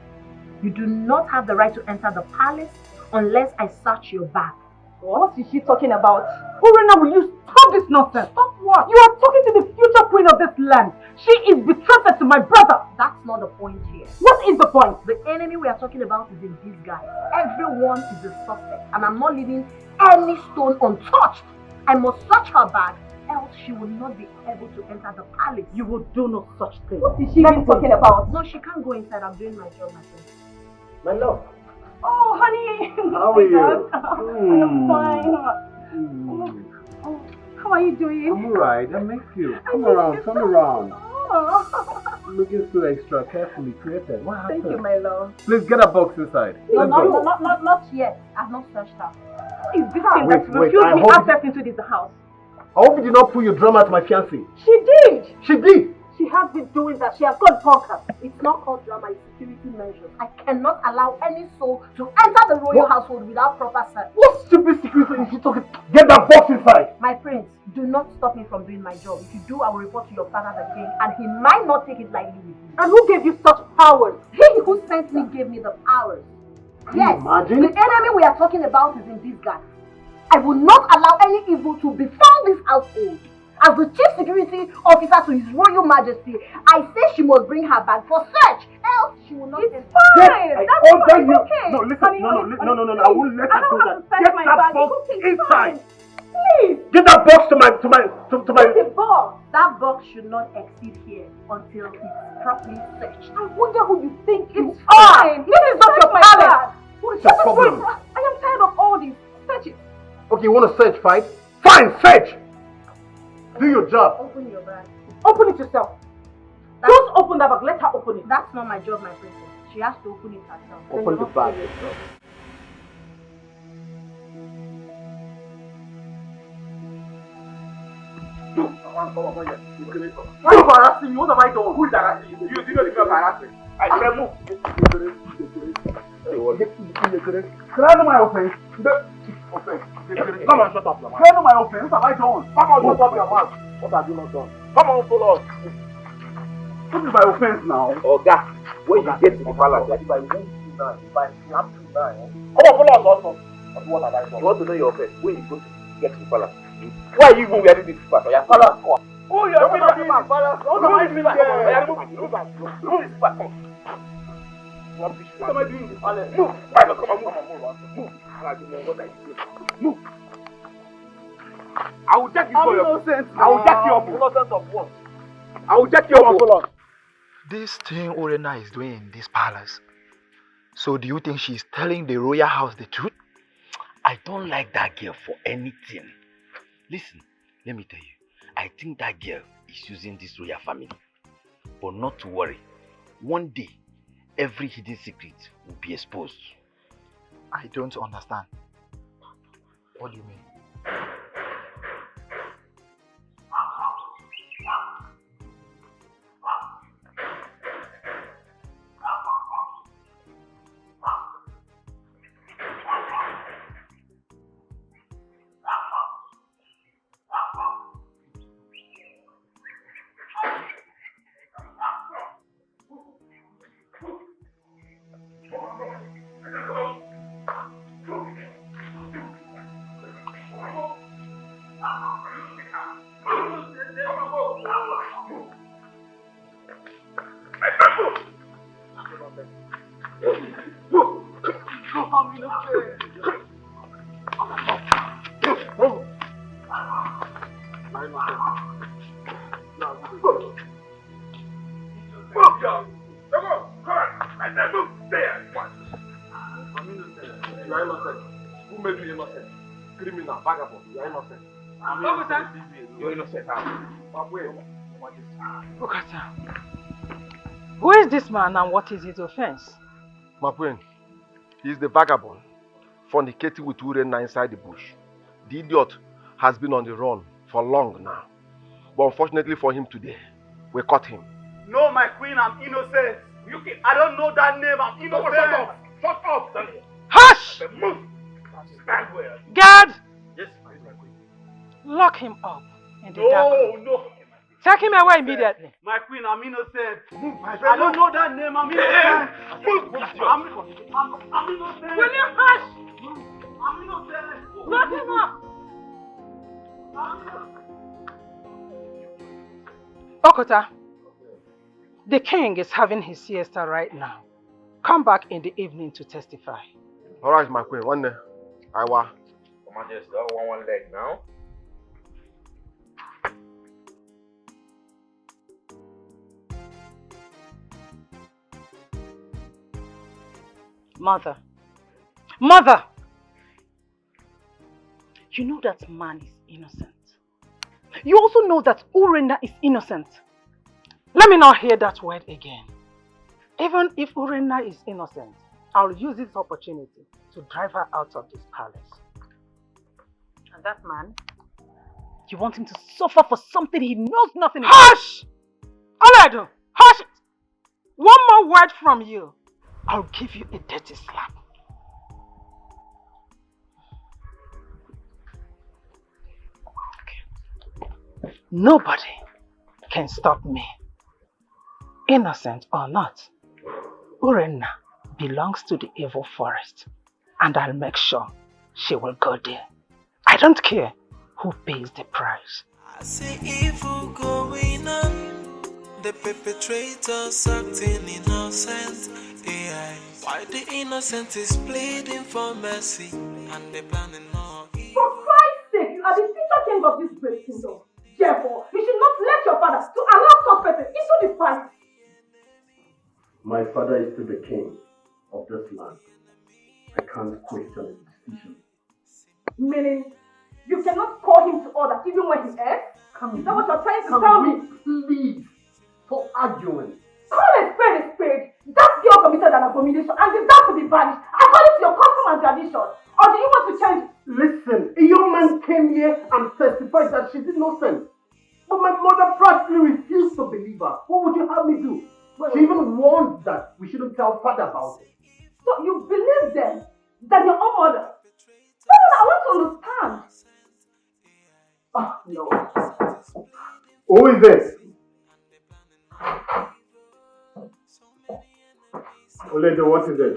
Speaker 5: You do not have the right to enter the palace unless I search your bag.
Speaker 3: What is she talking about? Urena, will you stop this nonsense? Stop what? You are talking to the future queen of this land. She is betrothed to my brother.
Speaker 5: That's not the point here.
Speaker 3: What is the point?
Speaker 5: The enemy we are talking about is in disguise. Everyone is a suspect, and I'm not leaving any stone untouched. I must search her bag, else she will not be able to enter the palace.
Speaker 3: You will do no such thing. What is she even talking about?
Speaker 5: No, she can't go inside. I'm doing my job, my friend.
Speaker 9: My love.
Speaker 3: Oh, honey.
Speaker 9: How are you?
Speaker 3: I'm fine. Oh, how are you doing?
Speaker 9: I'm alright. I miss you. Come around. Come around.
Speaker 3: Oh.
Speaker 9: Looking so extra carefully created. What happened?
Speaker 3: Thank you, my love.
Speaker 9: Please get a box inside.
Speaker 5: No, not yet. I've not searched her.
Speaker 3: Who is this thing that refused me access into this house?
Speaker 9: I hope you did not pull your drum at my fiancé.
Speaker 3: She did.
Speaker 9: She did.
Speaker 3: She has been doing that. She has got bonkers.
Speaker 5: It's not called drama, it's security measures. I cannot allow any soul to enter the royal household without proper search.
Speaker 9: What stupid security is she talking? Get that box inside!
Speaker 5: My prince, do not stop me from doing my job. If you do, I will report to your father the king, and he might not take it lightly with you.
Speaker 3: And who gave you such powers?
Speaker 5: He who sent me gave me the powers. Yes,
Speaker 9: imagine?
Speaker 5: The enemy we are talking about is in disguise. I will not allow any evil to befall this household. As the Chief Security Officer to His Royal Majesty, I say she must bring her bag for search, else she will not enter.
Speaker 3: It's fine!
Speaker 9: Yes,
Speaker 3: That's fine, it's okay!
Speaker 9: No, listen,
Speaker 3: honey,
Speaker 9: no,
Speaker 3: honey,
Speaker 9: I won't let her do that. Get that box inside!
Speaker 3: Please!
Speaker 9: Get that box to my...
Speaker 5: The box! That box should not exceed here until it's properly searched.
Speaker 3: I wonder who you think
Speaker 5: it's
Speaker 3: fine! This is not your palace!
Speaker 9: What is your problem?
Speaker 3: I am tired of all this. Search it.
Speaker 9: Okay, you want to search, fine? Fine, search! Do your job.
Speaker 5: Open your bag.
Speaker 3: Open it yourself. Don't open that bag. Let her open it.
Speaker 5: That's not my job, my princess. She has to open it herself.
Speaker 9: Open the bag.
Speaker 4: Why are you harassing me? What have I done? Who is harassing you? You know the girl harassing. I said move. Can I know my offense? Come on, shut up, man. Can I know my offense? What have I done? Come on, shut up your mouth. What have you not done? Come on, follow us. What is my offense now?
Speaker 16: Oh, God. When you get to the palace, if I won't do now, if I snap you now,
Speaker 4: come on, follow us also. What have I done?
Speaker 16: You want to know your offense? When you go to get to the palace? Why are you even wearing this palace? Your palace.
Speaker 4: Oh, you're doing the palace. What am I doing there? Move this back. What am I doing in the palace? Move. Move. Move. I will jack you for your... I will jack you up. Innocent of what? I will jack you up.
Speaker 11: This thing Orena is doing in this palace. So do you think she's telling the royal house the truth?
Speaker 14: I don't like that girl for anything. Listen, let me tell you. I think that girl is using this royal family. But not to worry. One day, every hidden secret will be exposed.
Speaker 11: I don't understand. What do you mean?
Speaker 18: Who is this man and what is his offense?
Speaker 4: My friend, he's the vagabond fornicating with Urena inside the bush. The idiot has been on the run for long now. But unfortunately for him today, we caught him.
Speaker 10: No, my queen, I'm innocent. I don't know that name, I'm innocent. Shut up, Daniel.
Speaker 18: Hush!
Speaker 10: Move! Stand where?
Speaker 18: Guard!
Speaker 10: Yes, my queen.
Speaker 18: Lock him up in the dark room.
Speaker 10: No.
Speaker 18: Take him away immediately.
Speaker 10: My queen, I'm innocent. I don't know that name, I'm innocent. I'm innocent.
Speaker 18: Will you hush?
Speaker 10: I'm innocent.
Speaker 18: Lock him up. Okota, the king is having his siesta right now. Come back in the evening to testify.
Speaker 4: Alright, my queen, one day. I wa.
Speaker 14: Come on, just one leg now.
Speaker 19: Mother! You know that man is innocent. You also know that Urena is innocent.
Speaker 18: Let me not hear that word again. Even if Urena is innocent, I'll use this opportunity to drive her out of this palace.
Speaker 19: And that man? You want him to suffer for something he knows nothing about?
Speaker 18: Hush! Oledo, hush it! One more word from you, I'll give you a dirty slap. Nobody can stop me. Innocent or not, Urena belongs to the evil forest, and I'll make sure she will go there. I don't care who pays the price.
Speaker 1: I see evil going on, the perpetrators acting innocent. AI. Why the innocent is pleading for mercy, and they planning more evil.
Speaker 3: For Christ's sake, you are the future king of this great kingdom. Therefore, you should not let your father to allow such person into this fight.
Speaker 2: My father is still the king of this land. I can't question his decision.
Speaker 3: Meaning, you cannot call him to order even when he errs? Is that what you're trying to tell me?
Speaker 2: Please, stop arguing.
Speaker 3: Call a spade a spade. That girl committed an abomination and deserves to be banished according to your custom and tradition. Or do you want to change?
Speaker 2: Listen, a young man came here and testified that she's innocent. But my mother practically refused to believe her. What would you have me do? She even warned that we shouldn't tell father about it.
Speaker 3: So you believe them than your own mother? No, I want to understand.
Speaker 2: Ah, no. Who is this? Oledo, what is it?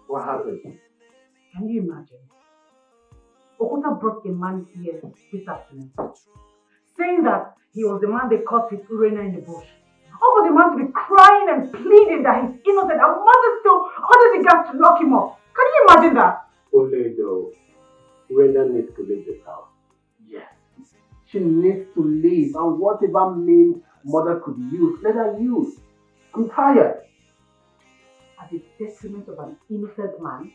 Speaker 2: What happened?
Speaker 3: Can you imagine?
Speaker 21: Okuta brought a man here this afternoon, saying that he was the man they caught with Urena in the bush. All for the man to be crying and pleading that he's innocent and mother still ordered the guards to lock him up. Can you imagine that?
Speaker 16: Oledo, Urena needs to leave this house. Yes. She needs to leave, and whatever means mother could use, let her use. I'm tired.
Speaker 21: At the detriment of an innocent man?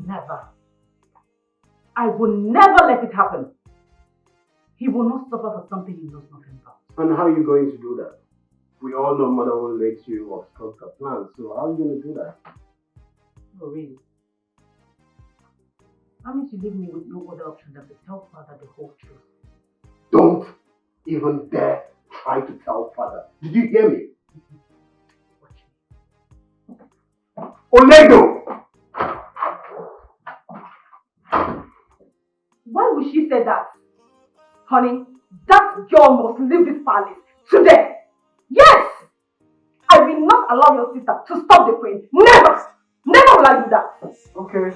Speaker 21: Never. I will never let it happen. He will not suffer for something he knows nothing about.
Speaker 16: And how are you going to do that? We all know mother will let you obstruct her plans, so how are you going to do that?
Speaker 21: Oh, really? That means you leave me with no other option than to tell father the whole truth.
Speaker 16: Don't even dare try to tell father. Did you hear me? Oledo!
Speaker 21: Why would she say that? Honey, that girl must leave this palace today. Yes! I will not allow your sister to stop the queen. Never! Never will I do that.
Speaker 16: Okay.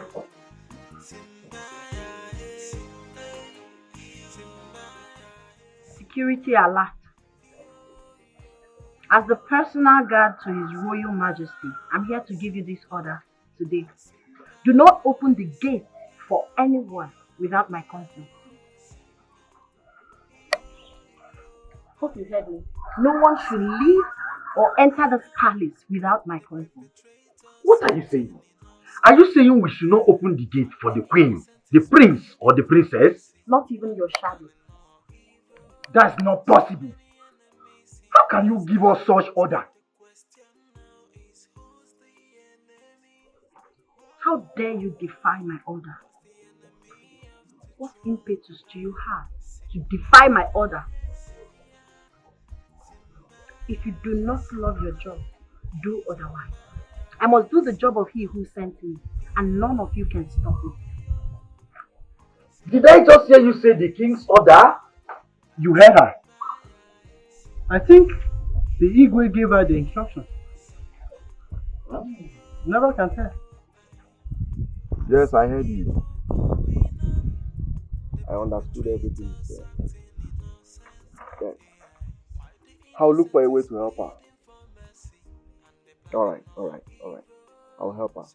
Speaker 5: Security alert. As the personal guard to His Royal Majesty, I'm here to give you this order today. Do not open the gate for anyone without my consent. Hope you heard me. No one should leave or enter this palace without my consent.
Speaker 4: What are you saying? Are you saying we should not open the gate for the queen, the prince, or the princess?
Speaker 5: Not even your shadow.
Speaker 4: That's not possible. How can you give us such order?
Speaker 5: How dare you defy my order? What impetus do you have to defy my order? If you do not love your job, do otherwise. I must do the job of He who sent me, and none of you can stop me.
Speaker 4: Did I just hear you say the king's order?
Speaker 10: You heard her. I think the Igwe gave her the instructions. Never can tell.
Speaker 4: Yes, I heard you. I understood everything you said. Then, I'll look for a way to help her. Alright. I'll help her.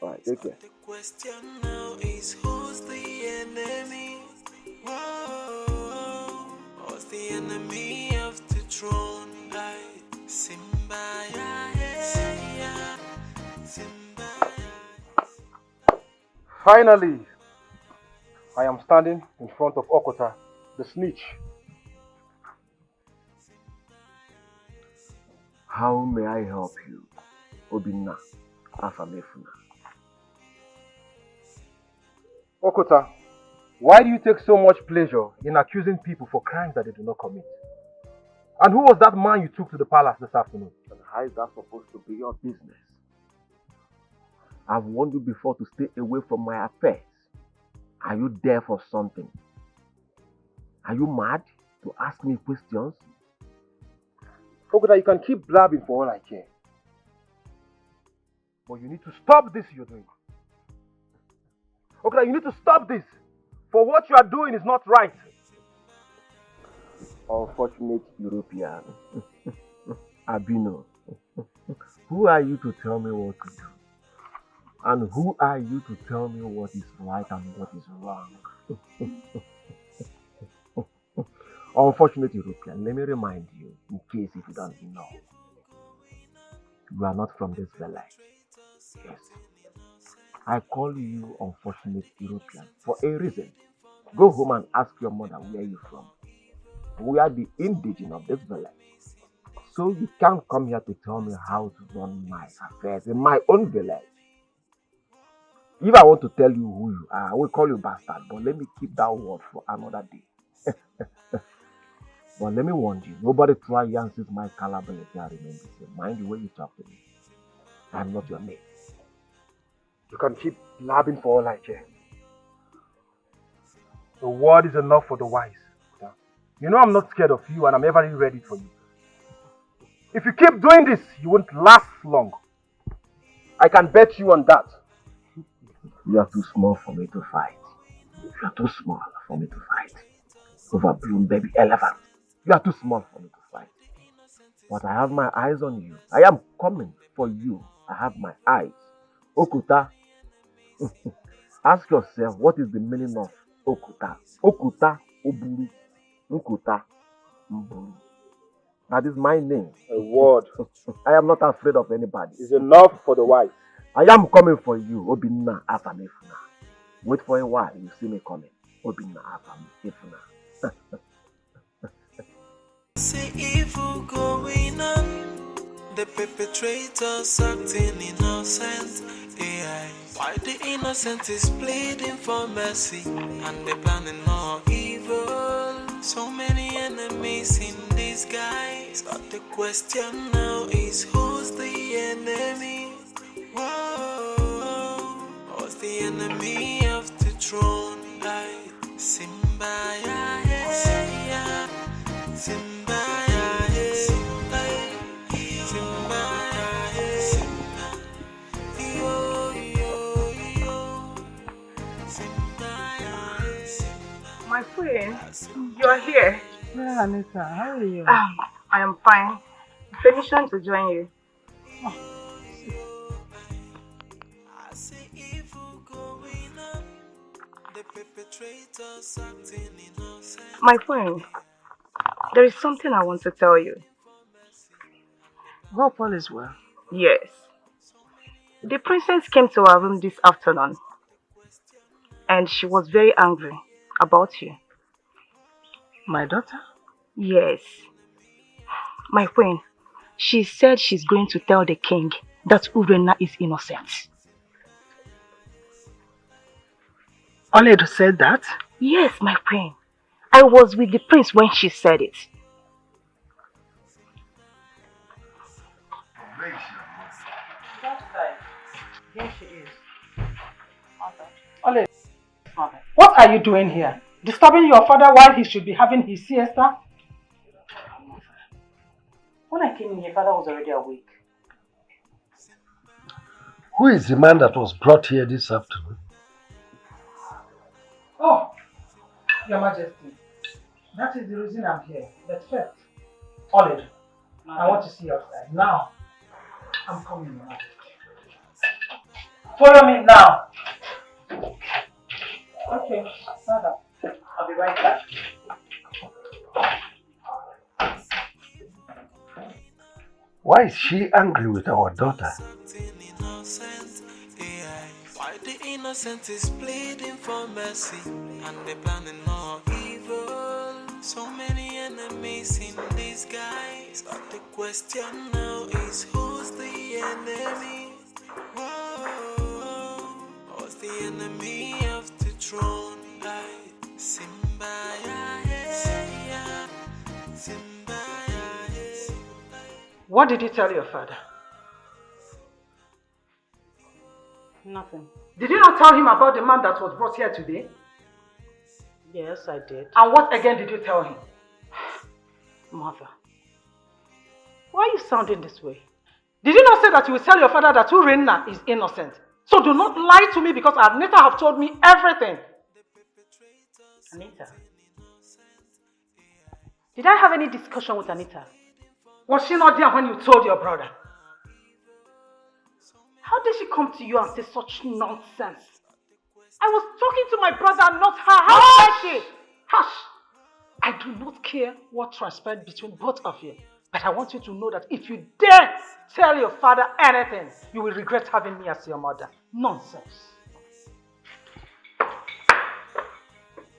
Speaker 4: Alright, take care.
Speaker 1: The question now is who's the enemy? Whoa, who's the enemy of the throne? Simba, yeah, Simba.
Speaker 4: Finally, I am standing in front of Okota, the snitch.
Speaker 16: How may I help you, Obinna Afamefuna?
Speaker 4: Okota, why do you take so much pleasure in accusing people for crimes that they do not commit? And who was that man you took to the palace this afternoon?
Speaker 16: And how is that supposed to be your business? I've warned you before to stay away from my affairs. Are you there for something? Are you mad to ask me questions?
Speaker 4: Okota, you can keep blabbing for all I care. But you need to stop this you're doing. Okota, you need to stop this. For what you are doing is not right.
Speaker 16: Unfortunate European. Abino. Who are you to tell me what to do? And who are you to tell me what is right and what is wrong? Unfortunate European, let me remind you, in case if you don't know, you are not from this village. Yes. I call you unfortunate European for a reason. Go home and ask your mother where you're from. We are the indigenous of this village. So you can't come here to tell me how to run my affairs in my own village. If I want to tell you who you are, I will call you bastard, but let me keep that word for another day. But let me warn you, nobody try Yancy's my caliber if I remain the same. Mind the way you talk to me. I'm not your mate.
Speaker 4: You can keep blabbing for all I care. The word is enough for the wise. You know I'm not scared of you and I'm ever ready for you. If you keep doing this, you won't last long. I can bet you on that.
Speaker 14: You are too small for me to fight. You are too small for me to fight. Overblown baby elephant. You are too small for me to fight. But I have my eyes on you. I am coming for you. I have my eyes. Okuta. Ask yourself, what is the meaning of Okuta? Okuta, Oburu, Okuta, Mburu. That is my name.
Speaker 4: A word.
Speaker 14: I am not afraid of anybody.
Speaker 4: Is enough for the wise.
Speaker 14: I am coming for you, Obinna Afamefuna. Wait for a while, you see me coming. Obinna Afamefuna.
Speaker 1: See evil going on, the perpetrators acting innocent. AI. Why the innocent is pleading for mercy, and they're planning more evil. So many enemies in disguise, but the question now is who's the enemy? Whoa, who's the enemy of the throne? Like Simba, yeah, Simba.
Speaker 3: My friend, you are here.
Speaker 21: Yeah, Anita, how are you?
Speaker 3: I am fine. Permission to join you. My friend, there is something I want to tell you.
Speaker 21: Hope all is well.
Speaker 3: Yes. The princess came to our room this afternoon and she was very angry about you.
Speaker 21: My daughter?
Speaker 3: Yes. My friend, she said she's going to tell the king that Urena is innocent.
Speaker 21: Oledo said that?
Speaker 3: Yes, my friend. I was with the prince when she said it.
Speaker 21: Here she is. Ole, what are you doing here? Disturbing your father while he should be having his siesta? When I came in, your father was already awake.
Speaker 15: Who is the man that was brought here this afternoon?
Speaker 21: Oh, Your Majesty. That is the reason I'm here. But first, Ole, I want to see your side. Now, I'm coming, Your Majesty. Follow me now. Okay, father. I'll be right back.
Speaker 15: Why is she angry with our daughter?
Speaker 1: Why the innocent is pleading for mercy, and they're planning more evil. So many enemies in disguise, but the question now is who's the enemy? Whoa, who's the enemy of the throne? Like Simba, yeah, Simba, yeah.
Speaker 21: What did you tell your father?
Speaker 3: Nothing.
Speaker 21: Did you not tell him about the man that was brought here today?
Speaker 3: Yes, I did.
Speaker 21: And what again did you tell him?
Speaker 3: Mother, why are you sounding this way?
Speaker 21: Did you not say that you will tell your father that Urena is innocent? So do not lie to me because Anita have told me everything.
Speaker 3: Anita? Did I have any discussion with Anita?
Speaker 21: Was she not there when you told your brother?
Speaker 3: How did she come to you and say such nonsense? I was talking to my brother, not her. How dare she?
Speaker 21: Hush! I do not care what transpired between both of you. But I want you to know that if you dare tell your father anything, you will regret having me as your mother. Nonsense.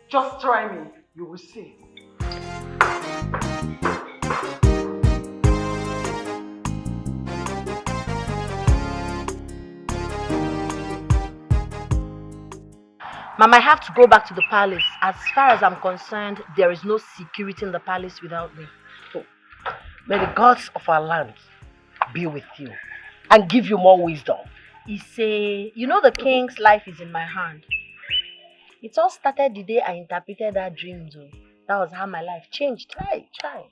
Speaker 21: Just try me, you will see.
Speaker 5: Mama, I have to go back to the palace. As far as I'm concerned, there is no security in the palace without me.
Speaker 17: May the gods of our land be with you and give you more wisdom.
Speaker 5: You know the king's life is in my hand. It all started the day I interpreted that dream, though. That was how my life changed.
Speaker 17: Chai.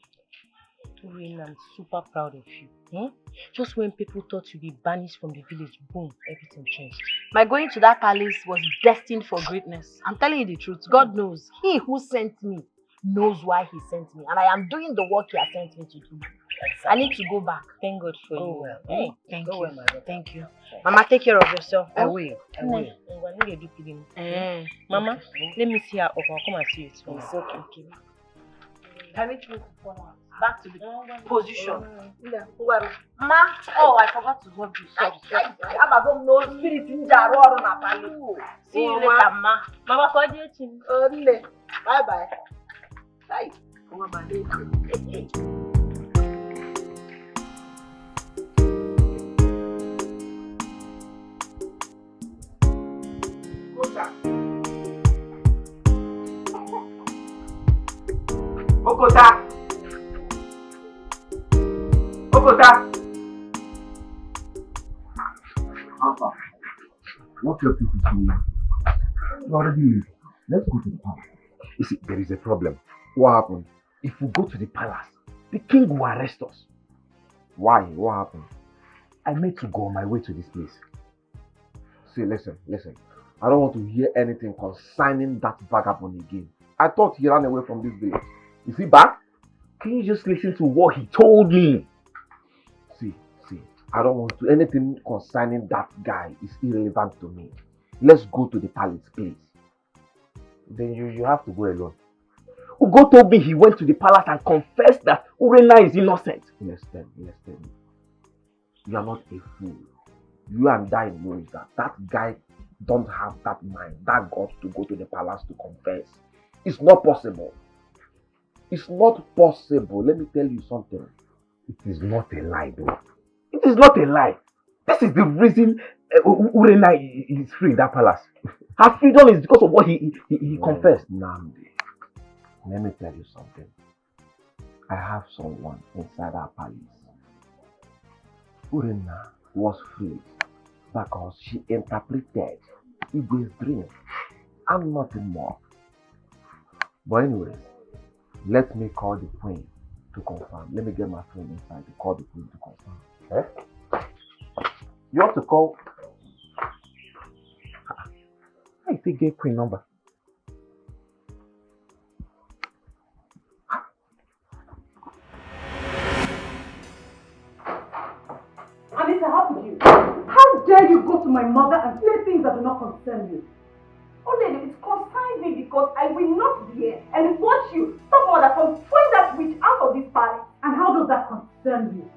Speaker 13: I'm super proud of you. Just when people thought you'd be banished from the village, boom, everything changed.
Speaker 5: My going to that palace was destined for greatness. I'm telling you the truth. God knows. He who sent me knows why he sent me. And I am doing the work he has sent me to do. Exactly. I need to go back.
Speaker 13: Thank God for you.
Speaker 5: Well.
Speaker 13: Thank
Speaker 5: go
Speaker 13: you.
Speaker 5: Well, thank you. Mama, take care of yourself.
Speaker 13: I will. Mama, let me see her up. I'll come and see you.
Speaker 5: It's okay. Permit me to fall out. Back to the position. Ma, oh, I forgot to hold you. Sorry. I'm no spirit in Jaro. See you later, ma. Mama, for the bye bye. Bye.
Speaker 4: Okota!
Speaker 14: Alpha, what your people to me? You already leave. Let's go to the palace. You see, there is a problem. What happened? If we go to the palace, the king will arrest us. Why? What happened? I made to go on my way to this place. See, listen. I don't want to hear anything concerning that vagabond again. I thought he ran away from this village. Is he back? Can you just listen to what he told me? See, I don't want to. Anything concerning that guy is irrelevant to me. Let's go to the palace, please. Then you have to go alone. Ugo told me he went to the palace and confessed that Urena is innocent. Yes, tell me. You are not a fool. You and I know that guy don't have that mind, that guts to go to the palace to confess. It's not possible. It's not possible. Let me tell you something. It is not a lie, though. It is not a lie. This is the reason Urena is free in that palace. Her freedom is because of what he confessed. Namdi, let me tell you something. I have someone inside our palace. Urena was free because she interpreted Igwe's dream and nothing more. But anyways, let me call the queen to confirm. Let me get my friend inside to call the queen to confirm. Eh? You have to call. I think get queen number.
Speaker 21: Anita, how could you? How dare you go to my mother and say things that do not concern you?
Speaker 7: Only it concerns me because I will not be here and watch you stop mother from throwing that witch out of this palace.
Speaker 21: And how does that concern you?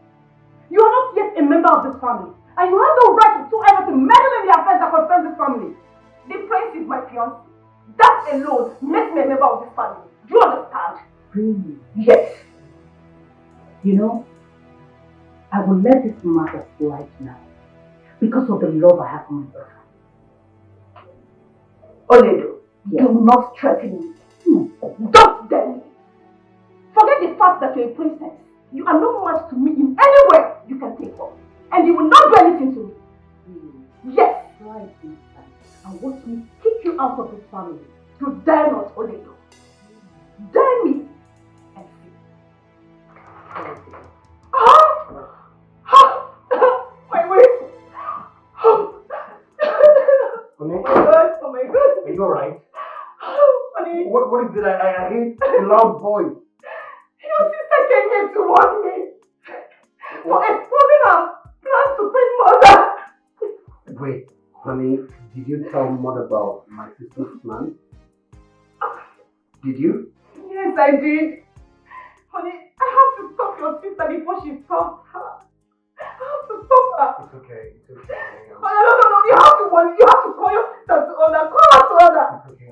Speaker 21: You are not yet a member of this family, and you have no right whatsoever to meddle in the affairs that concern this family.
Speaker 7: The prince is my fiancé. That alone makes me a member of this family. Do you understand?
Speaker 6: Really?
Speaker 7: Yes.
Speaker 6: You know, I will let this matter slide now because of the love I have for my brother.
Speaker 7: Oledo, do not threaten me. Don't dare me. Forget the fact that you're a princess. You are no match to me in any way you can think of. And you will not do anything to me. Yes.
Speaker 6: Right inside. And watch me kick you out of this family.
Speaker 7: You dare not, Oledo. Dare me. And see. My waist.
Speaker 10: Honey?
Speaker 7: Oh my God. Oh my God.
Speaker 10: Are you alright?
Speaker 7: Honey.
Speaker 10: What is it? I hate a loud voice.
Speaker 7: Your sister came here to warn me for exposing her plans to bring mother.
Speaker 10: Wait, honey, did you tell mother about my sister's plan? Did you?
Speaker 7: Yes, I did. Honey, I have to stop your sister before she stops her. I have to stop her.
Speaker 10: It's okay.
Speaker 7: No. You have to call your sister to order. Call her to order.
Speaker 10: It's okay.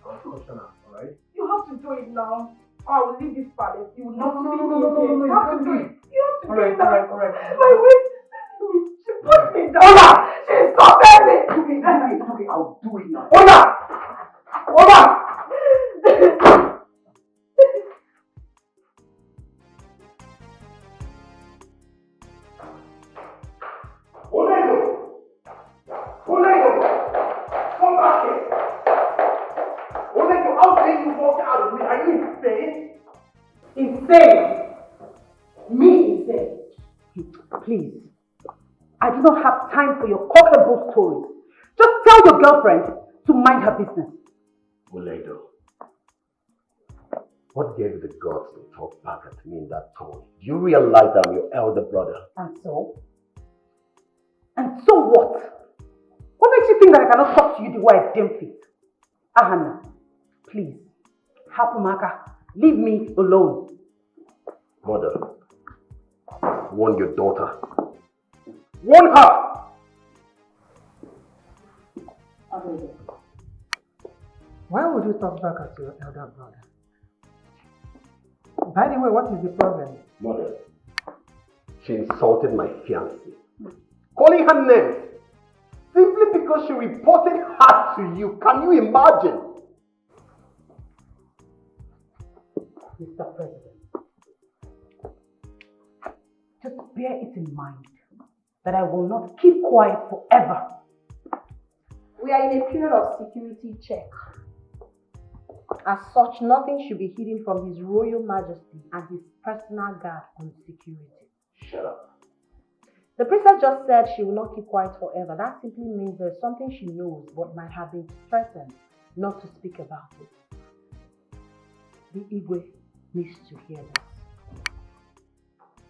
Speaker 10: I'll caution her. Alright?
Speaker 7: You have to do it now. Or I will leave this palace. You will not see me again.
Speaker 10: No,
Speaker 7: You have to do it. You have to do it now.
Speaker 10: Alright.
Speaker 7: My waist. She put me down. She insulted me.
Speaker 10: It's okay. I'll do it now. Ola! Come back here. Oledo, how dare you walk out of me? Are you insane?
Speaker 21: Insane?
Speaker 7: Please, I do not have time for your cockable stories. Just tell your girlfriend to mind her business.
Speaker 9: Ini Edo, what gave you the guts to talk back at me in that tone? Do you realize I'm your elder brother?
Speaker 7: And so? And so what? What makes you think that I cannot talk to you the way I deem fit? Ahana, please, Hapumaka, leave me alone.
Speaker 9: Mother, warn your daughter. Warn her!
Speaker 21: Why would you talk back at your elder brother? By the way, what is the problem?
Speaker 9: Mother, she insulted my fiancée. Calling her name simply because she reported her to you. Can you imagine?
Speaker 7: Mr. President, just bear it in mind that I will not keep quiet forever.
Speaker 6: We are in a period of security check. As such, nothing should be hidden from His Royal Majesty and his personal guard on security.
Speaker 9: Shut up.
Speaker 6: The princess just said she will not keep quiet forever. That simply means there's something she knows but might have been threatened not to speak about it. The Igwe needs to hear this.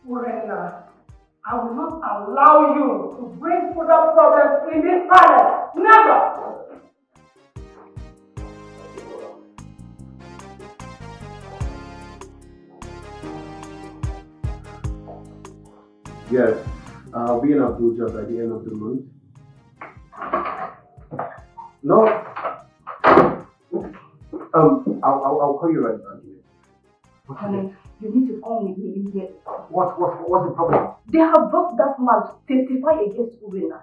Speaker 21: Urena, I will not allow you to bring further problems in this palace. Never!
Speaker 2: Yes, I'll be in Abuja by the end of the month. No. I'll call you right back.
Speaker 7: Honey, you need to come with me immediately.
Speaker 2: What's the problem?
Speaker 7: They have brought that man to testify against Urena.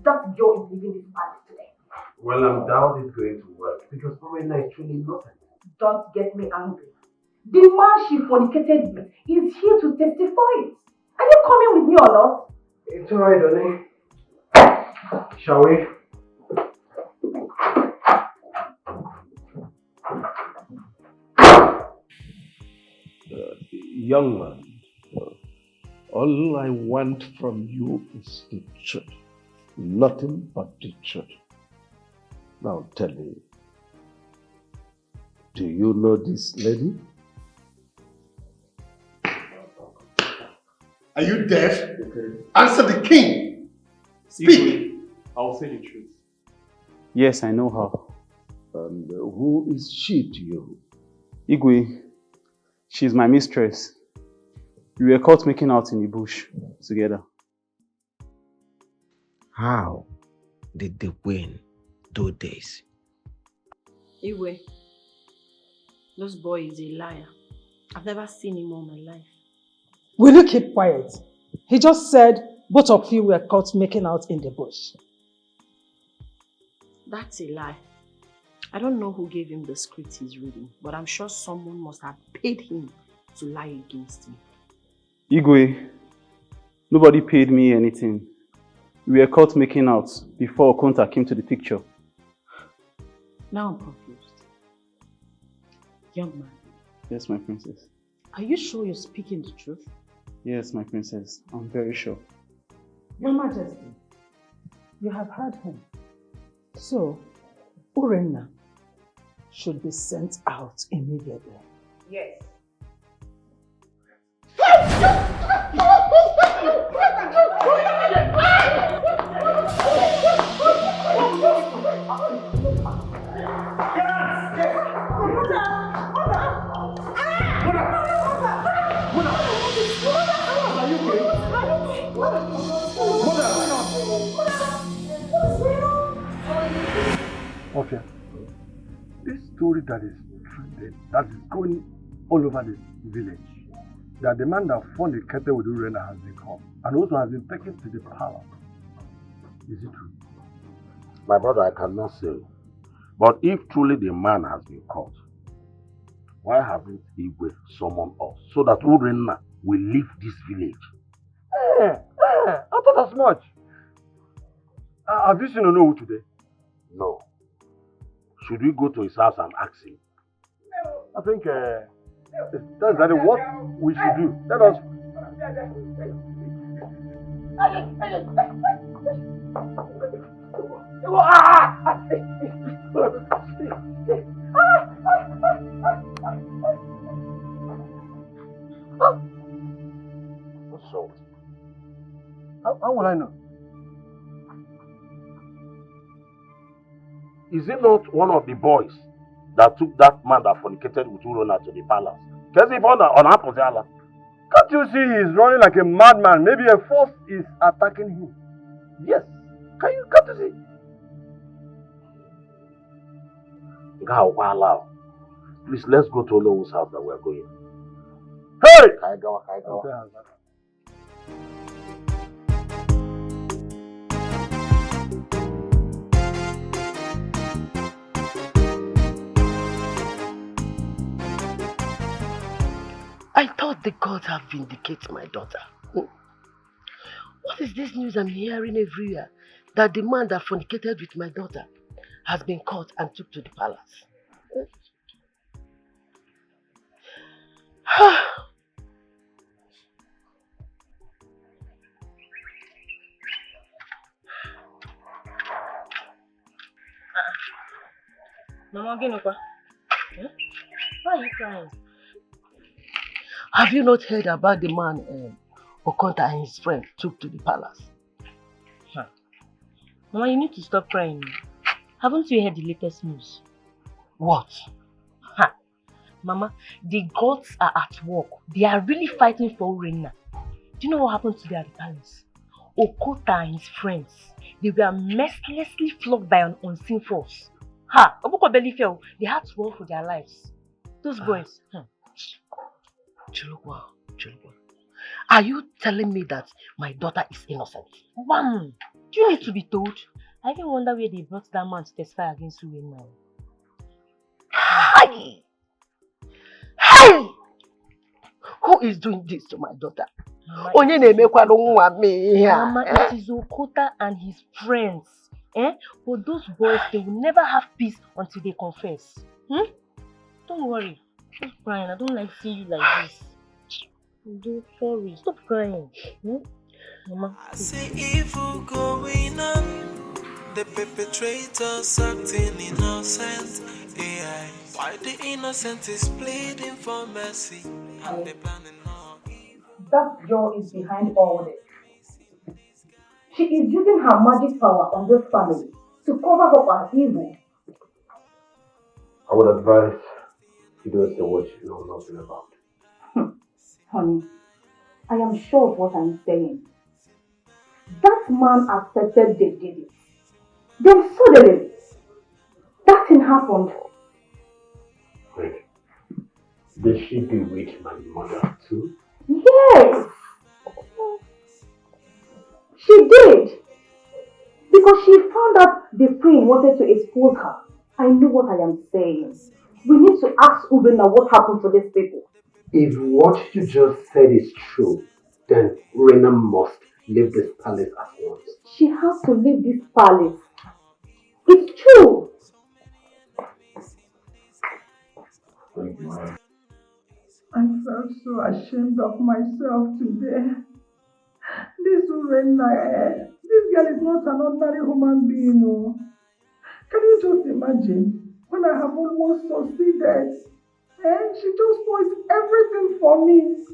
Speaker 7: That girl is leaving this palace today.
Speaker 2: Well, I'm doubt it's going to work because Urena is truly innocent.
Speaker 7: Don't get me angry. The man she fornicated with is here to testify. Are you coming with me or not?
Speaker 2: It's alright, honey. Shall we?
Speaker 15: Young man, all I want from you is the truth. Nothing but the truth. Now tell me, do you know this lady?
Speaker 9: Are you deaf? Okay. Answer the king. Speak.
Speaker 10: I'll say the truth.
Speaker 8: Yes, I know her.
Speaker 15: And who is she to you?
Speaker 8: Igwe. She's my mistress. We were caught making out in the bush together.
Speaker 16: How did they win those days?
Speaker 5: Igwe, this boy is a liar. I've never seen him all my life.
Speaker 21: Will you keep quiet? He just said both of you were caught making out in the bush.
Speaker 5: That's a lie. I don't know who gave him the script he's reading, but I'm sure someone must have paid him to lie against him.
Speaker 8: Igwe, nobody paid me anything. We were caught making out before Okonta came to the picture.
Speaker 5: Now I'm confused. Young man.
Speaker 8: Yes, my princess.
Speaker 5: Are you sure you're speaking the truth?
Speaker 8: Yes, my princess. I'm very sure.
Speaker 21: Your Majesty, you have heard him. So, Urena should be sent out immediately.
Speaker 6: Yes.
Speaker 10: Okay. This story that is trending, that is going all over the village, that the man that fornicated with Urena has been caught and also has been taken to the palace. Is it true?
Speaker 9: My brother, I cannot say. But if truly the man has been caught, why haven't Igwe summoned us so that Urena will leave this village?
Speaker 10: I thought as much. Have you seen Onowu today?
Speaker 9: No. Should we go to his house and ask him?
Speaker 10: I think that's exactly what we should do. Let us. So, how will I know? Is it not one of the boys that took that man that fornicated with Urona to the palace? Because if on Apozala, can't you see he's running like a madman? Maybe a force is attacking him. Yes. Can't you see? Please, let's go to Olowo's house that we're going. Hey! Okay.
Speaker 17: I thought the gods have vindicated my daughter. What is this news I'm hearing everywhere? That the man that fornicated with my daughter has been caught and took to the palace.
Speaker 13: Mama, why are you crying?
Speaker 17: Have you not heard about the man Okonta and his friend took to the palace?
Speaker 13: Mama, you need to stop crying. Haven't you heard the latest news?
Speaker 17: What?
Speaker 13: Mama, the gods are at work. They are really fighting for Urena. Do you know what happened today at the palace? Okonta and his friends, they were mercilessly flogged by an unseen force. Obuko belly fell. They had to run for their lives. Those boys.
Speaker 17: Chilukwa. Are you telling me that my daughter is innocent?
Speaker 13: One, do you need to be told? I even wonder where they brought that man to testify against Urena.
Speaker 17: Hey! Who is doing this to my daughter?
Speaker 13: Mama, it is Okonta and his friends. But those boys, they will never have peace until they confess. Don't worry. Stop crying. I don't like seeing you like this. Sorry. Stop crying. Mama.
Speaker 1: I see evil going on. The perpetrators acting innocent. AI. Why the innocent is pleading for mercy? And they planning all evil.
Speaker 7: That girl is behind all this. She is using her magic power on this family to cover up her evil.
Speaker 9: I would advise you don't say what you know nothing about.
Speaker 7: Honey, I am sure of what I'm saying. That man accepted they did it. Then suddenly, that thing happened.
Speaker 9: Wait, did she bewitch my mother too?
Speaker 7: Yes! She did! Because she found out the queen wanted to expose her. I know what I am saying. We need to ask Urena what happened to these people.
Speaker 9: If what you just said is true, then Urena must leave this palace at once.
Speaker 7: She has to leave this palace. It's true!
Speaker 21: I felt so ashamed of myself today. This Urena, this girl is not an ordinary human being. No. Can you just imagine when I have almost succeeded? And she just spoils everything for me.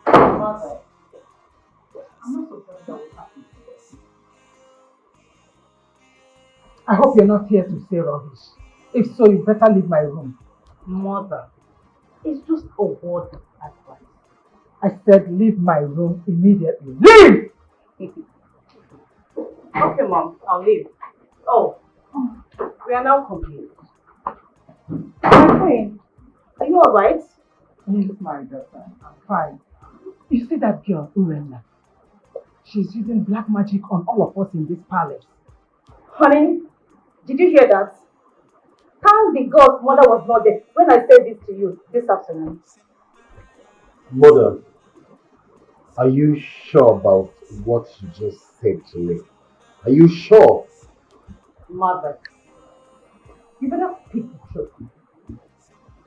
Speaker 7: Mother, I'm not surprised that what happened to us.
Speaker 21: I hope you're not here to say rubbish. If so, you better leave my room.
Speaker 7: Mother, it's just a word of advice.
Speaker 21: I said leave my room immediately. Leave!
Speaker 7: Okay, Mom, I'll leave. Oh, we are now complete. My queen, are you alright?
Speaker 21: Yes, my daughter, I'm fine. You see that girl, Urena? She's using black magic on all of us in this palace.
Speaker 7: Honey, did you hear that? Thank the God mother was not there when I said this to you this afternoon.
Speaker 9: Mother, are you sure about what you just said to me? Are you sure?
Speaker 21: Mother, you better speak the truth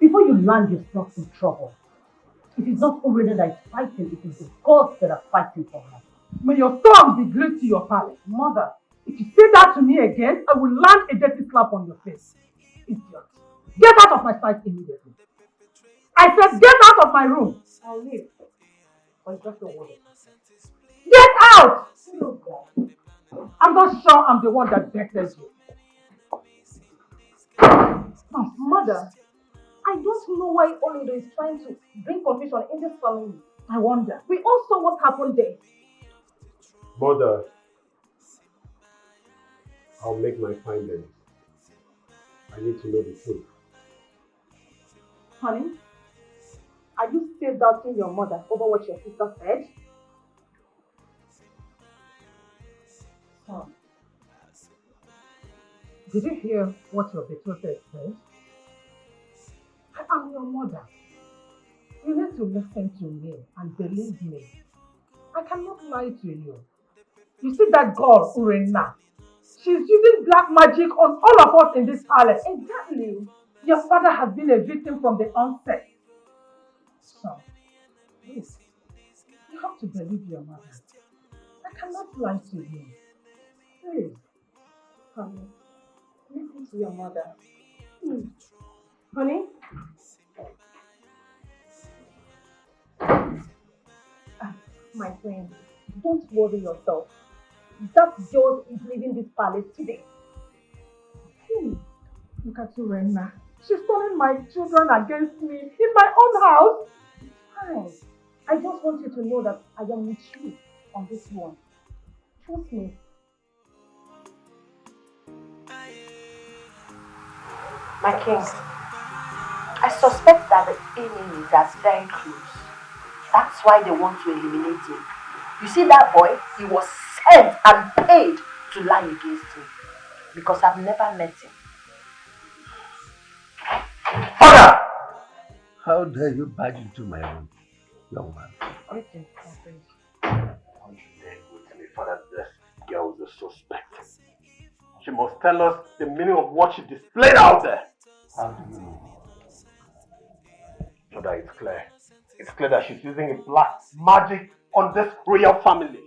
Speaker 21: before you land yourself in trouble. It is not Urena that is fighting, it is the gods that are fighting for her. May your tongue be glued to your palate. Mother, if you say that to me again, I will land a dirty slap on your face. Idiot. Get out of my sight immediately. I said get out of my room. I'll leave. Or it's just a word. Get out! I'm not sure I'm the one that betters you. Mother, I don't know why Onido is trying to bring confusion in this family. I wonder. We all saw what happened there.
Speaker 2: Mother, I'll make my findings. I need to know the truth.
Speaker 21: Honey, are you still doubting your mother over what your sister said? Son, did you hear what your betrothed said? I am your mother. You need to listen to me and believe me. I cannot lie to you. You see that girl, Urena? She's using black magic on all of us in this palace. Exactly. Your father has been a victim from the onset. So, please, you have to believe your mother. I cannot lie to you. Please, honey, listen to your mother. Honey? My friend, don't worry yourself. That girl is leaving this palace today. Look at Urena. She's turning my children against me in my own house. Fine. I just want you to know that I am with you on this one. Trust me.
Speaker 5: My king, I suspect that the enemy is very close. That's why they want to eliminate him. You see that boy? He was sent and paid to lie against me. Because I've never met him.
Speaker 15: Father! How dare you barge into my room, young man?
Speaker 5: Greetings, my friend.
Speaker 2: How you dare go to me, Father? This girl is a suspect. She must tell us the meaning of what she displayed out there.
Speaker 15: How do you know?
Speaker 2: Father, it's clear. It's clear that she's using a black magic on this royal family.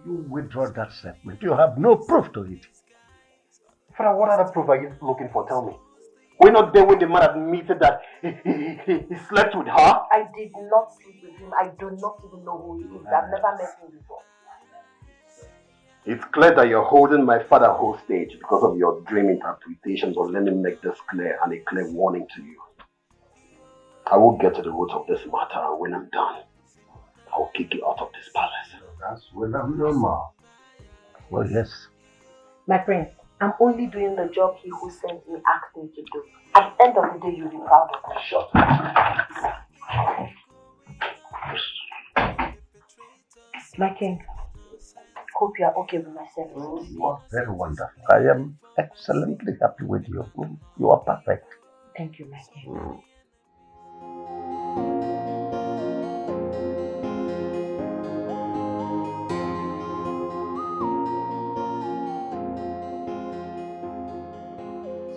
Speaker 15: You withdraw that statement. You have no proof to it.
Speaker 2: Father, what other proof are you looking for? Tell me. We're not there when the man admitted that he slept with her?
Speaker 5: I did not sleep with him. I do not even know who he is. I've never met him before.
Speaker 2: It's clear that you're holding my father hostage because of your dream interpretations, but let me make this clear and a clear warning to you. I will get to the root of this matter, and when I'm done, I'll kick you out of this palace.
Speaker 15: That's when I'm normal. Well, yes.
Speaker 5: My friend, I'm only doing the job he who sent me asked me to do. At the end of the day, you'll be proud of me.
Speaker 2: Shut up.
Speaker 5: My king, hope you are okay with my services.
Speaker 15: You are very wonderful. I am excellently happy with you. You are perfect.
Speaker 5: Thank you, my king.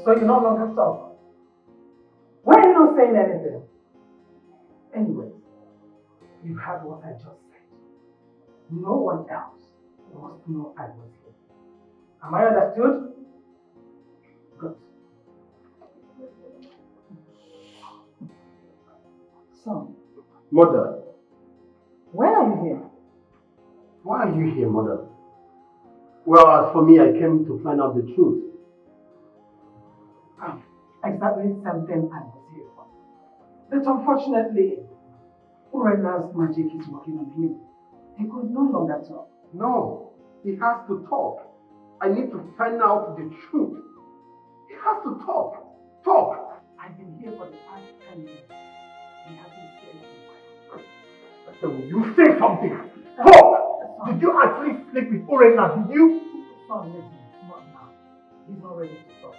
Speaker 21: So you no longer talk. Why are you not saying anything? Anyway, you heard what I just said. No one else must know I was here. Am I understood? Good. Son.
Speaker 2: Mother.
Speaker 21: Why are you here?
Speaker 2: Why are you here, Mother? Well, as for me, I came to find out the truth.
Speaker 21: Exactly something I was here for. But unfortunately, Urena's magic is working on him. He could no longer talk.
Speaker 2: No, he has to talk. I need to find out the truth. He has to talk. Talk.
Speaker 21: I've been here for the past 10 years. He hasn't said anything.
Speaker 2: So you say something. Talk. Did you actually sleep with Urena? Did you?
Speaker 21: Son, listen. Not now. He's not ready to talk.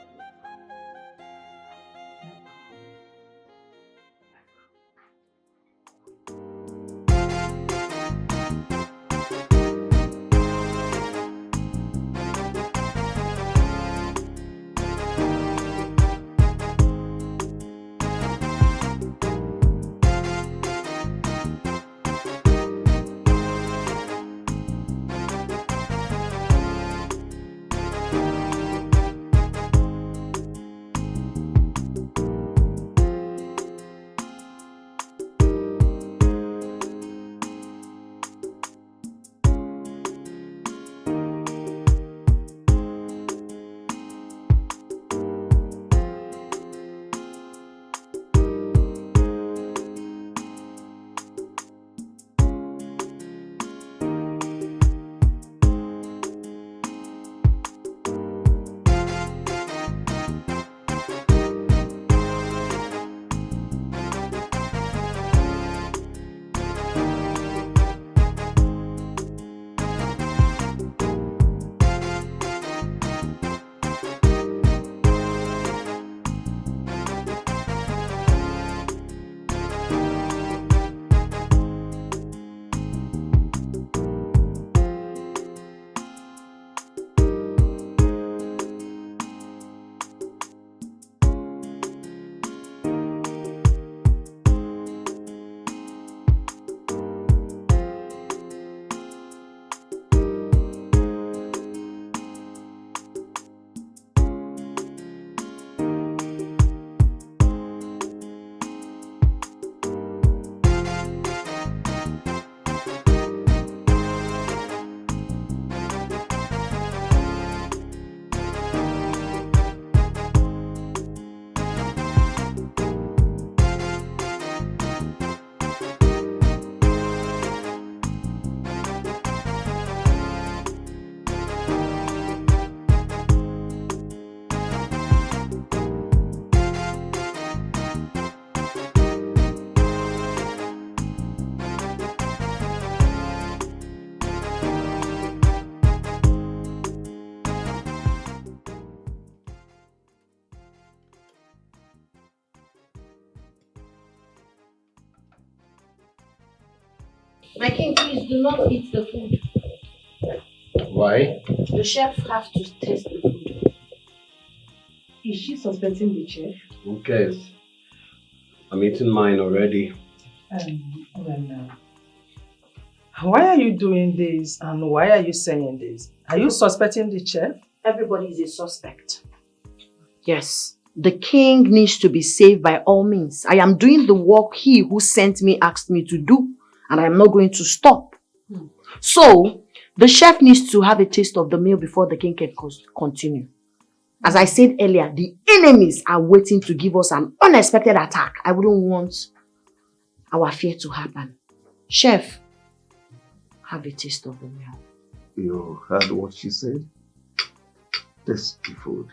Speaker 5: My king, please do not eat the food.
Speaker 2: Why?
Speaker 5: The chef has to taste the food.
Speaker 20: Is she suspecting the chef?
Speaker 2: Who cares? I'm eating mine already.
Speaker 21: Why are you doing this and why are you saying this? Are you suspecting the chef?
Speaker 5: Everybody is a suspect. Yes. The king needs to be saved by all means. I am doing the work he who sent me asked me to do, and I am not going to stop. So, the chef needs to have a taste of the meal before the king can continue. As I said earlier, the enemies are waiting to give us an unexpected attack. I wouldn't want our fear to happen. Chef, have a taste of the meal.
Speaker 15: You heard what she said? Taste the food.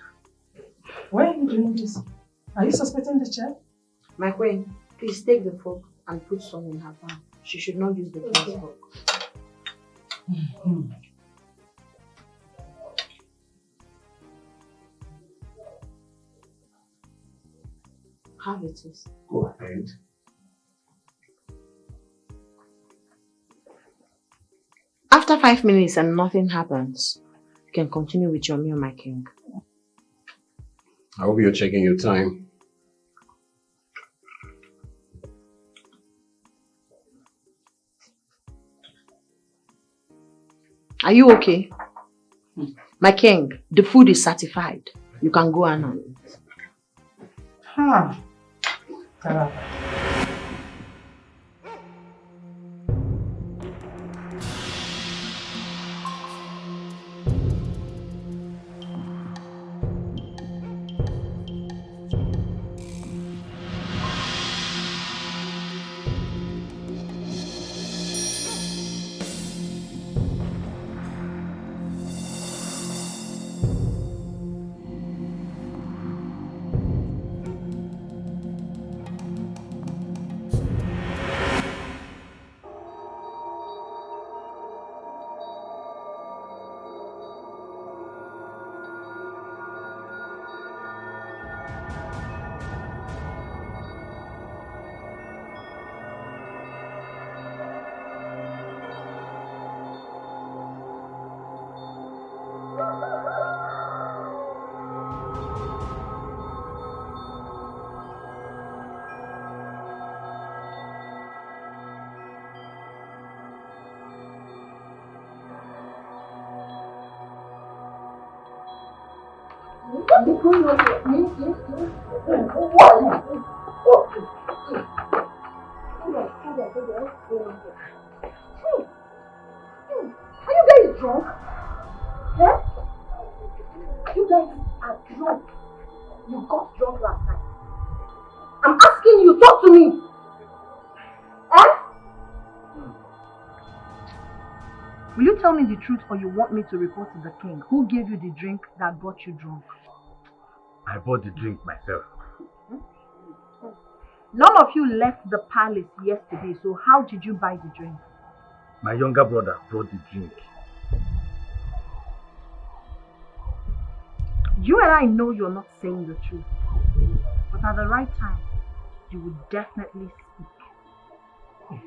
Speaker 21: Why are you doing this? Are you suspecting the chef?
Speaker 5: My queen, please take the fork and put some in her palm. She should not use the king's fork. Have it, please.
Speaker 15: Go ahead.
Speaker 5: After 5 minutes and nothing happens, you can continue with your meal, my king.
Speaker 2: I hope you're checking your time.
Speaker 5: Are you okay? My king, the food is certified. You can go and eat.
Speaker 7: Are you guys drunk? Yeah? You guys are drunk. You got drunk last night. I'm asking you, talk to me.
Speaker 6: Will you tell me the truth or you want me to report to the king? Who gave you the drink that got you drunk?
Speaker 14: I bought the drink myself.
Speaker 6: None of you left the palace yesterday, so how did you buy the drink?
Speaker 14: My younger brother brought the drink.
Speaker 6: You and I know you're not saying the truth, but at the right time, you will definitely speak.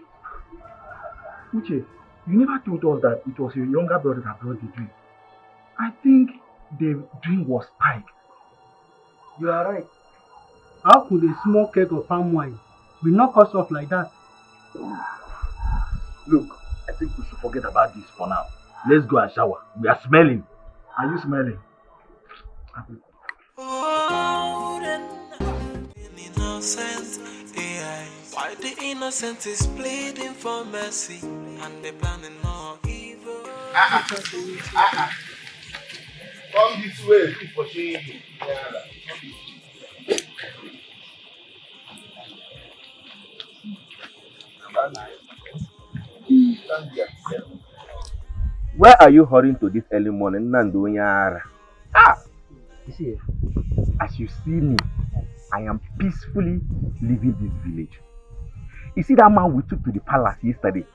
Speaker 14: Uche, you never told us that it was your younger brother that brought the drink. I think the drink was spiked.
Speaker 10: You are right. How could a small keg of palm wine be knocked us off like that?
Speaker 14: Look, I think we should forget about this for now. Let's go and shower. We are smelling. Are you smelling?
Speaker 1: Innocent, yeah. Why the innocent is pleading for mercy and they planning more evil?
Speaker 9: Come this way, for shame.
Speaker 14: Where are you hurrying to this early morning, Nandunyara? You see, as you see me, I am peacefully leaving this village. You see that man we took to the palace yesterday?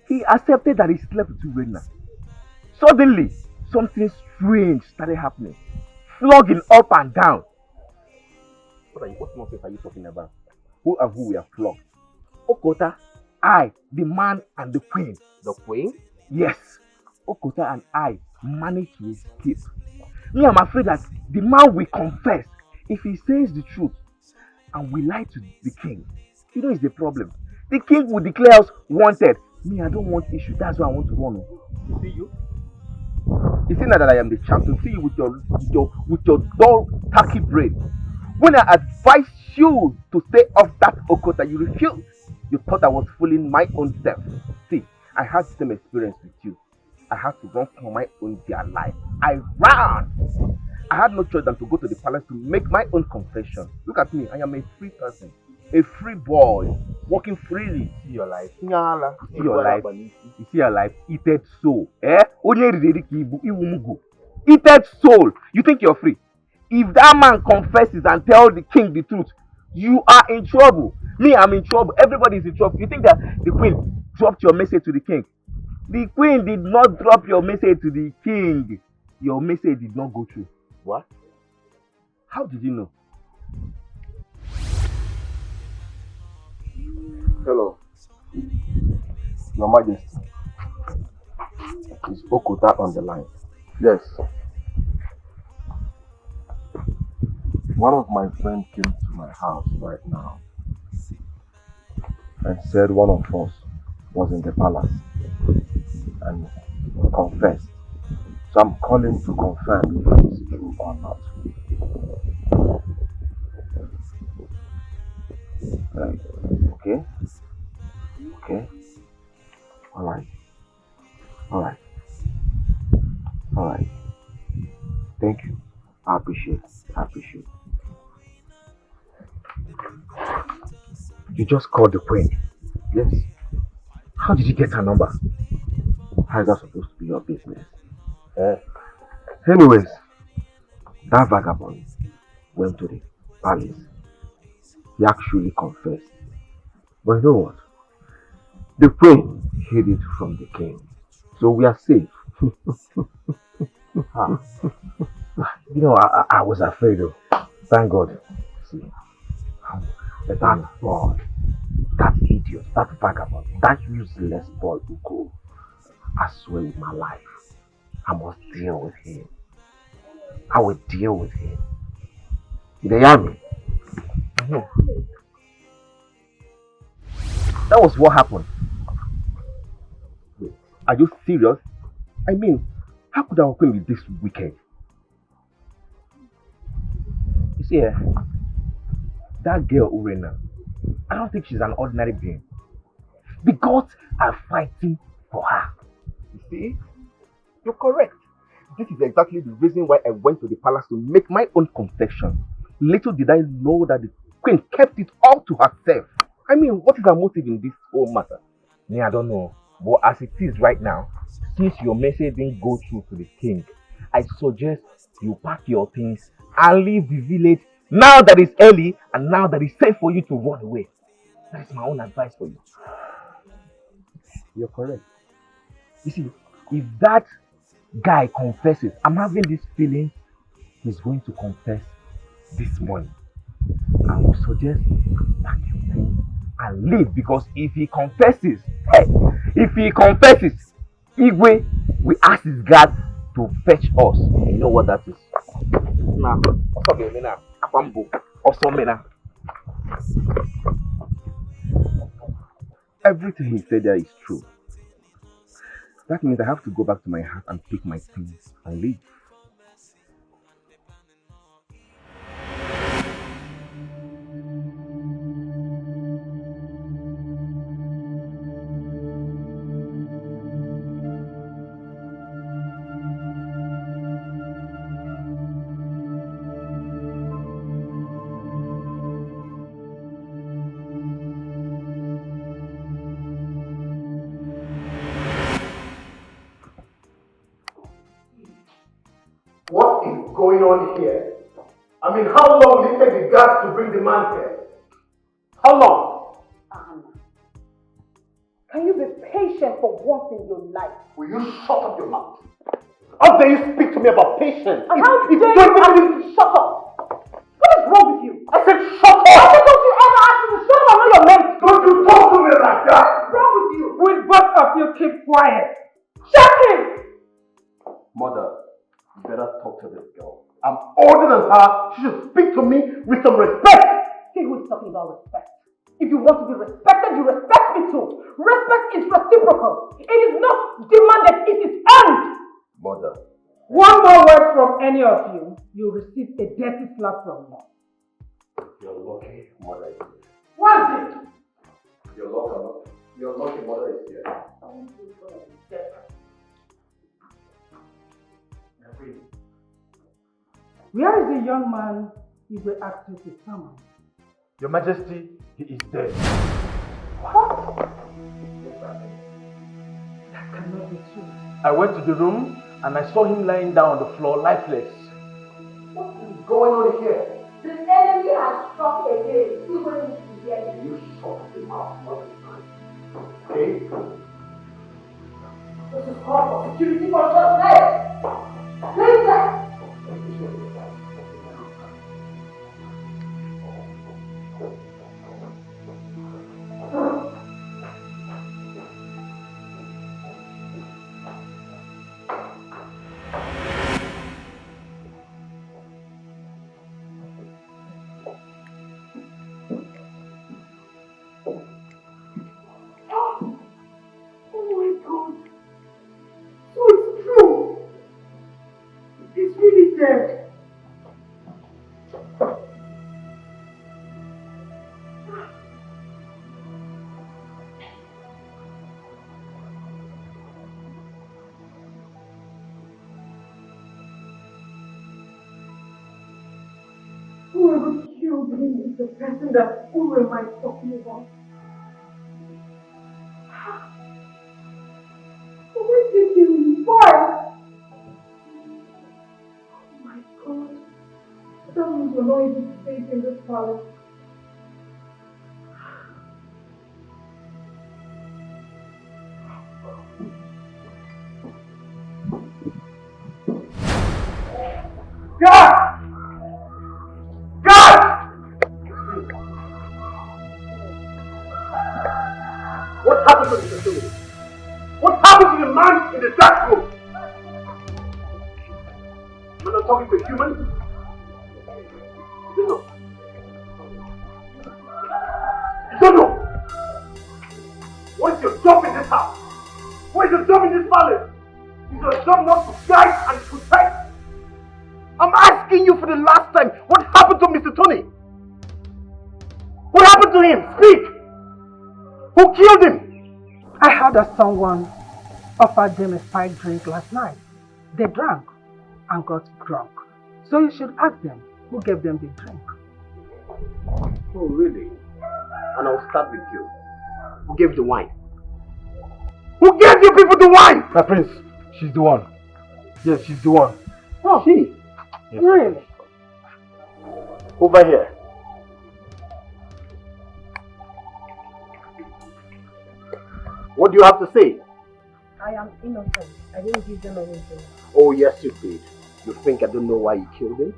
Speaker 14: He accepted that he slept with two women. Suddenly, something strange started happening. Flogging up and down. What nonsense are you talking about? Who and who were flogged? Okota I, the man and the queen.
Speaker 9: The queen?
Speaker 14: Yes. Okota and I managed to escape. Me, I'm afraid that the man will confess if he says the truth and we lie to the king. You know it's the problem. The king will declare us wanted. Me, I don't want issue. That's why I want to run. You see you? You see now that I am the champion. See you with your dull, tacky brain. When I advised you to stay off that Okota, you refused. You thought I was fooling my own self. See, I had the same experience with you. I had to run for my own dear life. I ran. I had no choice than to go to the palace to make my own confession. Look at me. I am a free person. A free boy. Walking freely. See your life. See your life. You see your life. Eated soul. Eated soul. You think you're free? If that man confesses and tells the king the truth, you are in trouble. Me, I'm in trouble. Everybody is in trouble. You think that the queen dropped your message to the king? The queen did not drop your message to the king. Your message did not go through. What? How did you know?
Speaker 4: Hello. Your Majesty. Is Okota on the line? Yes. One of my friends came to my house right now and said one of us was in the palace and confessed. So I'm calling to confirm if it's true or not. Okay? Okay? Alright. Alright. Alright. Thank you. I appreciate it. I appreciate it. You just called the queen? Yes. How did you get her number? How is that supposed to be your business? Anyways, that vagabond went to the palace. He actually confessed. But you know what? The queen hid it from the king. So we are safe. You know, I was afraid though. Thank God. See, that boy, that idiot, that vagabond, that useless boy Ugo, I swear with my life, I must deal with him. I will deal with him. Did they hear me? That was what happened. Wait, are you serious? I mean, how could our queen be this wicked? You see, that girl Urena, I don't think she's an ordinary being. The gods are fighting for her. You see? You're correct. This is exactly the reason why I went to the palace to make my own confession. Little did I know that the queen kept it all to herself. I mean, what is her motive in this whole matter? Me, I don't know. But as it is right now, since your message didn't go through to the king, I suggest you pack your things and leave the village now that it's early and now that it's safe for you to run away. That is my own advice for you. You're correct. You see, if that guy confesses, I'm having this feeling he's going to confess this morning. I would suggest pack your things and leave, because if he confesses, Igwe will ask his guard to fetch us. And you know what that is? Everything he said there is true. That means I have to go back to my house and pick my things and leave.
Speaker 9: Going on here? I mean, how long will it take the guards to bring the man here? How long?
Speaker 7: Can you be patient for once in your life?
Speaker 9: Will you shut up your mouth? How dare you speak to me about patience?
Speaker 7: And how dare you ask me to shut up? What is wrong with you?
Speaker 9: I said shut up!
Speaker 7: Why don't you ever ask me to shut up? I know your name.
Speaker 9: Don't you talk to me like that!
Speaker 21: of you keep quiet. Shut him!
Speaker 4: Mother, you better talk to this girl. I'm older than her. She should speak to me with some respect.
Speaker 21: See who is talking about respect. If you want to be respected, you respect me too. Respect is reciprocal. It is not demanded, it is earned.
Speaker 4: Mother.
Speaker 21: One more word from any of you, you'll receive a dirty slap from me.
Speaker 4: You're lucky, Mother is here.
Speaker 21: What's it?
Speaker 4: You're lucky, Mother is here.
Speaker 21: Where is the young man you were asked you to summon?
Speaker 4: Your Majesty, he is dead.
Speaker 21: What? That cannot be true.
Speaker 4: I went to the room and I saw him lying down on the floor, lifeless.
Speaker 21: What is going on here?
Speaker 7: The enemy has struck again. Even if you hear it.
Speaker 4: You shut him out all the time. Okay?
Speaker 7: This is called for security for just legs. Leave that.
Speaker 21: Whoever killed him is the person that Urema is talking about. Why did he kill him? Why? Oh my God. That means you're not even safe in this palace.
Speaker 4: God! What happened to the facility? What happened to the man in the dark room? You're not talking to a human? You know. You don't know. What is your job in this house? What is your job in this palace? Is your job not to guide and protect? I'm asking you for the last time, what happened to Mr. Tony? What happened to him? Speak! Who killed him?
Speaker 21: I heard that someone offered them a spiked drink last night. They drank and got drunk. So you should ask them who gave them the drink.
Speaker 4: Oh, really? And I'll start with you. Who gave the wine? Who gave you people the wine? My prince, she's the one. Yes, she's the one.
Speaker 21: Oh,
Speaker 4: She? Yes.
Speaker 21: Really?
Speaker 4: Over here. What do you have to say?
Speaker 5: I am innocent. I didn't give them anything.
Speaker 4: Oh, yes, you did. You think I don't know why you killed him?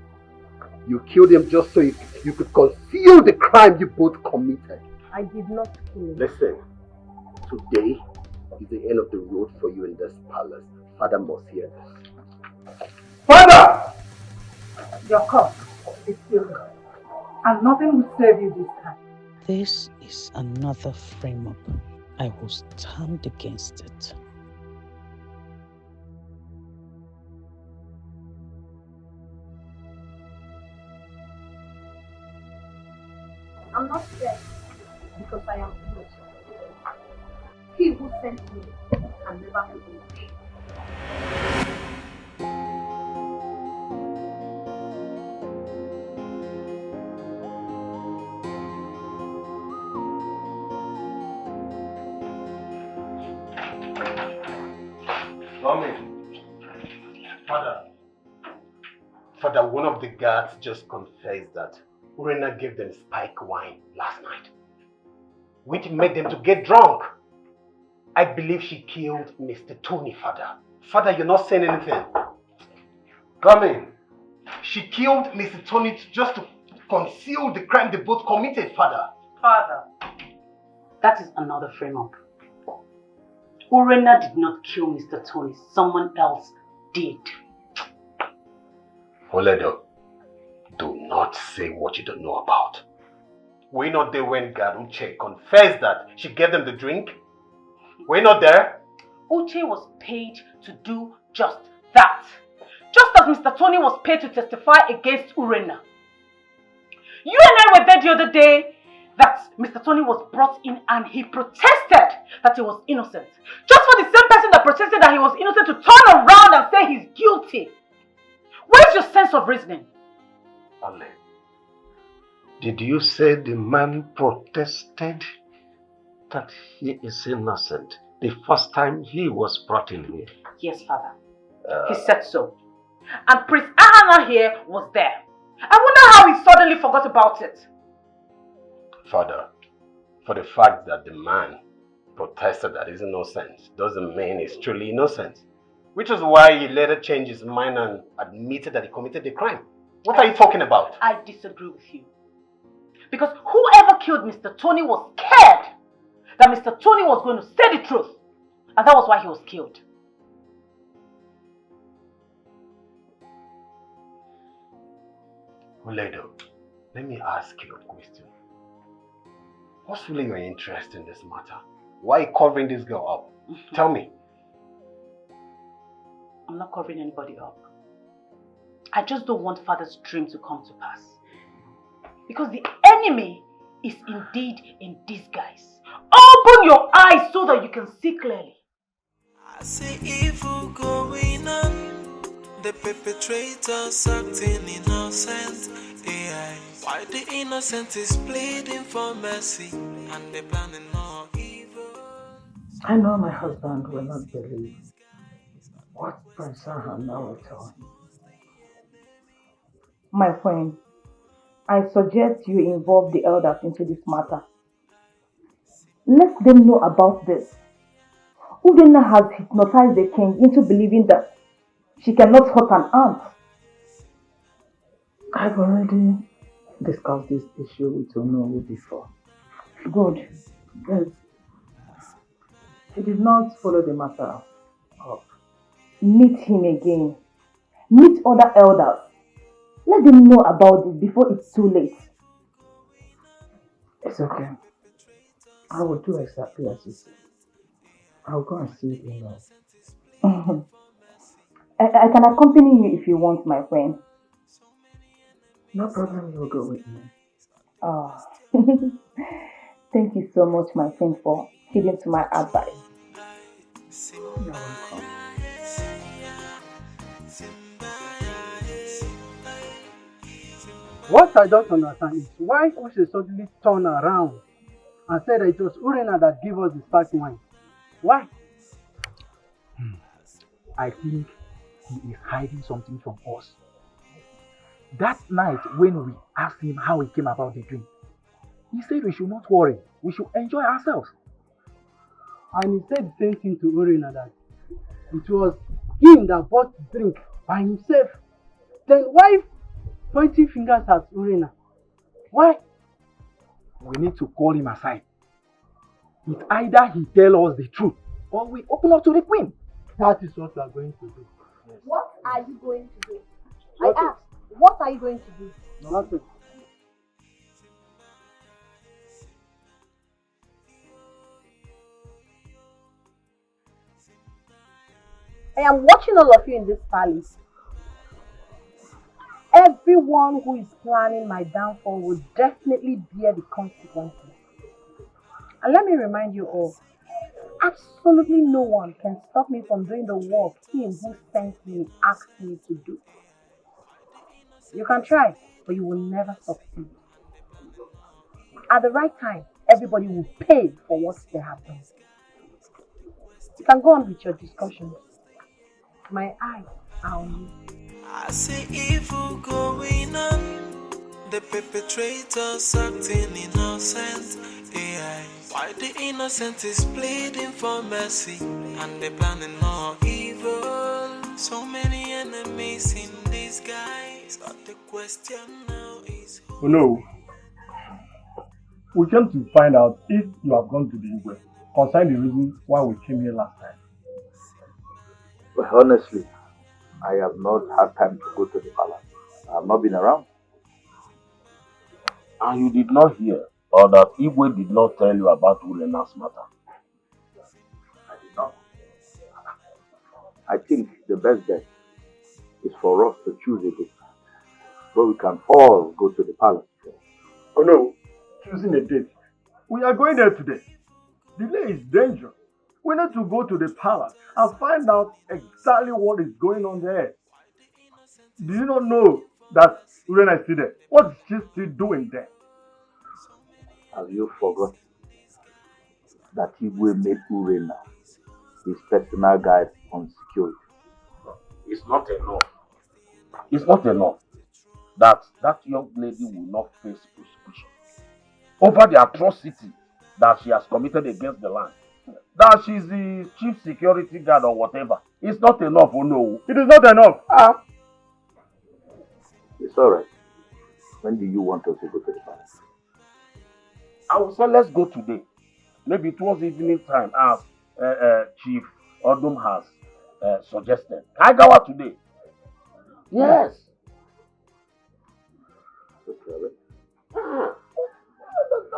Speaker 4: You killed him just so you could conceal the crime you both committed.
Speaker 5: I did not kill him.
Speaker 4: Listen, today is the end of the road for you in this palace. Father must hear this. Father!
Speaker 21: Your cup is still good. And nothing will save you this time.
Speaker 12: This is another frame-up. I will stand against it.
Speaker 7: I'm not scared because I am innocent. He who sent me can never be me.
Speaker 4: Father, one of the guards just confessed that Urena gave them spike wine last night, which made them to get drunk. I believe she killed Mr. Tony, Father. Father, you're not saying anything. Come in. She killed Mr. Tony just to conceal the crime they both committed, Father.
Speaker 20: Father, that is another frame-up.
Speaker 19: Urena did not kill Mr. Tony. Someone else did.
Speaker 2: Oledo, do not say what you don't know about. Were you not there when Uche confessed that she gave them the drink? Were you not there?
Speaker 19: Uche was paid to do just that. Just as Mr. Tony was paid to testify against Urena. You and I were there the other day that Mr. Tony was brought in and he protested that he was innocent. Just for the same person that protested that he was innocent to turn around and say he's guilty. Where's your sense of reasoning?
Speaker 16: Ale, did you say the man protested that he is innocent the first time he was brought in here?
Speaker 19: Yes, Father. He said so. And Prince Ahana here was there. I wonder how he suddenly forgot about it.
Speaker 2: Father, for the fact that the man protested that he's innocent doesn't mean he's truly innocent. Which is why he later changed his mind and admitted that he committed the crime. What are you talking about?
Speaker 19: I disagree with you. Because whoever killed Mr. Tony was scared that Mr. Tony was going to say the truth. And that was why he was killed.
Speaker 2: Oledo, let me ask you a question. What's really your interest in this matter? Why are you covering this girl up? Tell me.
Speaker 19: I'm not covering anybody up. I just don't want Father's dream to come to pass. Because the enemy is indeed in disguise. Open your eyes so that you can see clearly.
Speaker 1: I see evil going on. The perpetrators acting innocent. AI. Why the innocent is pleading for mercy and they planning more evil.
Speaker 21: I know my husband will not believe what Prince Ahana will tell him.
Speaker 7: My friend, I suggest you involve the elders into this matter. Let them know about this. Udena has hypnotized the king into believing that she cannot hurt an ant.
Speaker 21: I've already discussed this issue with Onowu before.
Speaker 7: Good.
Speaker 21: Yes. He did not follow the matter up.
Speaker 7: Meet him again. Meet other elders. Let them know about it before it's too late.
Speaker 21: It's okay. I will do exactly as you said. I'll go and see you now.
Speaker 7: I can accompany you if you want, my friend.
Speaker 21: No problem, you'll go with me.
Speaker 7: Oh. Thank you so much, my friend, for heeding to my advice.
Speaker 21: You're welcome.
Speaker 11: What I don't understand is why Oshe suddenly turned around and said that it was Urena that gave us the spark wine. Why?
Speaker 14: I think he is hiding something from us. That night when we asked him how he came about the drink, he said we should not worry, we should enjoy ourselves.
Speaker 11: And he said the same thing to Urena, that it was him that bought the drink by himself. Then why pointing fingers at Urena? Why?
Speaker 14: We need to call him aside. It's either he tell us the truth or we open up to the queen.
Speaker 11: That is what we are going to do.
Speaker 22: Yes. What are you going to do?
Speaker 11: Nothing.
Speaker 22: I asked, what are you going to do?
Speaker 11: Nothing.
Speaker 22: I am watching all of you in this palace. Everyone who is planning my downfall will definitely bear the consequences. And let me remind you all, absolutely no one can stop me from doing the work him who sent me asked me to do. You can try, but you will never succeed. At the right time, everybody will pay for what they have done. You can go on with your discussions. My eyes are on you.
Speaker 1: I see evil going on. The perpetrators acting innocent. AI. Why the innocent is pleading for mercy and they planning more evil. So many enemies in disguise. But the question now is
Speaker 10: Oh no. We came to find out if you have gone to the EBUBE. concerning the reason why we came here last time.
Speaker 14: But honestly, I have not had time to go to the palace. I have not been around.
Speaker 9: And you did not hear, or that Igwe did not tell you about Urena's matter?
Speaker 14: I did not. I think the best bet is for us to choose a date where we can all go to the palace.
Speaker 10: Oh no, choosing a date. We are going there today. Delay is dangerous. We need to go to the palace and find out exactly what is going on there. Do you not know that Urena is still there? What is she still doing there?
Speaker 14: Have you forgotten that Igwe made Urena his personal guide on security?
Speaker 9: It's not enough. It's not enough that young lady will not face prosecution over the atrocity that she has committed against the land. That she's the chief security guard or whatever. It's not enough, oh no.
Speaker 10: It is not enough.
Speaker 14: It's alright. When do you want us to go to the palace?
Speaker 9: I will say let's go today. Maybe towards evening time as Chief Odum has suggested. Can I go out today? Yes.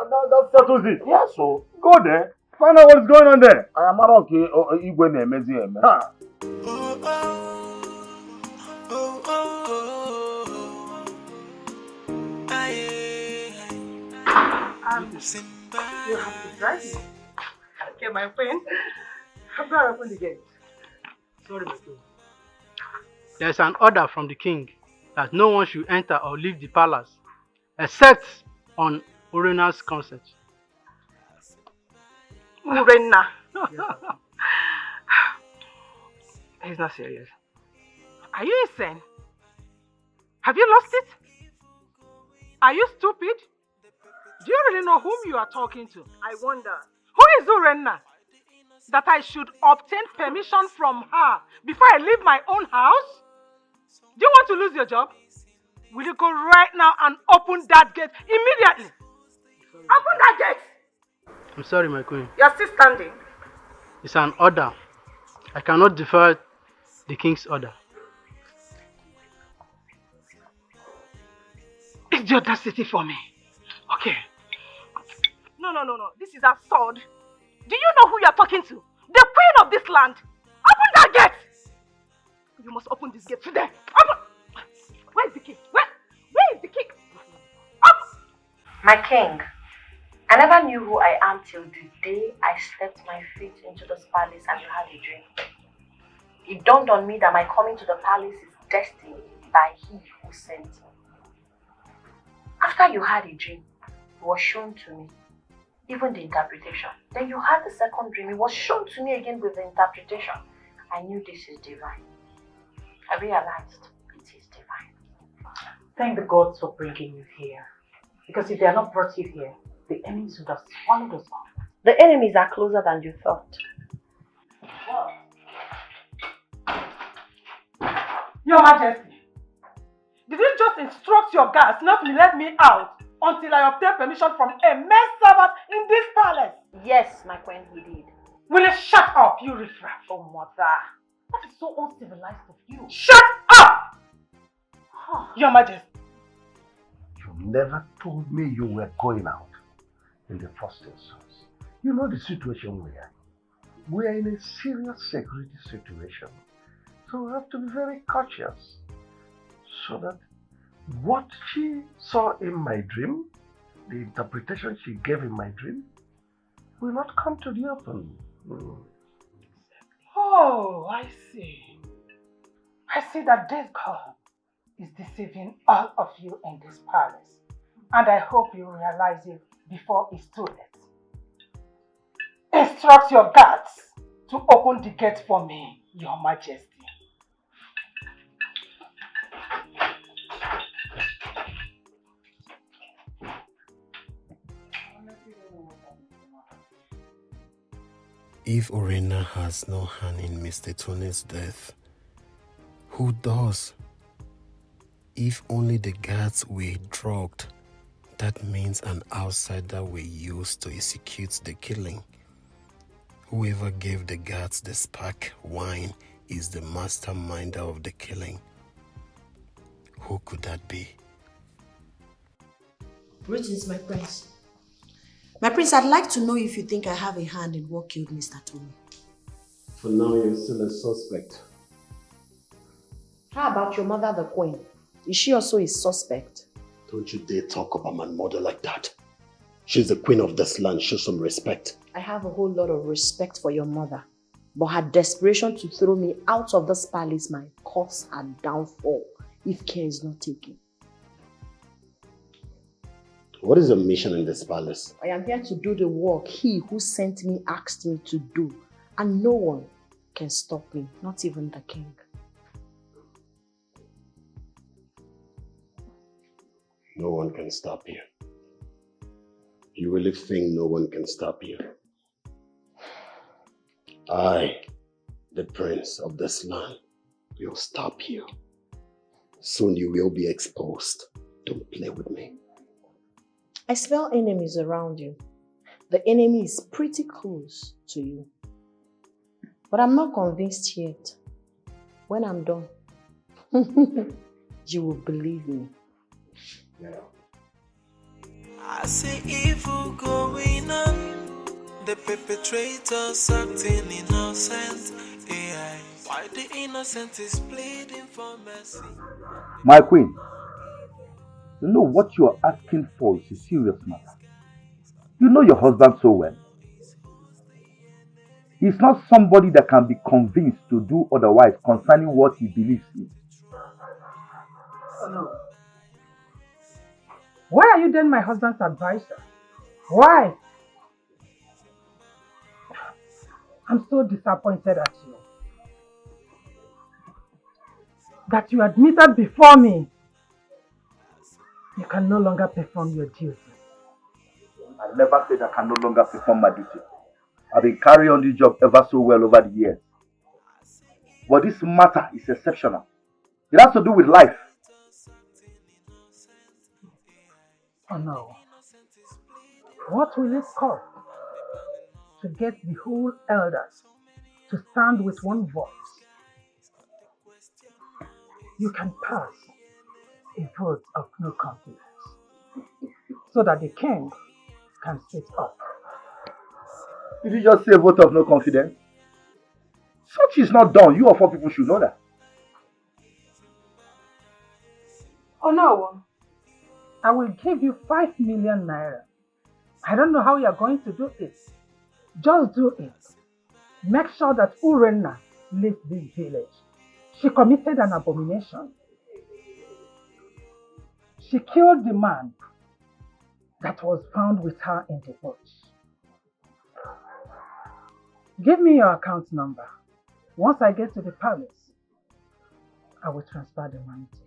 Speaker 10: That settles it.
Speaker 9: Yes, so.
Speaker 10: Go there. Find out what is going on there.
Speaker 9: I am not okay. Igwe na-emezi eme.
Speaker 21: You have to drive me. Okay, my friend. I'm going to open the gate.
Speaker 11: Sorry, my friend. There's an order from the king that no one should enter or leave the palace except on Urena's consent.
Speaker 21: Urena. He's not serious. Are you insane? Have you lost it? Are you stupid? Do you really know whom you are talking to? I wonder. Who is Urena? That I should obtain permission from her before I leave my own house? Do you want to lose your job? Will you go right now and open that gate immediately? Open that gate!
Speaker 11: I'm sorry, my queen.
Speaker 21: You're still standing.
Speaker 11: It's an order. I cannot defer the king's order.
Speaker 21: It's the audacity for me. Okay. No. This is absurd. Do you know who you're talking to? The queen of this land. Open that gate! You must open this gate today. Open! Where's the key? Where is the key? Up!
Speaker 6: My king, I never knew who I am till the day I stepped my feet into this palace and you had a dream. It dawned on me that my coming to the palace is destined by he who sent me. After you had a dream, it was shown to me, even the interpretation. Then you had the second dream, it was shown to me again with the interpretation. I knew this is divine. I realized it is divine.
Speaker 20: Thank the gods for bringing you here. Because if they had not brought you here, the enemies would have swallowed us up.
Speaker 6: The enemies are closer than you thought.
Speaker 21: Your Majesty, did you just instruct your guards not to let me out until I obtain permission from a maid servant in this palace?
Speaker 6: Yes, my queen, he did.
Speaker 21: Will you shut up, you riffraff?
Speaker 20: Oh, mother. That is so uncivilized of you.
Speaker 21: Shut up! Your Majesty.
Speaker 15: You never told me you were going out in the first instance. You know the situation we are in. We are in a serious security situation. So we have to be very cautious. So that what she saw in my dream, the interpretation she gave in my dream, will not come to the open.
Speaker 21: Oh, I see. I see that this girl is deceiving all of you in this palace. And I hope you realize it before it's too late. Instruct your guards to open the gate for me, Your Majesty.
Speaker 2: If Urena has no hand in Mr. Tone's death, who does? If only the guards were drugged, that means an outsider were used to execute the killing. Whoever gave the guards the spark wine is the masterminder of the killing. Who could that be?
Speaker 5: Greetings, my prince. My prince, I'd like to know if you think I have a hand in what killed Mr. Tony.
Speaker 2: For now, you're still a suspect.
Speaker 5: How about your mother, the queen? Is she also a suspect?
Speaker 2: Don't you dare talk about my mother like that. She's the queen of this land. Show some respect.
Speaker 5: I have a whole lot of respect for your mother. But her desperation to throw me out of this palace might cause her downfall if care is not taken.
Speaker 2: What is your mission in this palace?
Speaker 5: I am here to do the work he who sent me asked me to do. And no one can stop me, not even the king.
Speaker 2: No one can stop you. You really think no one can stop you? I, the prince of this land, will stop you. Soon you will be exposed. Don't play with me.
Speaker 5: I smell enemies around you. The enemy is pretty close to you. But I'm not convinced yet. When I'm done, you will believe me.
Speaker 2: Yeah.
Speaker 1: I see evil going on. The perpetrators acting innocent. AI. Why the innocent is pleading for mercy?
Speaker 14: My queen, you know what you are asking for is a serious matter. You know your husband so well. He's not somebody that can be convinced to do otherwise concerning what he believes in.
Speaker 21: Oh no. Why are you then my husband's advisor? Why? I'm so disappointed at you. That you admitted before me you can no longer perform your duty.
Speaker 14: I never said I can no longer perform my duty. I've been carrying on this job ever so well over the years. But this matter is exceptional. It has to do with life.
Speaker 21: Oh no. What will it cost to get the whole elders to stand with one voice? You can pass a vote of no confidence so that the king can sit up.
Speaker 14: Did you just say a vote of no confidence? Such is not done. You of all people should know that.
Speaker 21: Oh no. I will give you 5 million naira. I don't know how you are going to do it. Just do it. Make sure that Urenna leaves this village. She committed an abomination. She killed the man that was found with her in the bush. Give me your account number. Once I get to the palace, I will transfer the money to you.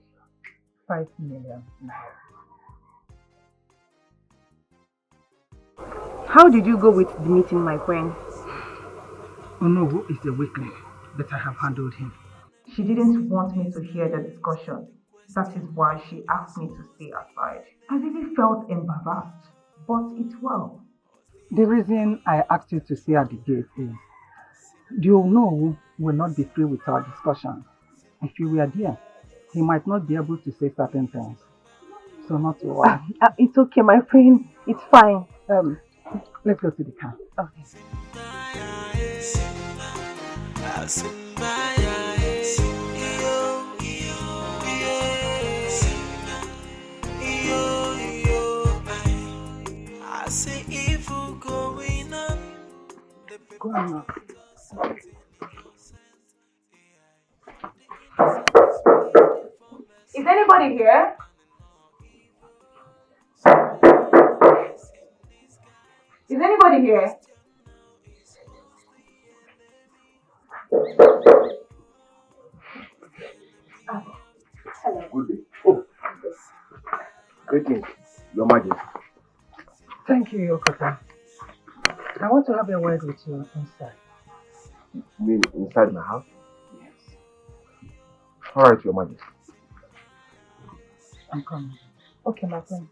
Speaker 21: 5 million naira.
Speaker 6: How did you go with the meeting, my friend?
Speaker 21: Onowu is a weakling, but I have handled him.
Speaker 6: She didn't want me to hear the discussion. That is why she asked me to stay aside. I really felt embarrassed, but it's well.
Speaker 21: The reason I asked you to stay at the gate is the Onowu will not be free with our discussion. If you were there, he might not be able to say certain things. So not to worry.
Speaker 6: It's okay, my friend. It's fine.
Speaker 21: Let's go to the car.
Speaker 6: Okay.
Speaker 1: I see evil going on.
Speaker 21: Go on now.
Speaker 6: Is anybody here? Is anybody here?
Speaker 14: Hello. Good day. Oh. Greetings, Your Majesty.
Speaker 21: Thank you, Yokota. I want to have a word with you inside.
Speaker 14: You mean inside my house? Yes. Alright, Your Majesty.
Speaker 21: I'm coming. Okay, my friend.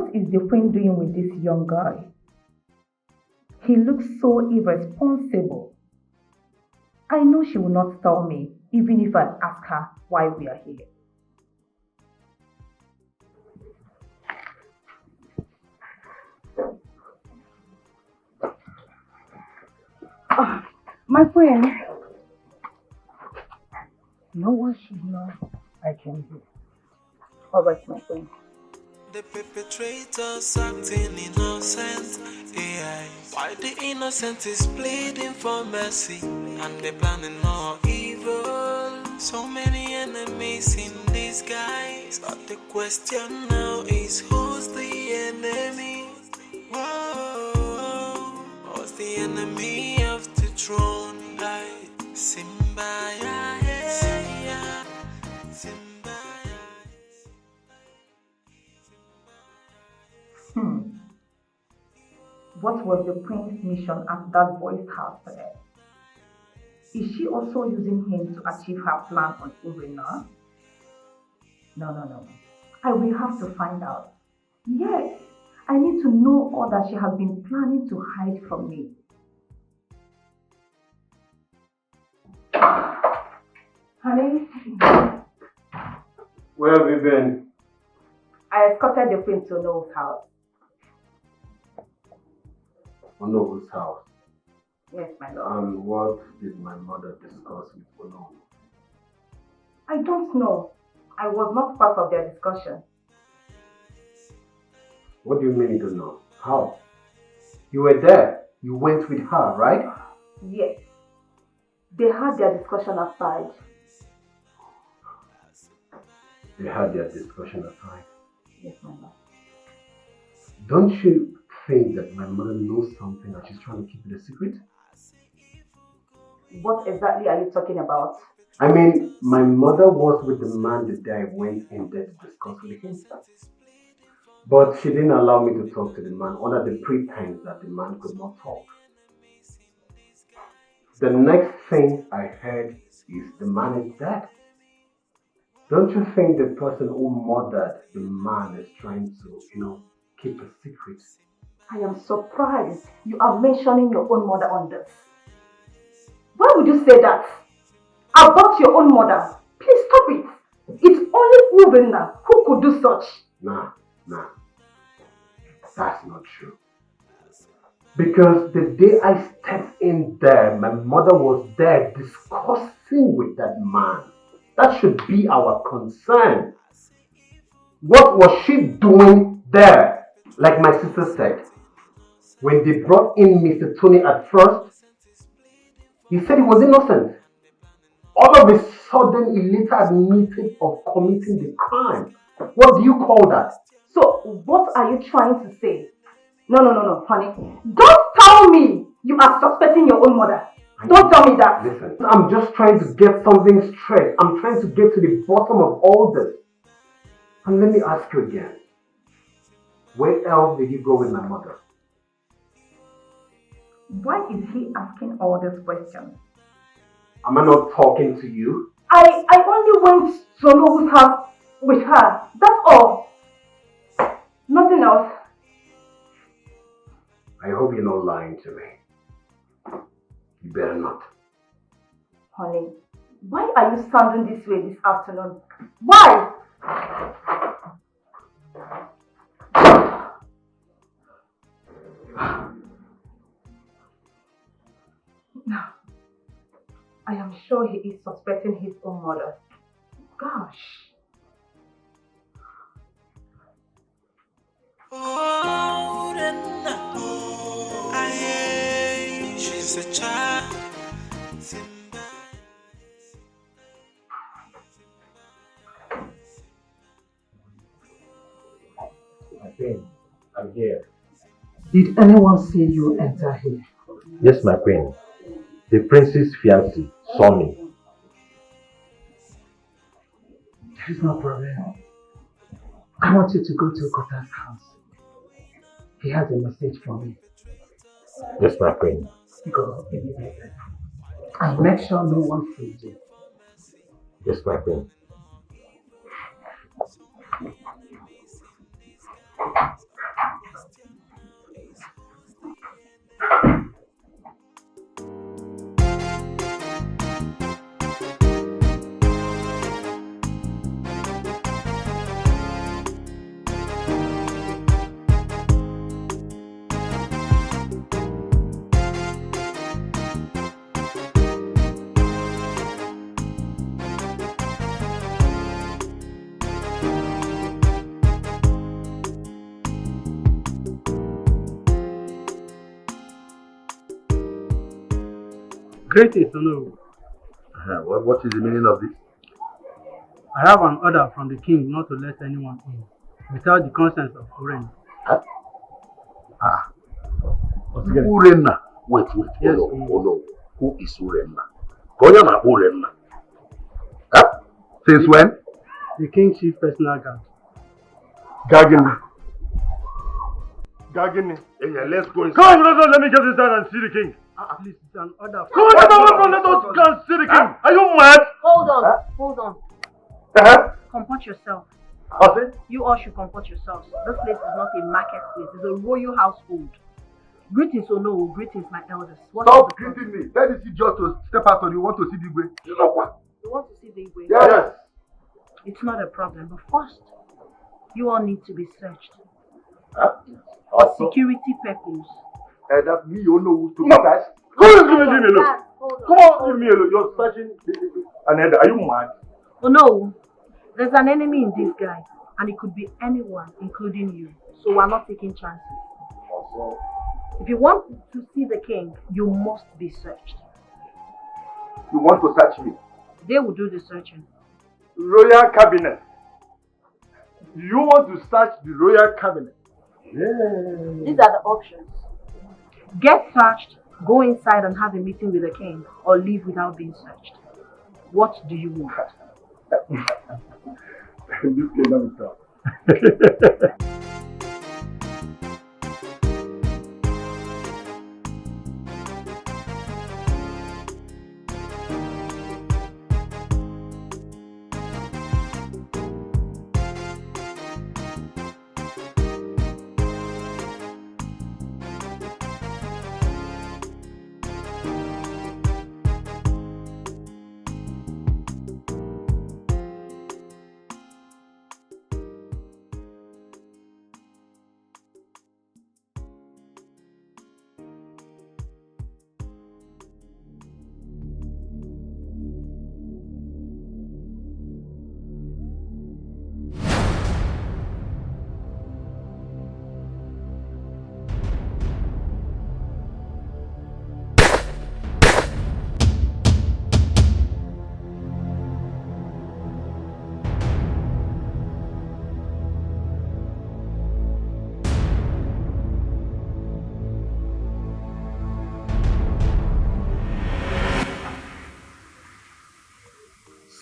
Speaker 6: What is the queen doing with this young guy? He looks so irresponsible. I know she will not tell me, even if I ask her why we are here.
Speaker 22: Oh, my friend. No one should know I came here. All right, my friend.
Speaker 1: The perpetrators acting innocent. AI. Why the innocent is pleading for mercy, and they're planning more evil. So many enemies in disguise. But the question now is, who's the enemy? Whoa, who's the enemy of the throne? Simba, yeah, yeah. Simba.
Speaker 6: What was the queen's mission at that boy's house today? Is she also using him to achieve her plan on Urena? No. I will have to find out. Yes, I need to know all that she has been planning to hide from me. Honey?
Speaker 2: Where have you been?
Speaker 6: I escorted the queen to Noel's house.
Speaker 2: Onobu's house.
Speaker 6: Yes, my lord.
Speaker 2: And what did my mother discuss with Onobu?
Speaker 6: I don't know. I was not part of their discussion.
Speaker 2: What do you mean you don't know? How? You were there. You went with her, right?
Speaker 6: Yes. They had their discussion aside.
Speaker 2: They had their discussion aside.
Speaker 6: Yes, my lord.
Speaker 2: Don't you think that my mother knows something and she's trying to keep it a secret?
Speaker 6: What exactly are you talking about?
Speaker 2: I mean, my mother was with the man the day I went in there to discuss with him. But she didn't allow me to talk to the man under the pretense that the man could not talk. The next thing I heard is the man is dead. Don't you think the person who murdered the man is trying to, keep a secret?
Speaker 6: I am surprised you are mentioning your own mother on this. Why would you say that? About your own mother? Please stop it. It's only Urena who could do such.
Speaker 2: Nah. That's not true. Because the day I stepped in there, my mother was there discussing with that man. That should be our concern. What was she doing there? Like my sister said, when they brought in Mr. Tony at first, he said he was innocent. All of a sudden, he later admitted of committing the crime. What do you call that?
Speaker 6: So, what are you trying to say? No, honey. Don't tell me you are suspecting your own mother. Don't tell me that.
Speaker 2: Listen, I'm just trying to get something straight. I'm trying to get to the bottom of all this. And let me ask you again. Where else did you go with my mother?
Speaker 6: Why is he asking all these questions?
Speaker 2: Am I not talking to you?
Speaker 6: I only went to Nobu's house with her. That's all. Nothing else.
Speaker 2: I hope you're not lying to me. You better not.
Speaker 6: Honey, why are you sounding this way this afternoon? Why? No. I am sure he is suspecting his own mother. Gosh.
Speaker 1: Oh, she's a child.
Speaker 3: I'm here.
Speaker 21: Did anyone see you enter here?
Speaker 3: Yes, my queen. The prince's fiancé saw me.
Speaker 21: There is no problem. I want you to go to Kota's house. He has a message for me.
Speaker 3: Yes, my queen.
Speaker 21: Go immediately. And make sure no one sees you.
Speaker 3: Yes, my queen.
Speaker 11: Greetings, Nollywood.
Speaker 10: What is the meaning of this?
Speaker 11: I have an order from the king not to let anyone in without the consent of Uren.
Speaker 10: Urenna. Wait.
Speaker 11: Yes,
Speaker 10: Oh no. Who is Urenna? Konya Urenna. Huh? Since when?
Speaker 11: The king's chief personal guard.
Speaker 10: Gagini. Yeah, let's go inside.
Speaker 4: Come, let me get inside and see the king.
Speaker 11: Please, it's an order.
Speaker 4: Come on, let us go and see the king. Are you mad?
Speaker 22: Hold on. Comport yourself. You all should comport yourselves. This place is not a marketplace, it's a royal household. Greetings, no, greetings, my elders.
Speaker 10: Stop greeting me. That is just to step out or you want to see the way. You know what?
Speaker 22: You want to see the way?
Speaker 10: Yes.
Speaker 22: It's not a problem, but first, you all need to be searched.
Speaker 10: For
Speaker 22: security purposes.
Speaker 10: That me, you know who to be searched.
Speaker 4: Leave me alone. Come on, leave me alone. You're searching another. Are you mad?
Speaker 22: Oh no, there's an enemy in disguise, and it could be anyone, including you. So we're not taking chances. If you want to see the king, you must be searched.
Speaker 10: You want to search me?
Speaker 22: They will do the searching.
Speaker 4: Royal cabinet. You want to search the royal cabinet?
Speaker 22: These are the options. Get searched, go inside and have a meeting with the king, or leave without being searched. What do you want?
Speaker 10: This cannot be done.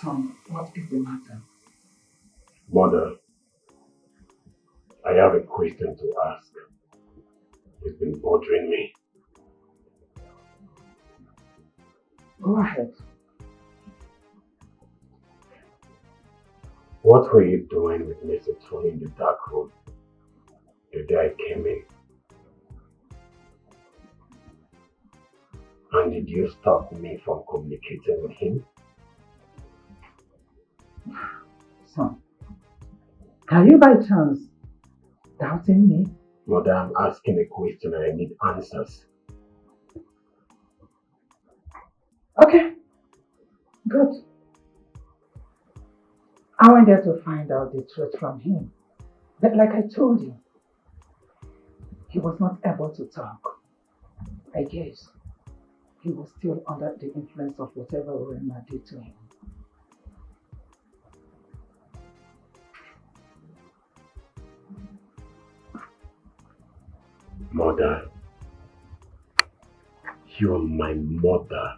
Speaker 8: Son, what is the matter?
Speaker 3: Mother, I have a question to ask. It's been bothering me.
Speaker 8: Go ahead.
Speaker 3: What were you doing with Mr. Tony in the dark room the day I came in? And did you stop me from communicating with him?
Speaker 8: Son, are you by chance doubting me?
Speaker 3: Mother, I'm asking a question and I need answers.
Speaker 8: Okay, good. I went there to find out the truth from him. But like I told you, he was not able to talk. I guess he was still under the influence of whatever Rema did to him.
Speaker 3: Mother, you are my mother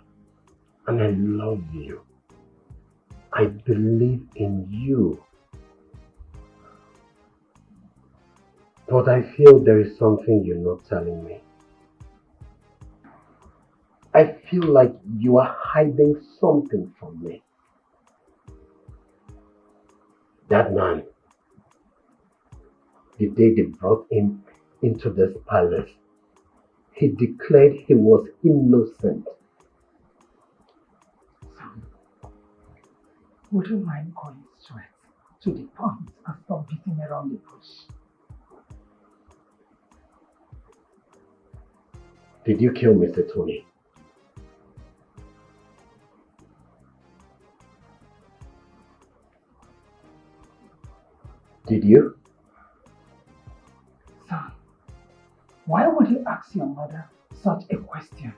Speaker 3: and I love you. I believe in you. But I feel there is something you're not telling me. I feel like you are hiding something from me. That man, the day they brought him into this palace, he declared he was innocent.
Speaker 8: Son, would you mind going straight to the point and stop beating around the bush?
Speaker 3: Did you kill Mr. Tony? Did you?
Speaker 8: Son, why would you ask your mother such a question?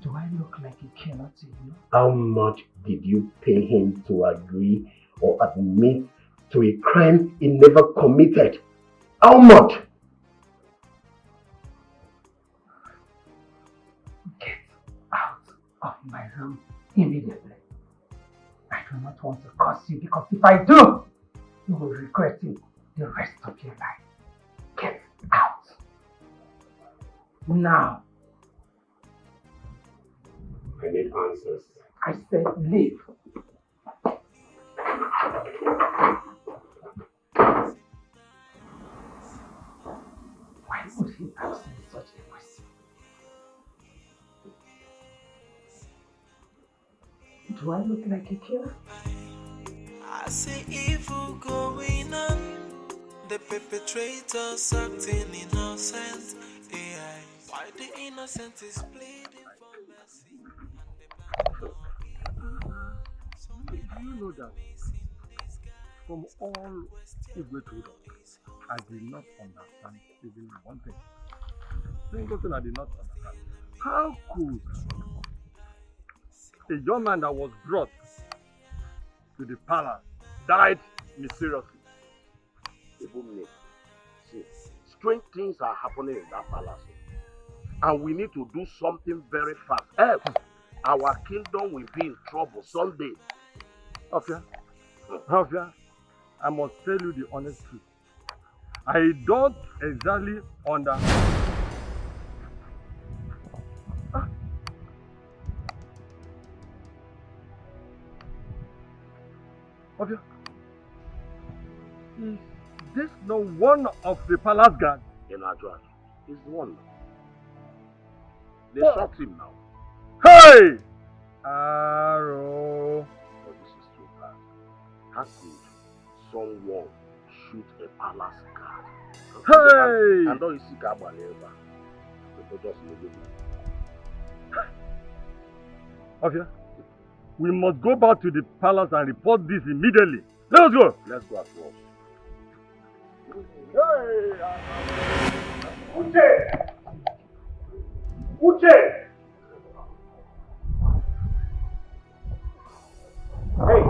Speaker 8: Do I look like a killer to you?
Speaker 3: How much did you pay him to agree or admit to a crime he never committed? How much?
Speaker 8: Get out of my room immediately. I do not want to curse you because if I do, you will regret it the rest of your life. Get out. Now.
Speaker 3: I need answers.
Speaker 8: I said leave. Why would he ask me such a question? Do I look like a killer?
Speaker 1: I see evil going on. The perpetrators acting innocent. AI. Why the innocent is pleading for mercy?
Speaker 10: Do you know that from all Igwe told us, I did not understand even one thing. Single thing I did not understand. How could a young man that was brought to the palace died mysteriously?
Speaker 9: EBUBE, see, strange things are happening in that palace. And we need to do something very fast. Else, our kingdom will be in trouble someday.
Speaker 10: Afia, I must tell you the honest truth. I don't exactly understand. Afia, is this not one of the palace guards?
Speaker 9: In Adra, he's the one. They shot him now.
Speaker 10: Hey! Arrow.
Speaker 9: Oh, this is too bad. How could someone shoot a palace guard?
Speaker 10: Hey!
Speaker 9: And don't you see Gabaleva? They just leave him.
Speaker 10: Okay. We must go back to the palace and report this immediately. Let us go.
Speaker 9: Let's go at once.
Speaker 10: Hey! Uche! Uche!
Speaker 9: Hey!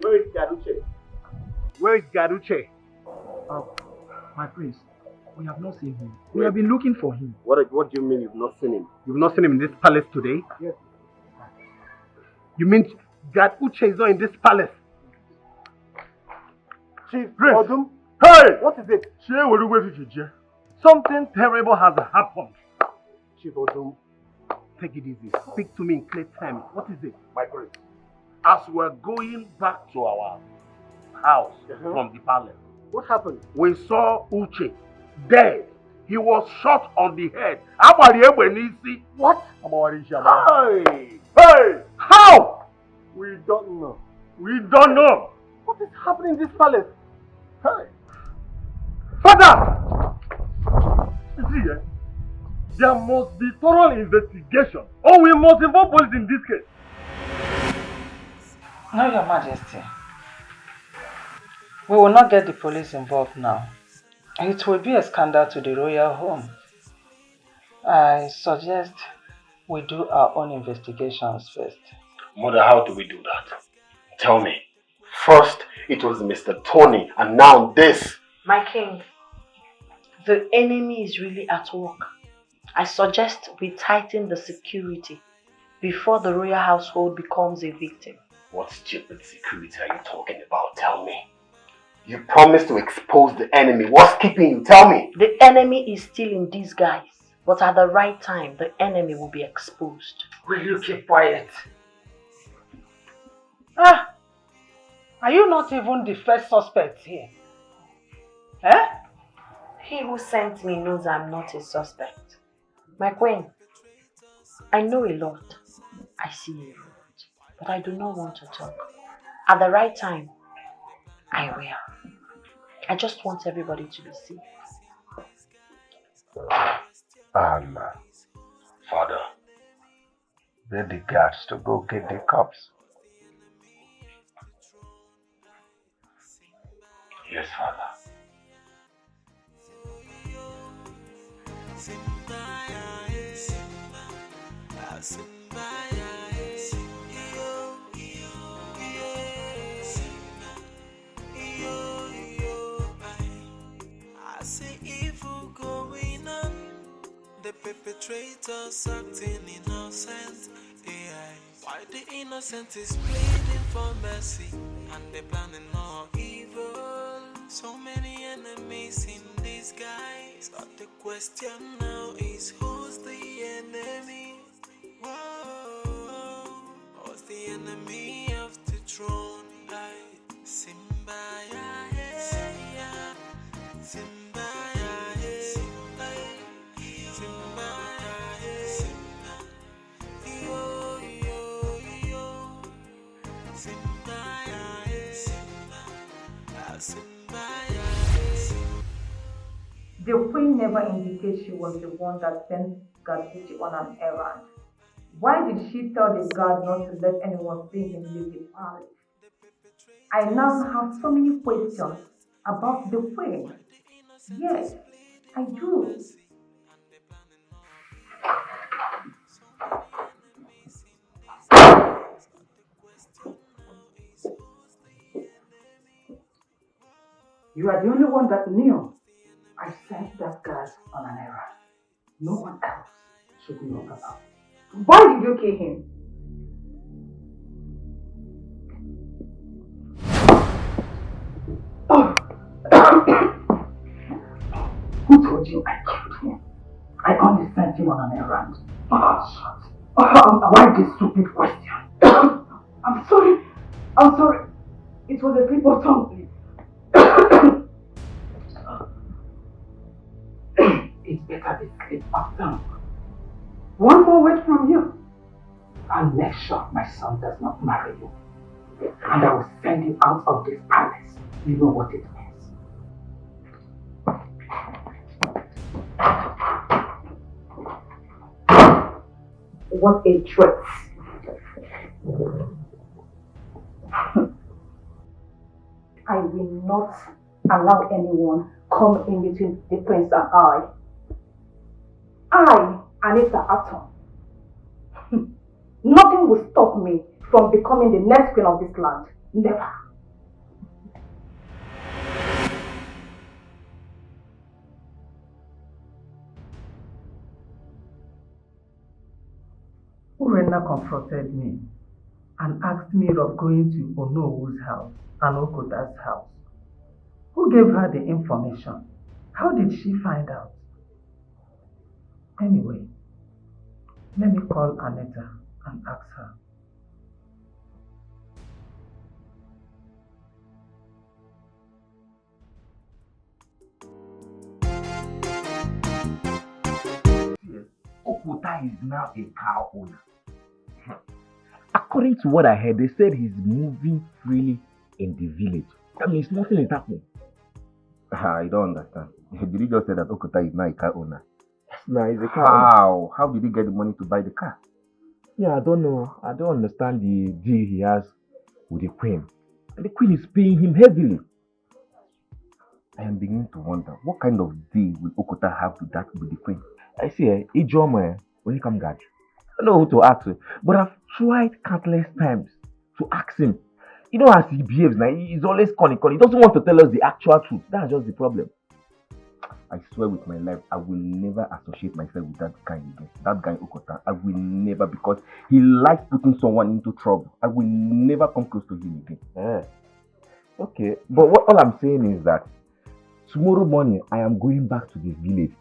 Speaker 9: Where is Gaduche?
Speaker 14: Where is Gaduche? My prince, we have not seen him. We have been looking for him.
Speaker 9: What do you mean you've not seen him?
Speaker 14: You've not seen him in this palace today?
Speaker 9: Yes.
Speaker 14: You mean Gaduche is not in this palace?
Speaker 10: Chief
Speaker 14: Odum?
Speaker 10: Hey!
Speaker 14: What is it?
Speaker 10: Something terrible has happened.
Speaker 14: Chief Odum, take it easy. Speak to me in clear terms. What is it?
Speaker 9: My prince, as we're going back to our house from the palace,
Speaker 14: What happened?
Speaker 9: we saw Uche dead. He was shot on the head.
Speaker 14: What?
Speaker 9: Hey!
Speaker 10: Hey!
Speaker 14: How?
Speaker 10: We don't know. We don't know.
Speaker 14: What is happening in this palace?
Speaker 10: Hey! Father! You see, there must be thorough investigation, or we must involve police in this case.
Speaker 17: No, Your Majesty. We will not get the police involved now. It will be a scandal to the royal home. I suggest we do our own investigations first.
Speaker 3: Mother, how do we do that? Tell me. First, it was Mr. Tony, and now this.
Speaker 5: My king, the enemy is really at work. I suggest we tighten the security before the royal household becomes a victim.
Speaker 3: What stupid security are you talking about? Tell me. You promised to expose the enemy. What's keeping you? Tell me.
Speaker 5: The enemy is still in disguise, but at the right time, the enemy will be exposed.
Speaker 17: Will you keep quiet? Are you not even the first suspect here? Eh?
Speaker 5: He who sent me knows I'm not a suspect. My queen, I know a lot. I see a lot, but I do not want to talk. At the right time, I will. I just want everybody to be safe.
Speaker 14: Father, get the guards to go get the cops.
Speaker 3: Yes, Father.
Speaker 1: I see evil going on. The perpetrators acting innocent. AI. Why the innocent is pleading for mercy and they planning more evil. So many enemies in disguise. But the question now is who's the enemy? Whoa, who's the enemy of the throne? Simba, Simba, Simba, yo, yo, yo, Simba, Simba.
Speaker 6: The queen never indicated she was the one that sent Gadbuchi on an errand. Why did she tell the guard not to let anyone see him leave the palace? I now have so many questions about the queen. Yes, I do.
Speaker 8: You are the only one that knew. I sent that guard on an errand. No one else should know about it.
Speaker 6: Why did you kill him?
Speaker 8: Who told you I killed him? I only sent him on an errand. Why this stupid question? I'm sorry. I'm sorry. It was a slip of tongue. It's better be slip of tongue. One more word from you. I'll make sure my son does not marry you. And I will send you out of this palace. You know what it means.
Speaker 6: What a threat. I will not allow anyone come in between the prince and I. Anita Atom. Nothing will stop me from becoming the next queen of this land. Never.
Speaker 21: Urena confronted me and asked me of going to Onowu's house and Okota's house. Who gave her the information? How did she find out? Anyway, let me call Anita and ask her.
Speaker 14: Okota is now a cow owner. According to what I heard, they said he's moving freely in the village. That means nothing is happening.
Speaker 9: I don't understand. Did you just say that Okota is now a car owner?
Speaker 14: No, he's a car owner.
Speaker 9: How did he get the money to buy the car?
Speaker 14: Yeah, I don't know. I don't understand the deal he has with the queen. And the queen is paying him heavily.
Speaker 9: I am beginning to wonder, what kind of deal will Okota have with the queen?
Speaker 14: I see, Ijoma, when he come back, I don't know who to ask him, but I've tried countless times to ask him. You know as he behaves now, he's always conning. He doesn't want to tell us the actual truth. That's just the problem.
Speaker 9: I swear with my life, I will never associate myself with that guy again. That guy Okota, I will never, because he likes putting someone into trouble. I will never come close to him again.
Speaker 14: Okay, but all I'm saying is that tomorrow morning, I am going back to the village.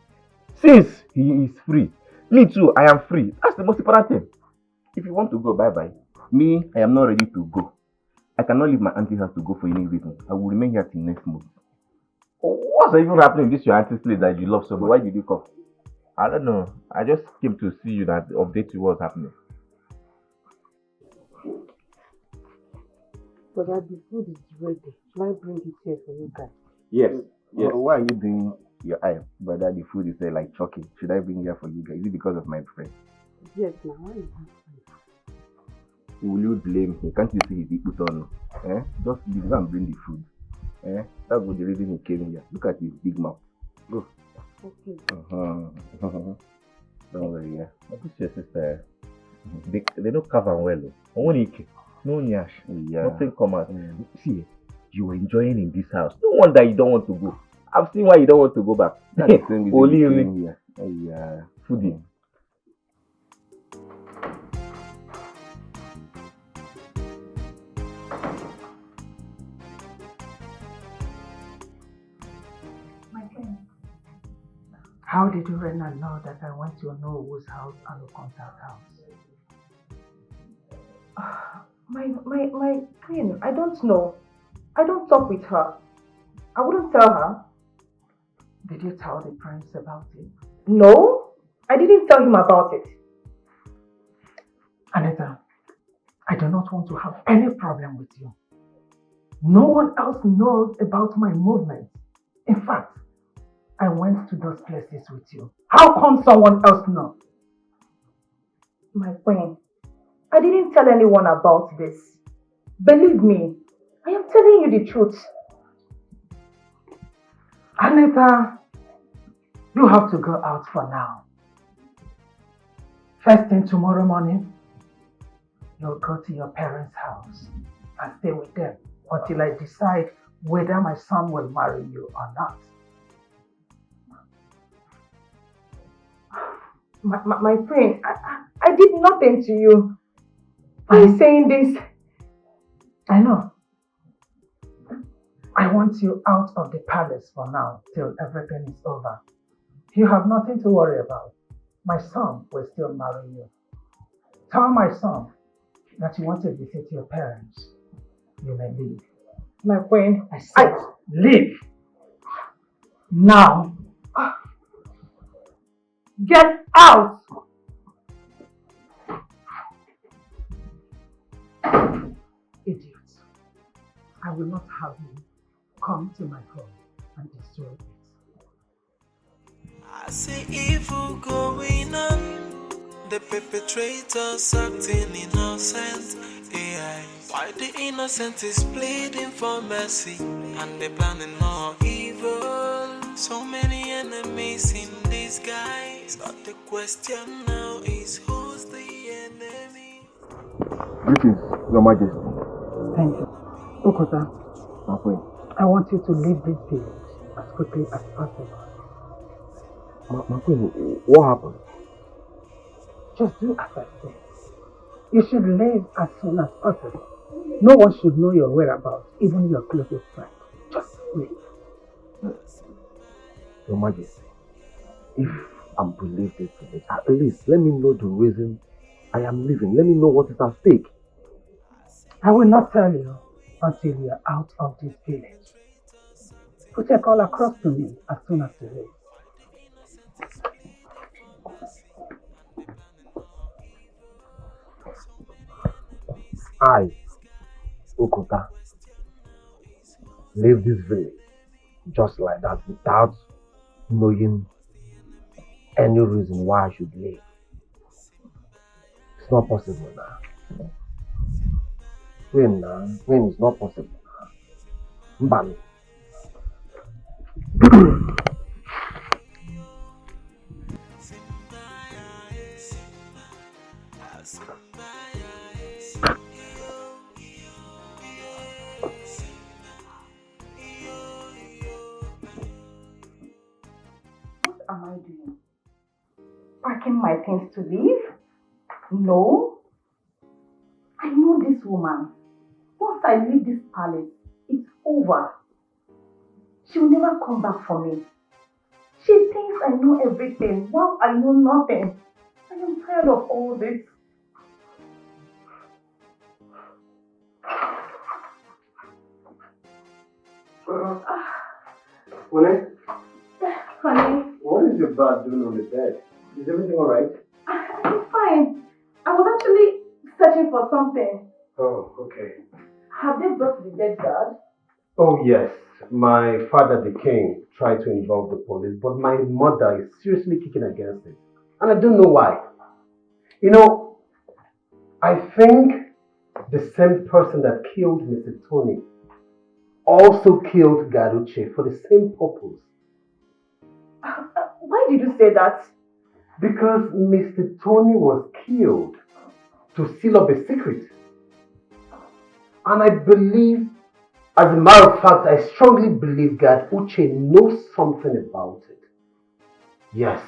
Speaker 14: Since he is free, me too, I am free. That's the most important thing.
Speaker 9: If you want to go, bye-bye. Me, I am not ready to go. I cannot leave my auntie's house to go for any reason. I will remain here till next month.
Speaker 14: What's even happening in this your auntie's place that you love so much?
Speaker 9: Why did you come?
Speaker 14: I don't know. I just came to see you that update you what's happening.
Speaker 11: But that the food is ready. Shall I bring it here for you guys?
Speaker 9: Yes. Why are you doing your eye? Brother, the food is there like choking. Should I bring here for you guys? Is it because of my friend?
Speaker 11: Yes, now why is that?
Speaker 9: Will you blame him? Can't you see he put on? Just leave him and bring the food. That was the reason he came here. Look at his big mouth. Go.
Speaker 11: Okay.
Speaker 9: Don't worry, yeah.
Speaker 14: This is your sister. They don't cover well. Only no nyash.
Speaker 9: Yeah.
Speaker 14: Nothing come out. See, you were enjoying in this house. No wonder you don't want to go. I've seen why you don't want to go back. Only foodie.
Speaker 8: How did Urena know that I went to Nollywood's house and a contact house?
Speaker 6: My queen, I don't know. I don't talk with her. I wouldn't tell her.
Speaker 8: Did you tell the prince about it?
Speaker 6: No, I didn't tell him about it.
Speaker 8: Anita, I do not want to have any problem with you. No one else knows about my movements. In fact, I went to those places with you. How come someone else knows?
Speaker 6: My queen, I didn't tell anyone about this. Believe me, I am telling you the truth.
Speaker 8: Anita, you have to go out for now. First thing tomorrow morning, you'll go to your parents' house and stay with them until I decide whether my son will marry you or not.
Speaker 6: My friend, I did nothing to you. Why are you saying this?
Speaker 8: I know. I want you out of the palace for now till everything is over. You have nothing to worry about. My son will still marry you. Tell my son that you want to visit your parents. You may leave.
Speaker 6: My queen,
Speaker 8: I said leave. Now.
Speaker 6: Get out!
Speaker 8: Idiots. I will not have you come to my home and destroy it.
Speaker 1: I see evil going on. The perpetrators acting innocent. AI. Why the innocent is pleading for mercy and they planning more evil. So many enemies in disguise, but the question now is who's the enemy?
Speaker 9: Greetings, Your Majesty.
Speaker 8: Thank you. Okota,
Speaker 9: My friend.
Speaker 8: I want you to leave this village as quickly as possible.
Speaker 9: My friend, what happened?
Speaker 8: Just do as I say. You should leave as soon as possible. No one should know your whereabouts, even your closest friend. Just leave.
Speaker 9: Your Majesty, if I'm to leave this village, at least let me know the reason I am leaving. Let me know what is at stake.
Speaker 8: I will not tell you until you are out of this village. Put a call across to me as soon as you leave.
Speaker 9: I, Okota, leave this village just like that without knowing any reason why I should leave. It's not possible now. When it's not possible now. Mbali.
Speaker 6: What am I doing? Packing my things to leave? No. I know this woman. Once I leave this palace, it's over. She will never come back for me. She thinks I know everything while I know nothing. I am tired of all this.
Speaker 15: Honey?
Speaker 6: Honey,
Speaker 15: What is your dad doing on the bed? Is everything alright?
Speaker 6: I'm fine. I was actually searching for something.
Speaker 15: Oh, okay.
Speaker 6: Have they brought the dead dad?
Speaker 2: Oh yes, my father the king tried to involve the police, but my mother is seriously kicking against it. And I don't know why. You know, I think the same person that killed Mr. Tony also killed Garuche for the same purpose.
Speaker 6: Why did you say that?
Speaker 2: Because Mr. Tony was killed
Speaker 3: to seal up a secret. And I believe, as a matter of fact, I strongly believe that Uche knows something about it. Yes.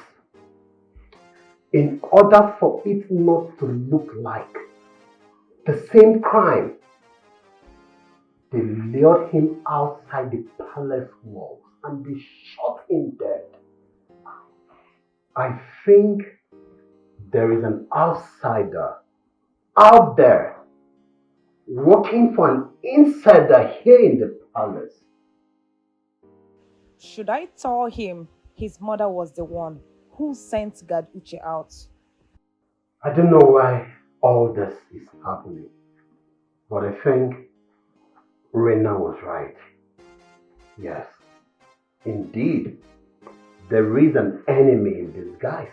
Speaker 3: In order for it not to look like the same crime, they lured him outside the palace walls and they shot him dead. I think there is an outsider out there working for an insider here in the palace.
Speaker 6: Should I tell him his mother was the one who sent God Uche out?
Speaker 3: I don't know why all this is happening, but I think Rena was right. Yes, indeed, there is an enemy in disguise.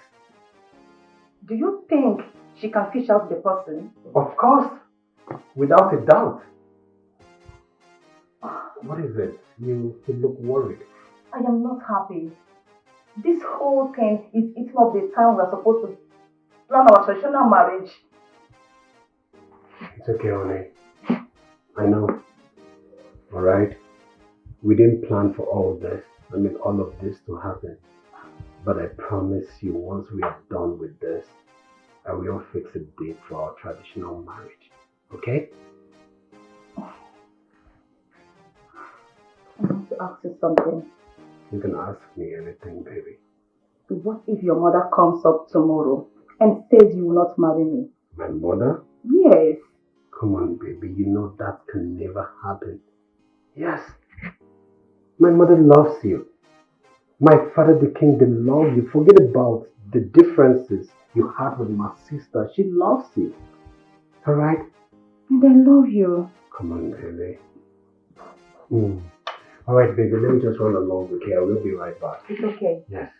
Speaker 7: Do you think she can fish out the person?
Speaker 3: Of course, without a doubt. What is it? You look worried.
Speaker 7: I am not happy. This whole thing is eating up the time we're supposed to plan our traditional marriage.
Speaker 3: It's okay, honey. I know. Alright? We didn't plan for all this. All of this to happen. But I promise you, once we are done with this, I will fix a date for our traditional marriage. Okay?
Speaker 7: I want to ask you something.
Speaker 3: You can ask me anything, baby.
Speaker 7: What if your mother comes up tomorrow and says you will not marry me?
Speaker 3: My mother?
Speaker 7: Yes.
Speaker 3: Come on, baby. You know that can never happen. Yes. My mother loves you. My father, the king, they love you. Forget about the differences you had with my sister. She loves you. Alright?
Speaker 7: And I love you.
Speaker 3: Come on, baby. Alright, baby. Let me just run along, okay? I will be right back.
Speaker 7: It's okay.
Speaker 3: Yes.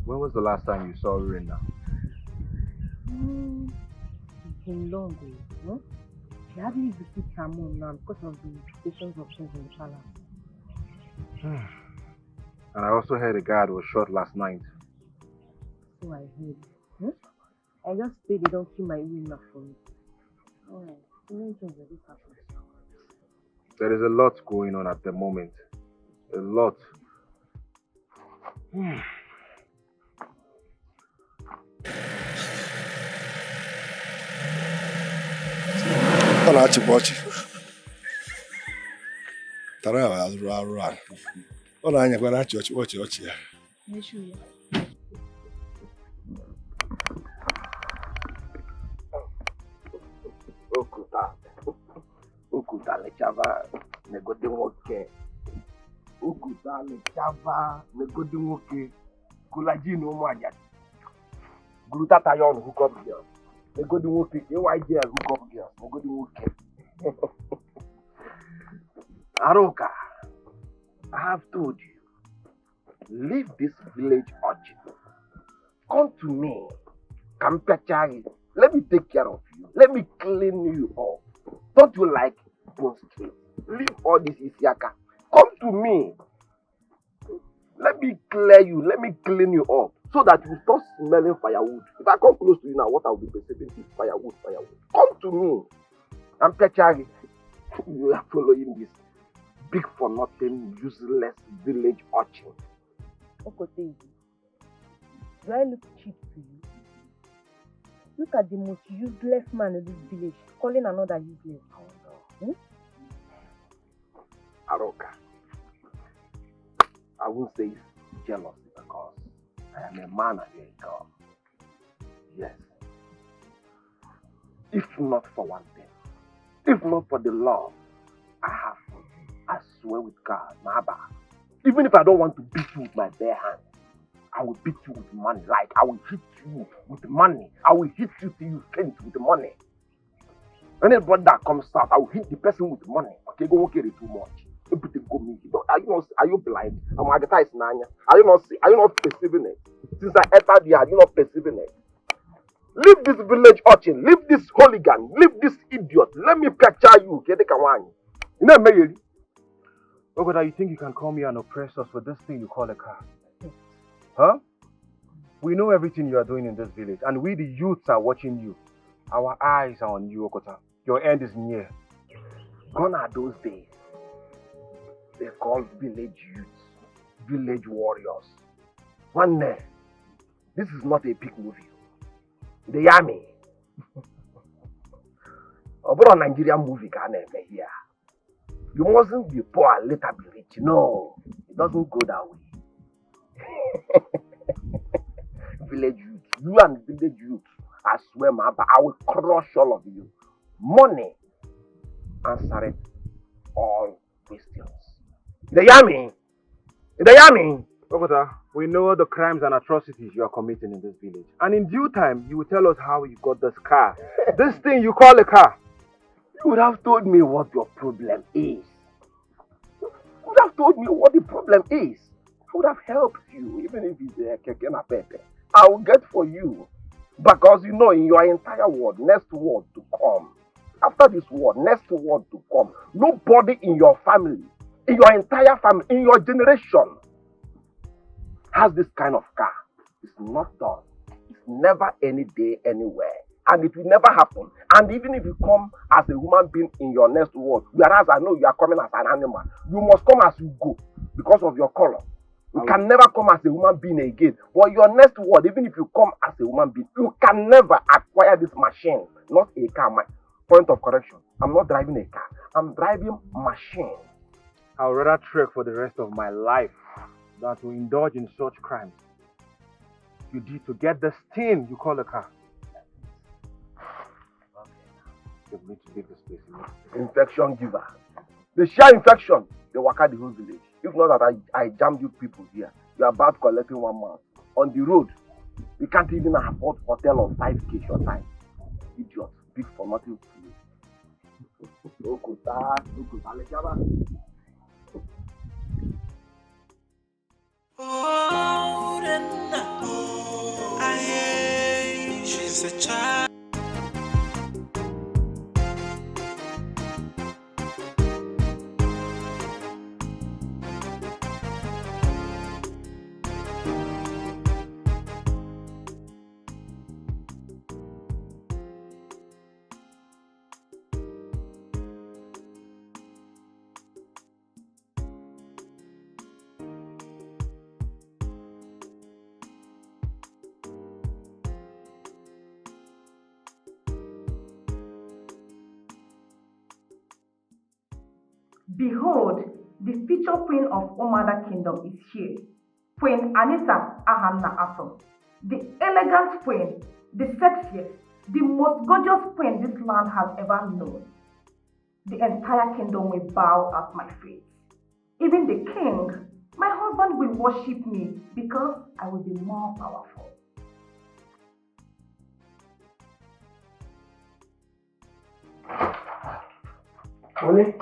Speaker 4: When was the last time you saw Rena?
Speaker 22: It's been long, no? She hardly visits her mom now because of the implications of things in the palace.
Speaker 4: And I also heard a guard was shot last night.
Speaker 22: So I heard. I just pray they don't kill my Rena for me. Alright, things will be happening.
Speaker 4: There is a lot going on at the moment. A lot.
Speaker 10: Ọ na-achịkwa ọchị. Tara ya arụ a. Ọ na-anyakwa na-achị ọchị ya.
Speaker 14: Ukuta lechava negodi nwoke. Ukuta lechava negodi nwoke. Kulaji no mo ajadi. Gluta tayon hook up girl. Negodi nwoke. AYGL hook up girl. Negodi nwoke. Aroka, I have told you, leave this village urgent. Come to me. Kampechari. Let me take care of you. Let me clean you up. Don't you like bone street? Leave all this Isiaka. Come to me. Let me clear you. Let me clean you up. So that you stop smelling firewood. If I come close to you now, what I will be perceiving is firewood. Come to me. I'm Pechari. You are following this big for nothing, useless village urchin.
Speaker 22: Okoteji, do I look cheap to you? Look at the most useless man in this village calling another useless.
Speaker 14: Aroka, I won't say it's jealousy because I am a man and a girl. Yes. If not for one thing, if not for the love I have for you, I swear with God, Naba, even if I don't want to beat you with my bare hand, I will beat you with money. Like, I will hit you with money. I will hit you till you faint with money. Anybody that comes out, I will hit the person with money. Okay, go okay, too much.
Speaker 9: Are you blind? Are you not perceiving it? Since I entered here, are you not perceiving it? Leave this village urchin, leave this hooligan, leave this idiot. Let me capture you.
Speaker 4: Ogoda, you think you can come here and oppress us with this thing you call a car? Huh? We know everything you are doing in this village, and we the youths are watching you. Our eyes are on you, Okota. Your end is near.
Speaker 9: Gone are those days. They call village youths, village warriors. One day, this is not a big movie. The army. About a Nigerian movie can never hear. You mustn't be poor and later be rich. No, it doesn't go that way. Village youth, you and village youth, I swear, man, I will crush all of you. Money, answer it, all questions. The army.
Speaker 4: Okota, we know the crimes and atrocities you are committing in this village. And in due time, you will tell us how you got this car. This thing you call a car.
Speaker 9: You would have told me what your problem is. You would have told me what the problem is. I would have helped you, even if it's a keke na pepe. I will get for you. Because you know, in your entire world, next word to come. After this word, next word to come. Nobody in your family, in your entire family, in your generation, has this kind of car. It's not done. It's never any day, anywhere. And it will never happen. And even if you come as a human being in your next world, whereas I know you are coming as an animal, you must come as you go because of your color. You can never come as a human being again. But your next world, even if you come as a human being, you can never acquire this machine, not a car. My point of correction, I'm not driving a car. I'm driving machine.
Speaker 4: I would rather trek for the rest of my life than to indulge in such crimes. You did to get this thing you call a car. You need to leave this place.
Speaker 9: Infection giver. The sheer infection, they work out the whole village. If not that I jammed you people here, you are about collecting 1 month. On the road, we can't even afford hotel of 5K short time. Idiot, big for nothing.
Speaker 1: Oh, she's a child.
Speaker 7: Behold, the future queen of Omada Kingdom is here. Queen Anita Ahanna Ato. The elegant queen, the sexiest, the most gorgeous queen this land has ever known. The entire kingdom will bow at my feet. Even the king, my husband, will worship me because I will be more powerful.
Speaker 3: Honey?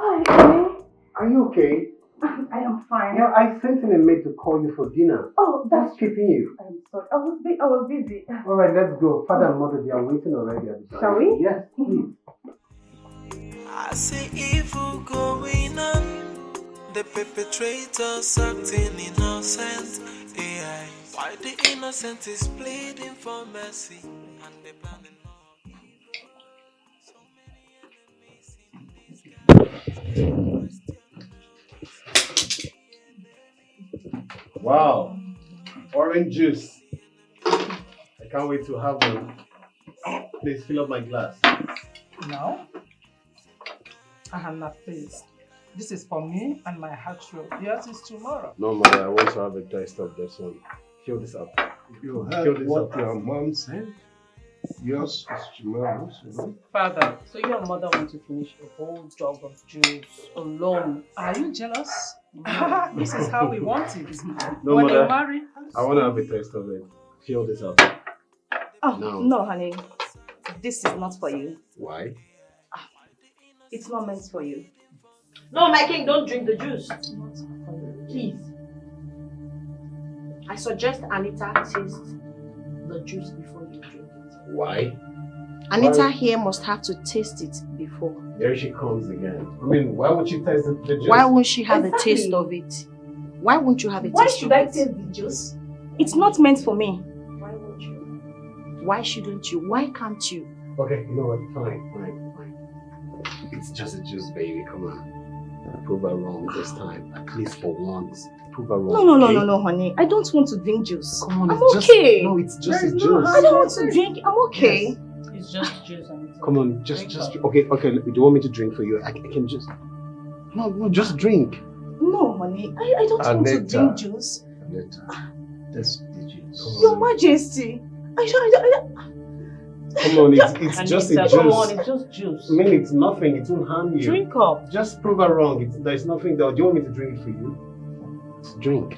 Speaker 7: Hi, honey.
Speaker 3: Are you okay?
Speaker 7: I am fine.
Speaker 3: Yeah, I sent in a maid to call you for dinner.
Speaker 7: Oh, that's
Speaker 3: keeping you.
Speaker 7: I'm sorry. I was busy.
Speaker 3: All right, let's go. Father and mother, they are waiting already at the door.
Speaker 7: Shall we?
Speaker 3: Yes, please.
Speaker 1: I see evil going on. The perpetrators acting innocent. AI. Why the innocent is pleading for mercy and the planning.
Speaker 2: Wow, orange juice. I can't wait to have one. Please fill up my glass.
Speaker 8: No. Ahanna, please. This is for me and my heart roll. Yours is tomorrow.
Speaker 2: No, mother, I want to have a taste of this one. Fill this up.
Speaker 15: You heard what your mom said? Yours is tomorrow, so.
Speaker 8: Father, so your mother wants to finish a whole jug of juice alone. Are you jealous? No. This is how we want it.
Speaker 2: No,
Speaker 8: when
Speaker 2: mother,
Speaker 8: you marry.
Speaker 2: I want to have a taste of it. Fill this up.
Speaker 5: Oh,
Speaker 2: No.
Speaker 5: honey. This is not for you.
Speaker 2: Why?
Speaker 5: It's not meant for you. No, my king, don't drink the juice. Please. I suggest Anita taste the juice before you drink it.
Speaker 2: Why?
Speaker 5: Anita here must have to taste it before.
Speaker 2: There she comes again. I mean, why won't you taste the juice?
Speaker 5: Why won't she have a taste of it? Why won't you have a taste of it?
Speaker 7: Why should I taste the juice? It's not meant for me.
Speaker 5: Why won't you? Why shouldn't you? Why can't you?
Speaker 2: Okay, you know what? Fine. It's just a juice, baby. Come on. Prove her wrong this time. At least for once. Prove her wrong.
Speaker 7: No, honey. I don't want to drink juice.
Speaker 2: Come on,
Speaker 7: I'm
Speaker 2: it's
Speaker 7: okay.
Speaker 2: It's just a juice.
Speaker 7: I don't want to drink. I'm okay.
Speaker 2: Yes.
Speaker 19: It's just juice.
Speaker 2: Come on, just okay. Do you want me to drink for you? I can just. No, just drink.
Speaker 7: No, honey. I don't want to drink juice.
Speaker 2: Anita, that's the juice.
Speaker 7: Your Majesty.
Speaker 2: Come on, it's just a juice.
Speaker 19: Come on, it's just juice.
Speaker 2: I mean, it's nothing. It won't harm you.
Speaker 19: Drink up.
Speaker 2: Just prove her wrong. There's nothing there. Do you want me to drink it for you? Drink.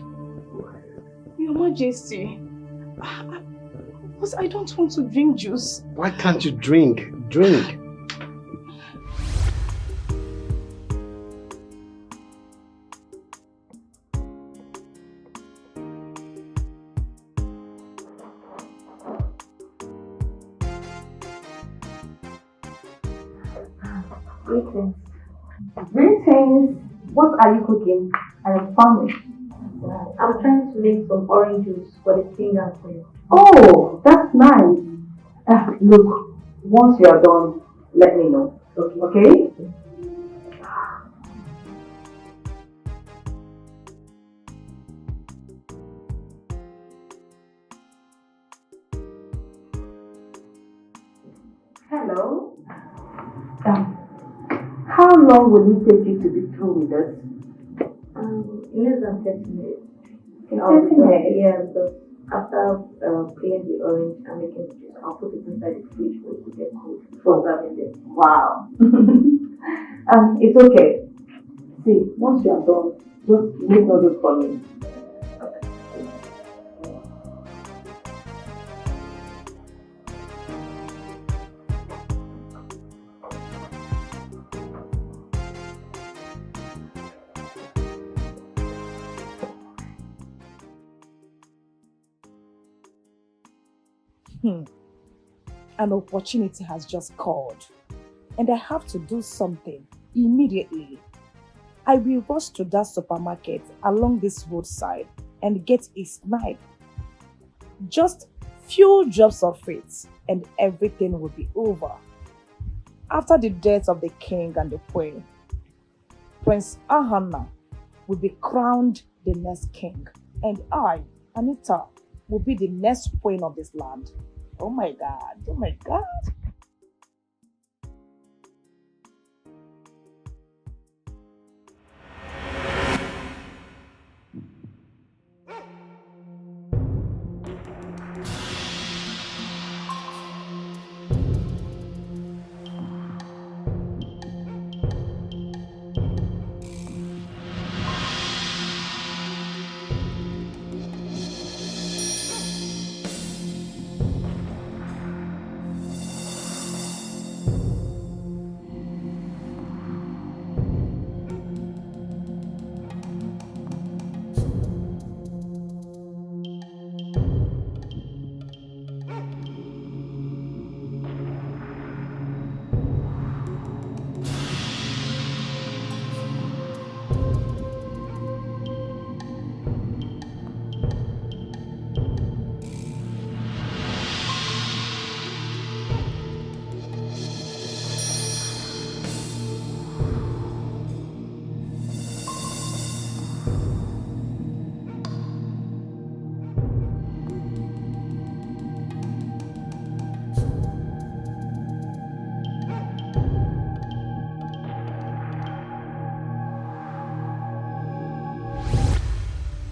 Speaker 7: Your Majesty. I don't want to drink juice.
Speaker 2: Why can't you drink? Drink.
Speaker 6: Greetings. Greetings. What are you cooking? I am famished. I'm trying to make some orange juice for the finger queen. Oh, that's nice. Look, once you are done, let me know. Okay? Hello? How long will it take you to be through with us? Less than 30 minutes. 30 minutes? Yeah, because after peeling the orange and making the juice, I'll put it inside the fridge for it to get cold before serving it. Wow. It's okay. See, once you are done, just make noodles for me.
Speaker 8: An opportunity has just called, and I have to do something immediately. I will rush to that supermarket along this roadside and get a snipe. Just few drops of it, and everything will be over. After the death of the king and the queen, Prince Ahana will be crowned the next king, and I, Anita, will be the next queen of this land. Oh my God, oh my God.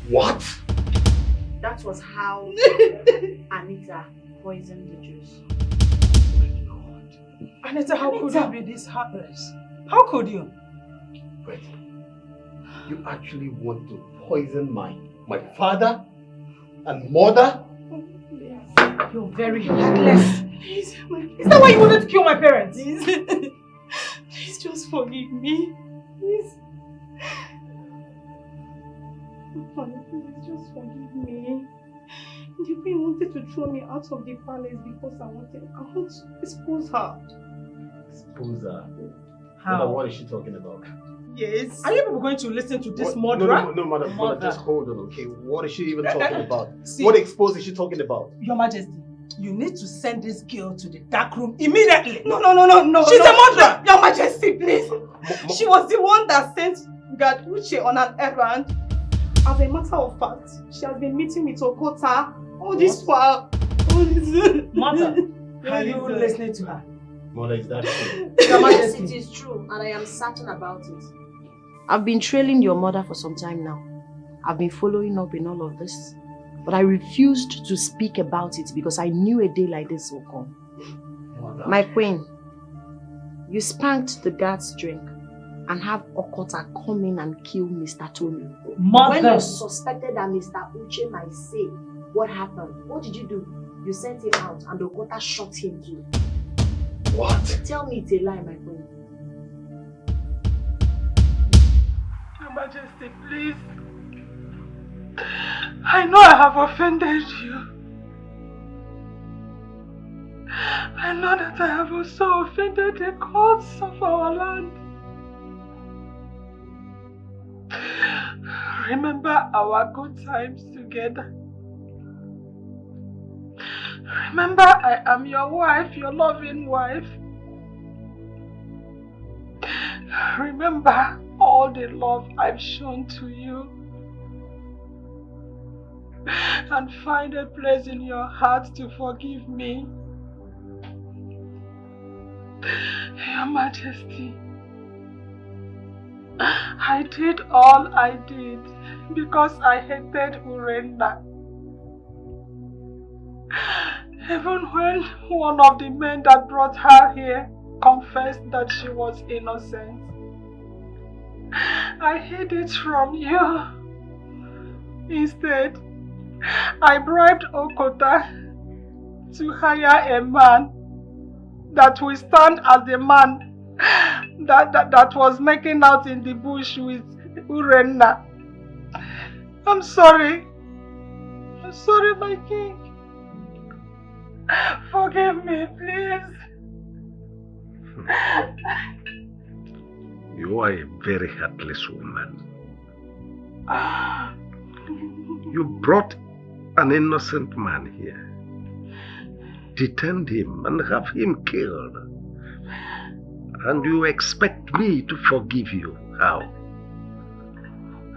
Speaker 2: What?
Speaker 5: That was how Anita poisoned the juice.
Speaker 11: Anita, how could you be this heartless? How could you?
Speaker 2: Wait. You actually want to poison my father and mother?
Speaker 11: You're very heartless. Please, is that why you wanted to kill my parents?
Speaker 7: Please just forgive me. Please.
Speaker 21: Honey, please just forgive me. The queen wanted to throw me out of the palace because I want to expose her.
Speaker 2: Expose her?
Speaker 21: How?
Speaker 2: What is she talking about?
Speaker 21: Yes. Are you people going to listen to this
Speaker 2: What?
Speaker 21: murderer?
Speaker 2: No, madam, just hold on, okay? What is she even talking about?
Speaker 21: See,
Speaker 2: what expose is she talking about?
Speaker 21: Your Majesty, you need to send this girl to the dark room immediately. No. She's a murderer. Your Majesty, please. She was the one that sent God Uche on an errand. As a matter of fact, she has been meeting with Okota all this while. Mother, are you listening to her?
Speaker 2: Mother, is that true?
Speaker 5: Yes, it is true, and I am certain about it. I've been trailing your mother for some time now. I've been following up in all of this. But I refused to speak about it because I knew a day like this will come. Mother. My queen, you spanked the guard's drink and have Okota come in and kill Mr. Tony.
Speaker 21: Mother.
Speaker 5: When you suspected that Mr. Uche might say what happened, what did you do? You sent him out and Okota shot him too.
Speaker 2: What?
Speaker 5: Tell me it's a lie, my queen.
Speaker 21: Your Majesty, please. I know I have offended you. I know that I have also offended the gods of our land. Remember our good times together. Remember I am your wife, your loving wife. Remember all the love I've shown to you. And find a place in your heart to forgive me. Your Majesty, I did all I did because I hated Urenda. Even when one of the men that brought her here confessed that she was innocent, I hid it from you. Instead, I bribed Okota to hire a man that will stand as the man that was making out in the bush with Urena. I'm sorry. I'm sorry, my king. Forgive me, please.
Speaker 13: You are a very heartless woman. You brought an innocent man here, detain him and have him killed, and you expect me to forgive you? How?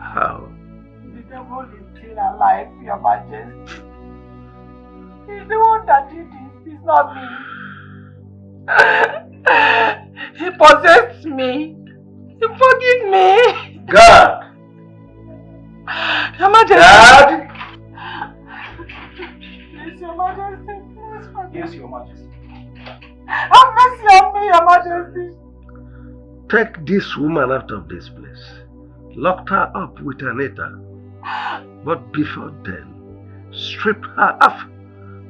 Speaker 13: How?
Speaker 21: The devil is still alive, Your Majesty. He's the one that did this, it's not me. He possessed me. Forgive me.
Speaker 13: God!
Speaker 21: Your Majesty.
Speaker 13: God!
Speaker 21: Please, Your Majesty, please forgive me.
Speaker 18: Yes, Your Majesty.
Speaker 21: Have mercy on me, Your Majesty.
Speaker 13: Take this woman out of this place. Lock her up with Anita. But before then, strip her off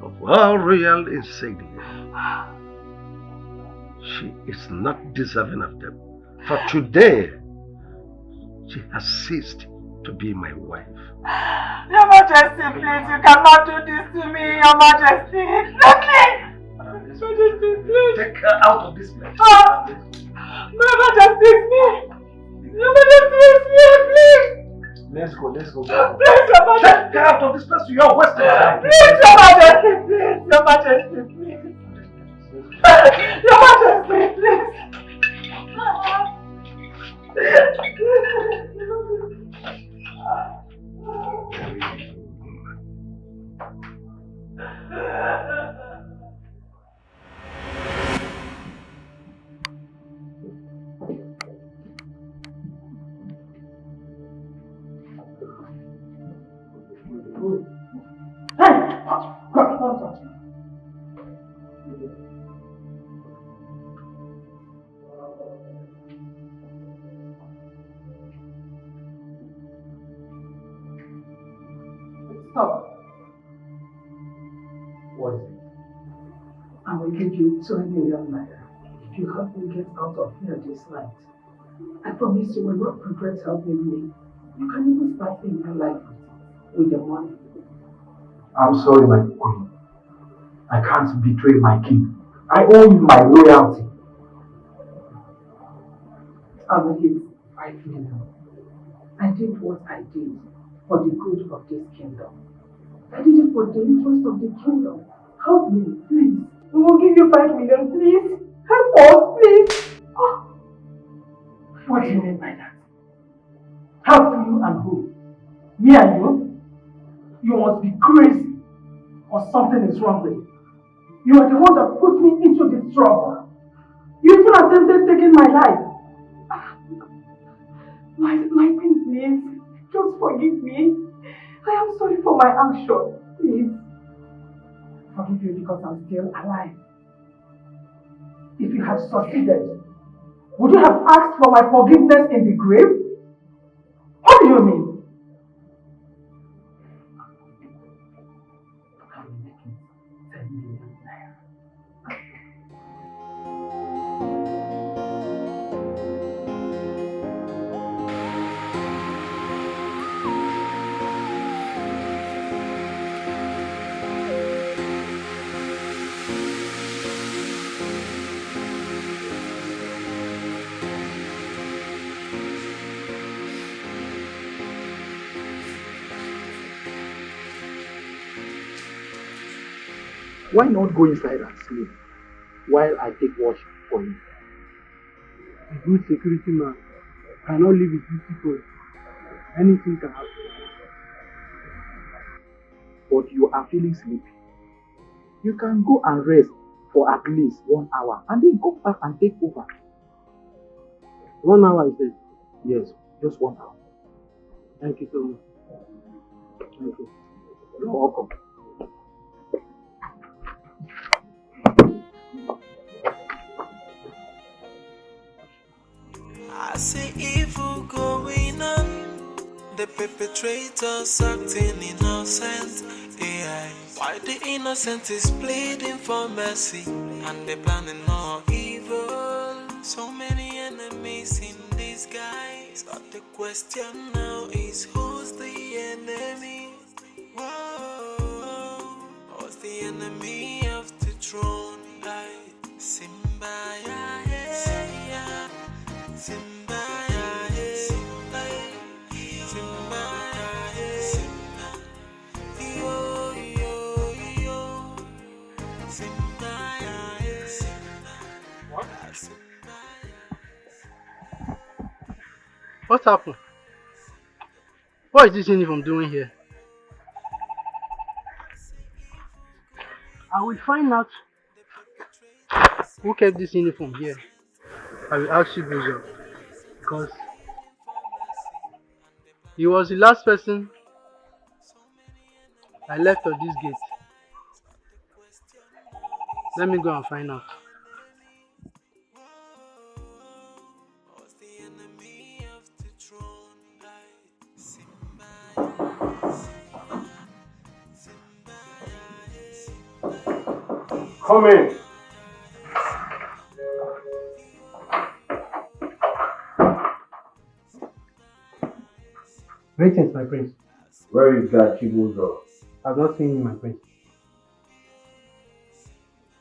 Speaker 13: of all royal insignia. She is not deserving of them. For today, she has ceased to be my wife.
Speaker 21: Your Majesty, please, you cannot do this to me, Your Majesty. Let me! Majesty, please.
Speaker 18: Take her out of this place.
Speaker 21: Your Majesty, it's me. Your Majesty, it's me, please.
Speaker 18: Let's go.
Speaker 21: Please, Your Majesty.
Speaker 18: Take her out of this place. You are wasting time.
Speaker 21: Please, Your Majesty, please. Your Majesty, please. Your Majesty, please.
Speaker 8: Stop.
Speaker 18: What is it?
Speaker 8: I will give you 20 million naira if you help me get out of here this night. I promise you will not regret helping me. You can even start a new life with
Speaker 7: with the money.
Speaker 3: I'm sorry, my queen. I can't betray my king. I owe you my loyalty.
Speaker 7: I will give 5 million. I did what I did for the good of this kingdom. I did it for the interest of the kingdom. Help me, please. We will give you 5 million, please. Help us, please. Oh. What do you mean by that? Help you and who? Me and you? You must be crazy or something is wrong with you. You are the one that put me into this trouble. You even attempted taking my life. My queen, please. Just forgive me. I am sorry for my action. Please. Forgive you because I'm still alive. If you had succeeded, would you have asked for my forgiveness in the grave? What do you mean? I'm making 10 million naira.
Speaker 12: Why not go inside and sleep while I take watch for you?
Speaker 11: A good security man cannot live with these people. Anything can happen.
Speaker 12: But you are feeling sleepy. You can go and rest for at least 1 hour and then go back and take over.
Speaker 11: 1 hour is it?
Speaker 12: Yes, just 1 hour.
Speaker 11: Thank you so much. Thank you.
Speaker 12: You're welcome.
Speaker 1: I see evil going on, the perpetrators acting innocent. AI, why the innocent is pleading for mercy, and they planning more evil. So many enemies in disguise, but the question now is who's the enemy? Whoa, who's the enemy of the throne? Simba, yeah. Simba,
Speaker 11: What happened? What is this uniform doing here? I will find out who kept this uniform here. I will ask you those jobs, because he was the last person I left at this gate. Let me go and find out.
Speaker 3: Come in.
Speaker 11: Greetings, my prince.
Speaker 3: Where is that Chibuzo?
Speaker 11: I've not seen him, my prince.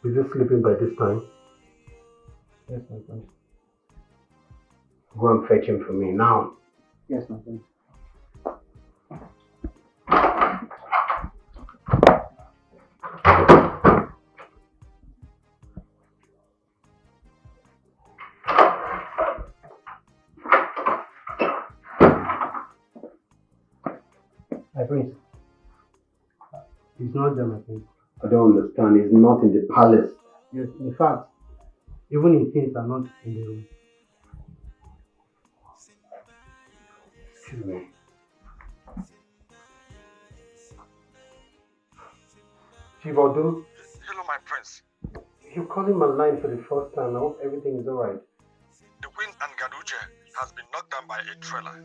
Speaker 3: Is he sleeping by this time?
Speaker 11: Yes, my prince.
Speaker 3: Go and fetch him for me now.
Speaker 11: Yes, my prince. My prince. He's not there, my prince.
Speaker 3: I don't understand. He's not in the palace.
Speaker 11: Yes, in fact, even his things are not in the room.
Speaker 3: Excuse me. Chivodu?
Speaker 10: Hello, my prince.
Speaker 3: You're calling my line for the first time. I hope everything is alright.
Speaker 10: The Queen and Gaduche has been knocked down by a trailer.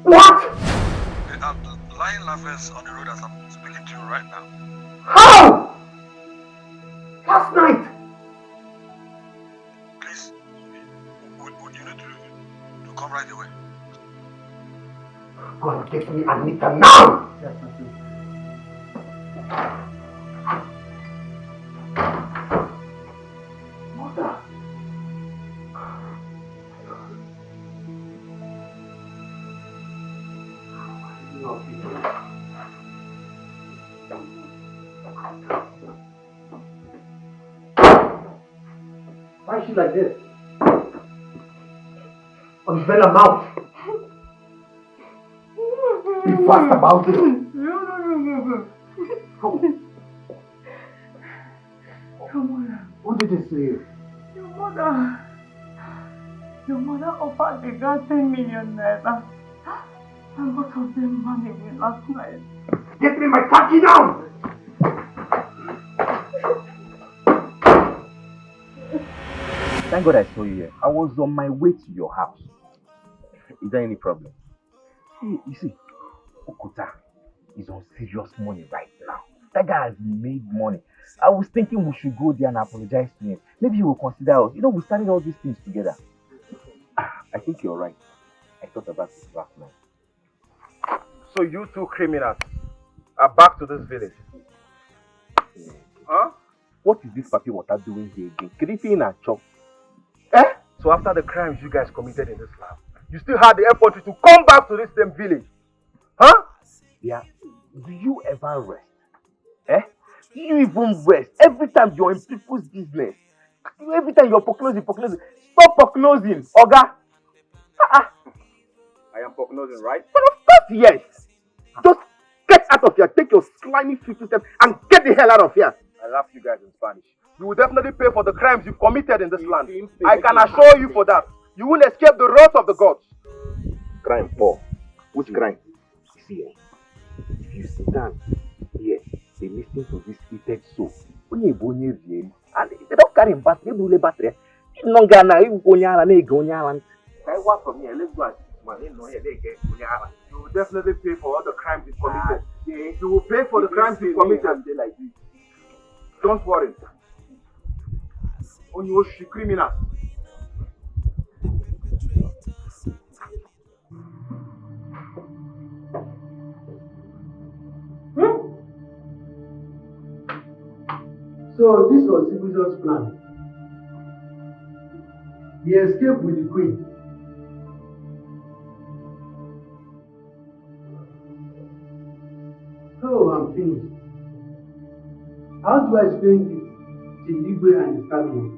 Speaker 3: What?
Speaker 10: They are lying lovers on the road as I'm speaking to you right now.
Speaker 3: How? Last night?
Speaker 10: Please, would you need to come right away?
Speaker 3: Go and get me Anita now!
Speaker 11: Yes, my king.
Speaker 3: Mother!
Speaker 11: Why is she like this?
Speaker 3: Unveil her mouth! Be fast about it! What did they say?
Speaker 16: Your mother offered the girl 10 million naira. And both of them married me last night.
Speaker 3: Get me my khaki now!
Speaker 14: Thank God I saw you here. I was on my way to your house. Is there any problem? Hey, you see, Okuta is on serious money right now. That guy has made money. I was thinking we should go there and apologize to him. Maybe he will consider us. You know, we started all these things together. I think you're right. I thought about this last night.
Speaker 4: So you two criminals are back to this village? Huh?
Speaker 14: What is this papi water doing here again? Creeping and chop.
Speaker 4: Eh? So after the crimes you guys committed in this land, you still had the effort to come back to this same village? Huh?
Speaker 14: Yeah. Do you ever rest? Eh? Do you even rest? Every time you're in people's business. Every time you're foreclosing. Stop foreclosing, Oga.
Speaker 4: I am prognosing, right?
Speaker 14: But of course, yes. Just get out of here. Take your slimy 50 steps and get the hell out of here.
Speaker 4: I laugh you guys in Spanish. You will definitely pay for the crimes you've committed in this land. I can assure you for that. You won't escape the wrath of the gods.
Speaker 14: Crime, Paul. Which crime? See, if you sit down here, they listen to this heated soul. And they don't carry him back. They do battery. You don't get I work from here. Let's go and
Speaker 4: you will definitely pay for all the crimes you've committed. You will pay for the crimes you've committed. Don't worry. On you criminals.
Speaker 21: So this was Ibuzo's plan. He escaped with the queen. Oh, I'm finished. How do I explain this to Igwe and his family?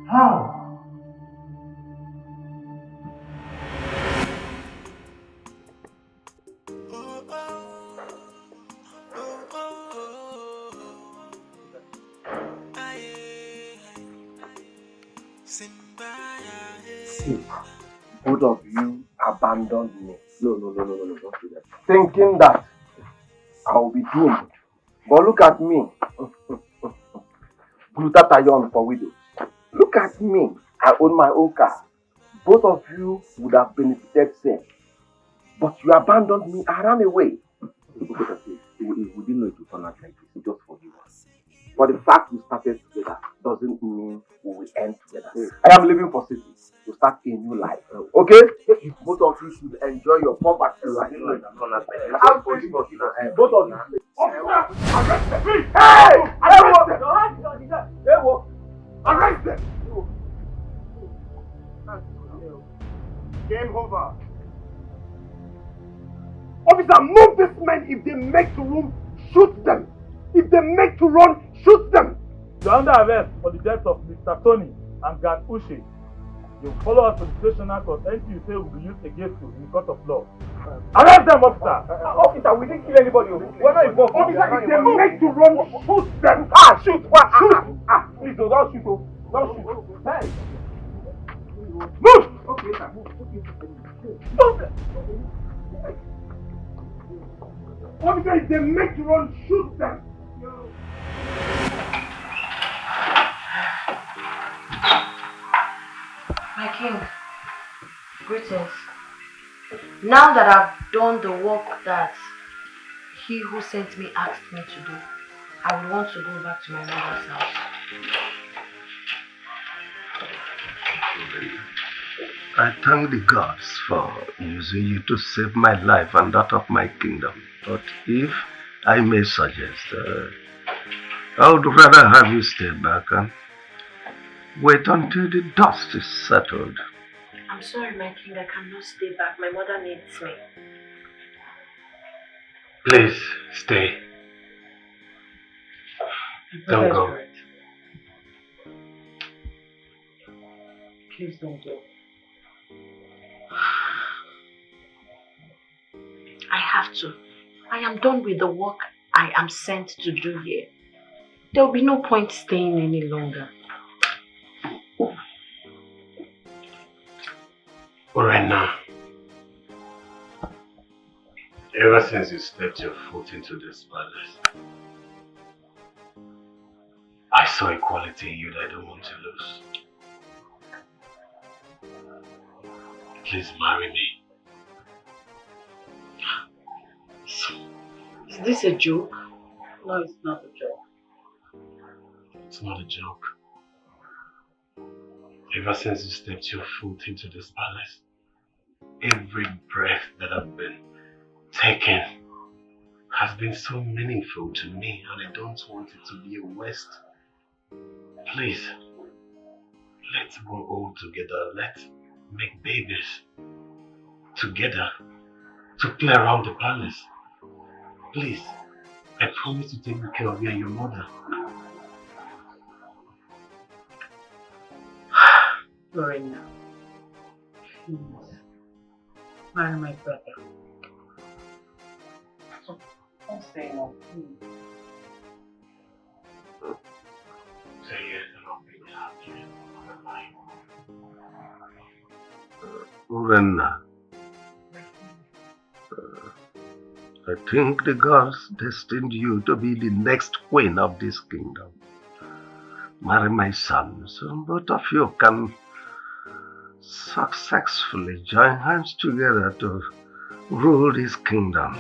Speaker 21: How?
Speaker 15: See, both of you abandoned me. No, don't do that. Thinking that I will be doomed. But look at me. Glutatayon for widows. Look at me. I own my own car. Both of you would have benefited same. But you abandoned me. I ran away. We didn't know it would turn out like this. Just forgive us. But the fact we started together doesn't mean we will end together. I am leaving for city to start a new life. Okay? Both of you should enjoy your poverty. Both of you. Hey! Arrest them!
Speaker 4: Game over.
Speaker 3: Officer, move these men. If they make to room, shoot them. If they make to run, shoot them.
Speaker 20: You are under arrest for the death of Mr. Tony and Gad Uche. You follow us to the station because anything you say will be used against you in the court of law. Arrest them, officer!
Speaker 4: Officer, we didn't kill anybody. We're not involved.
Speaker 3: Officer, if they make to run, shoot them.
Speaker 4: Shoot! Please, don't shoot. Don't shoot. Hey!
Speaker 3: Move!
Speaker 4: Okay, sir.
Speaker 3: Move! Officer, if they make to run, shoot them.
Speaker 5: My king, greetings. Now that I've done the work that he who sent me asked me to do, I would want to go back to my mother's house.
Speaker 13: I thank the gods for using you to save my life and that of my kingdom. But if I may suggest, I would rather have you stay back and wait until the dust is settled.
Speaker 5: I'm sorry, my king, I cannot stay back. My mother needs me.
Speaker 17: Please, stay. Don't go.
Speaker 8: Please don't go.
Speaker 5: I have to. I am done with the work I am sent to do here. There will be no point staying any longer.
Speaker 17: Right now, ever since you stepped your foot into this palace, I saw a quality in you that I don't want to lose. Please marry me.
Speaker 5: Is this a joke?
Speaker 8: No, it's not a joke.
Speaker 17: It's not a joke. Ever since you stepped your foot into this palace, every breath that I've been taking has been so meaningful to me, and I don't want it to be a waste. Please, let's grow old together. Let's make babies together to play around the palace. Please, I promise to take good care of you and your mother.
Speaker 8: Lorena, please, marry my brother. Don't say no, please.
Speaker 17: Say yes and I'll be happy.
Speaker 13: Lorena, I think the gods destined you to be the next queen of this kingdom. Marry my son, so both of you can successfully join hands together to rule this kingdom.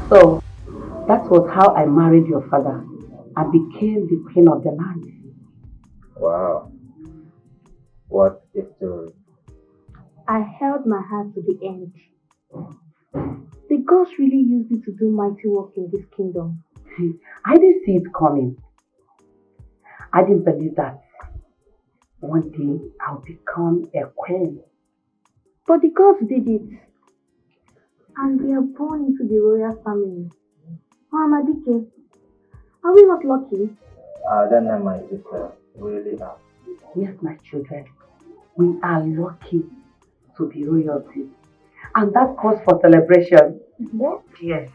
Speaker 3: So, that was how I married your father and became the queen of the land.
Speaker 14: Wow. What a story.
Speaker 22: I held my heart to the end. The gods really used me to do mighty work in this kingdom.
Speaker 3: I didn't see it coming. I didn't believe that one day I'll become a queen.
Speaker 22: But the gods did it. And we are born into the royal family. Mama Dikeh, are we not lucky?
Speaker 14: Then my sister, really are.
Speaker 3: Yes, my children. We are lucky to be royalty. And that calls for celebration. Yes.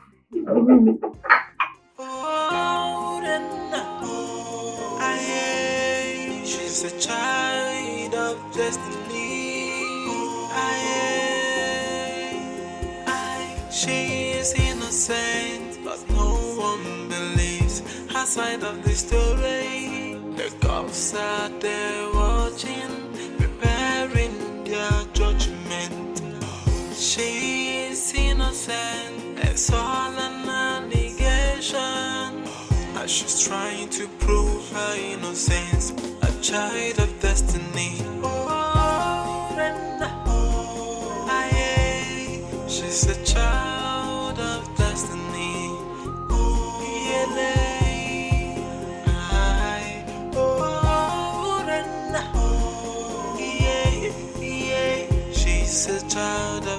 Speaker 1: She's a child of destiny. She is innocent, but no one believes her side of the story. The cops are there watching, preparing their judgment. She is innocent, it's all an allegation. As she's trying to prove her innocence, a child of destiny. She's a child of destiny. She's a child of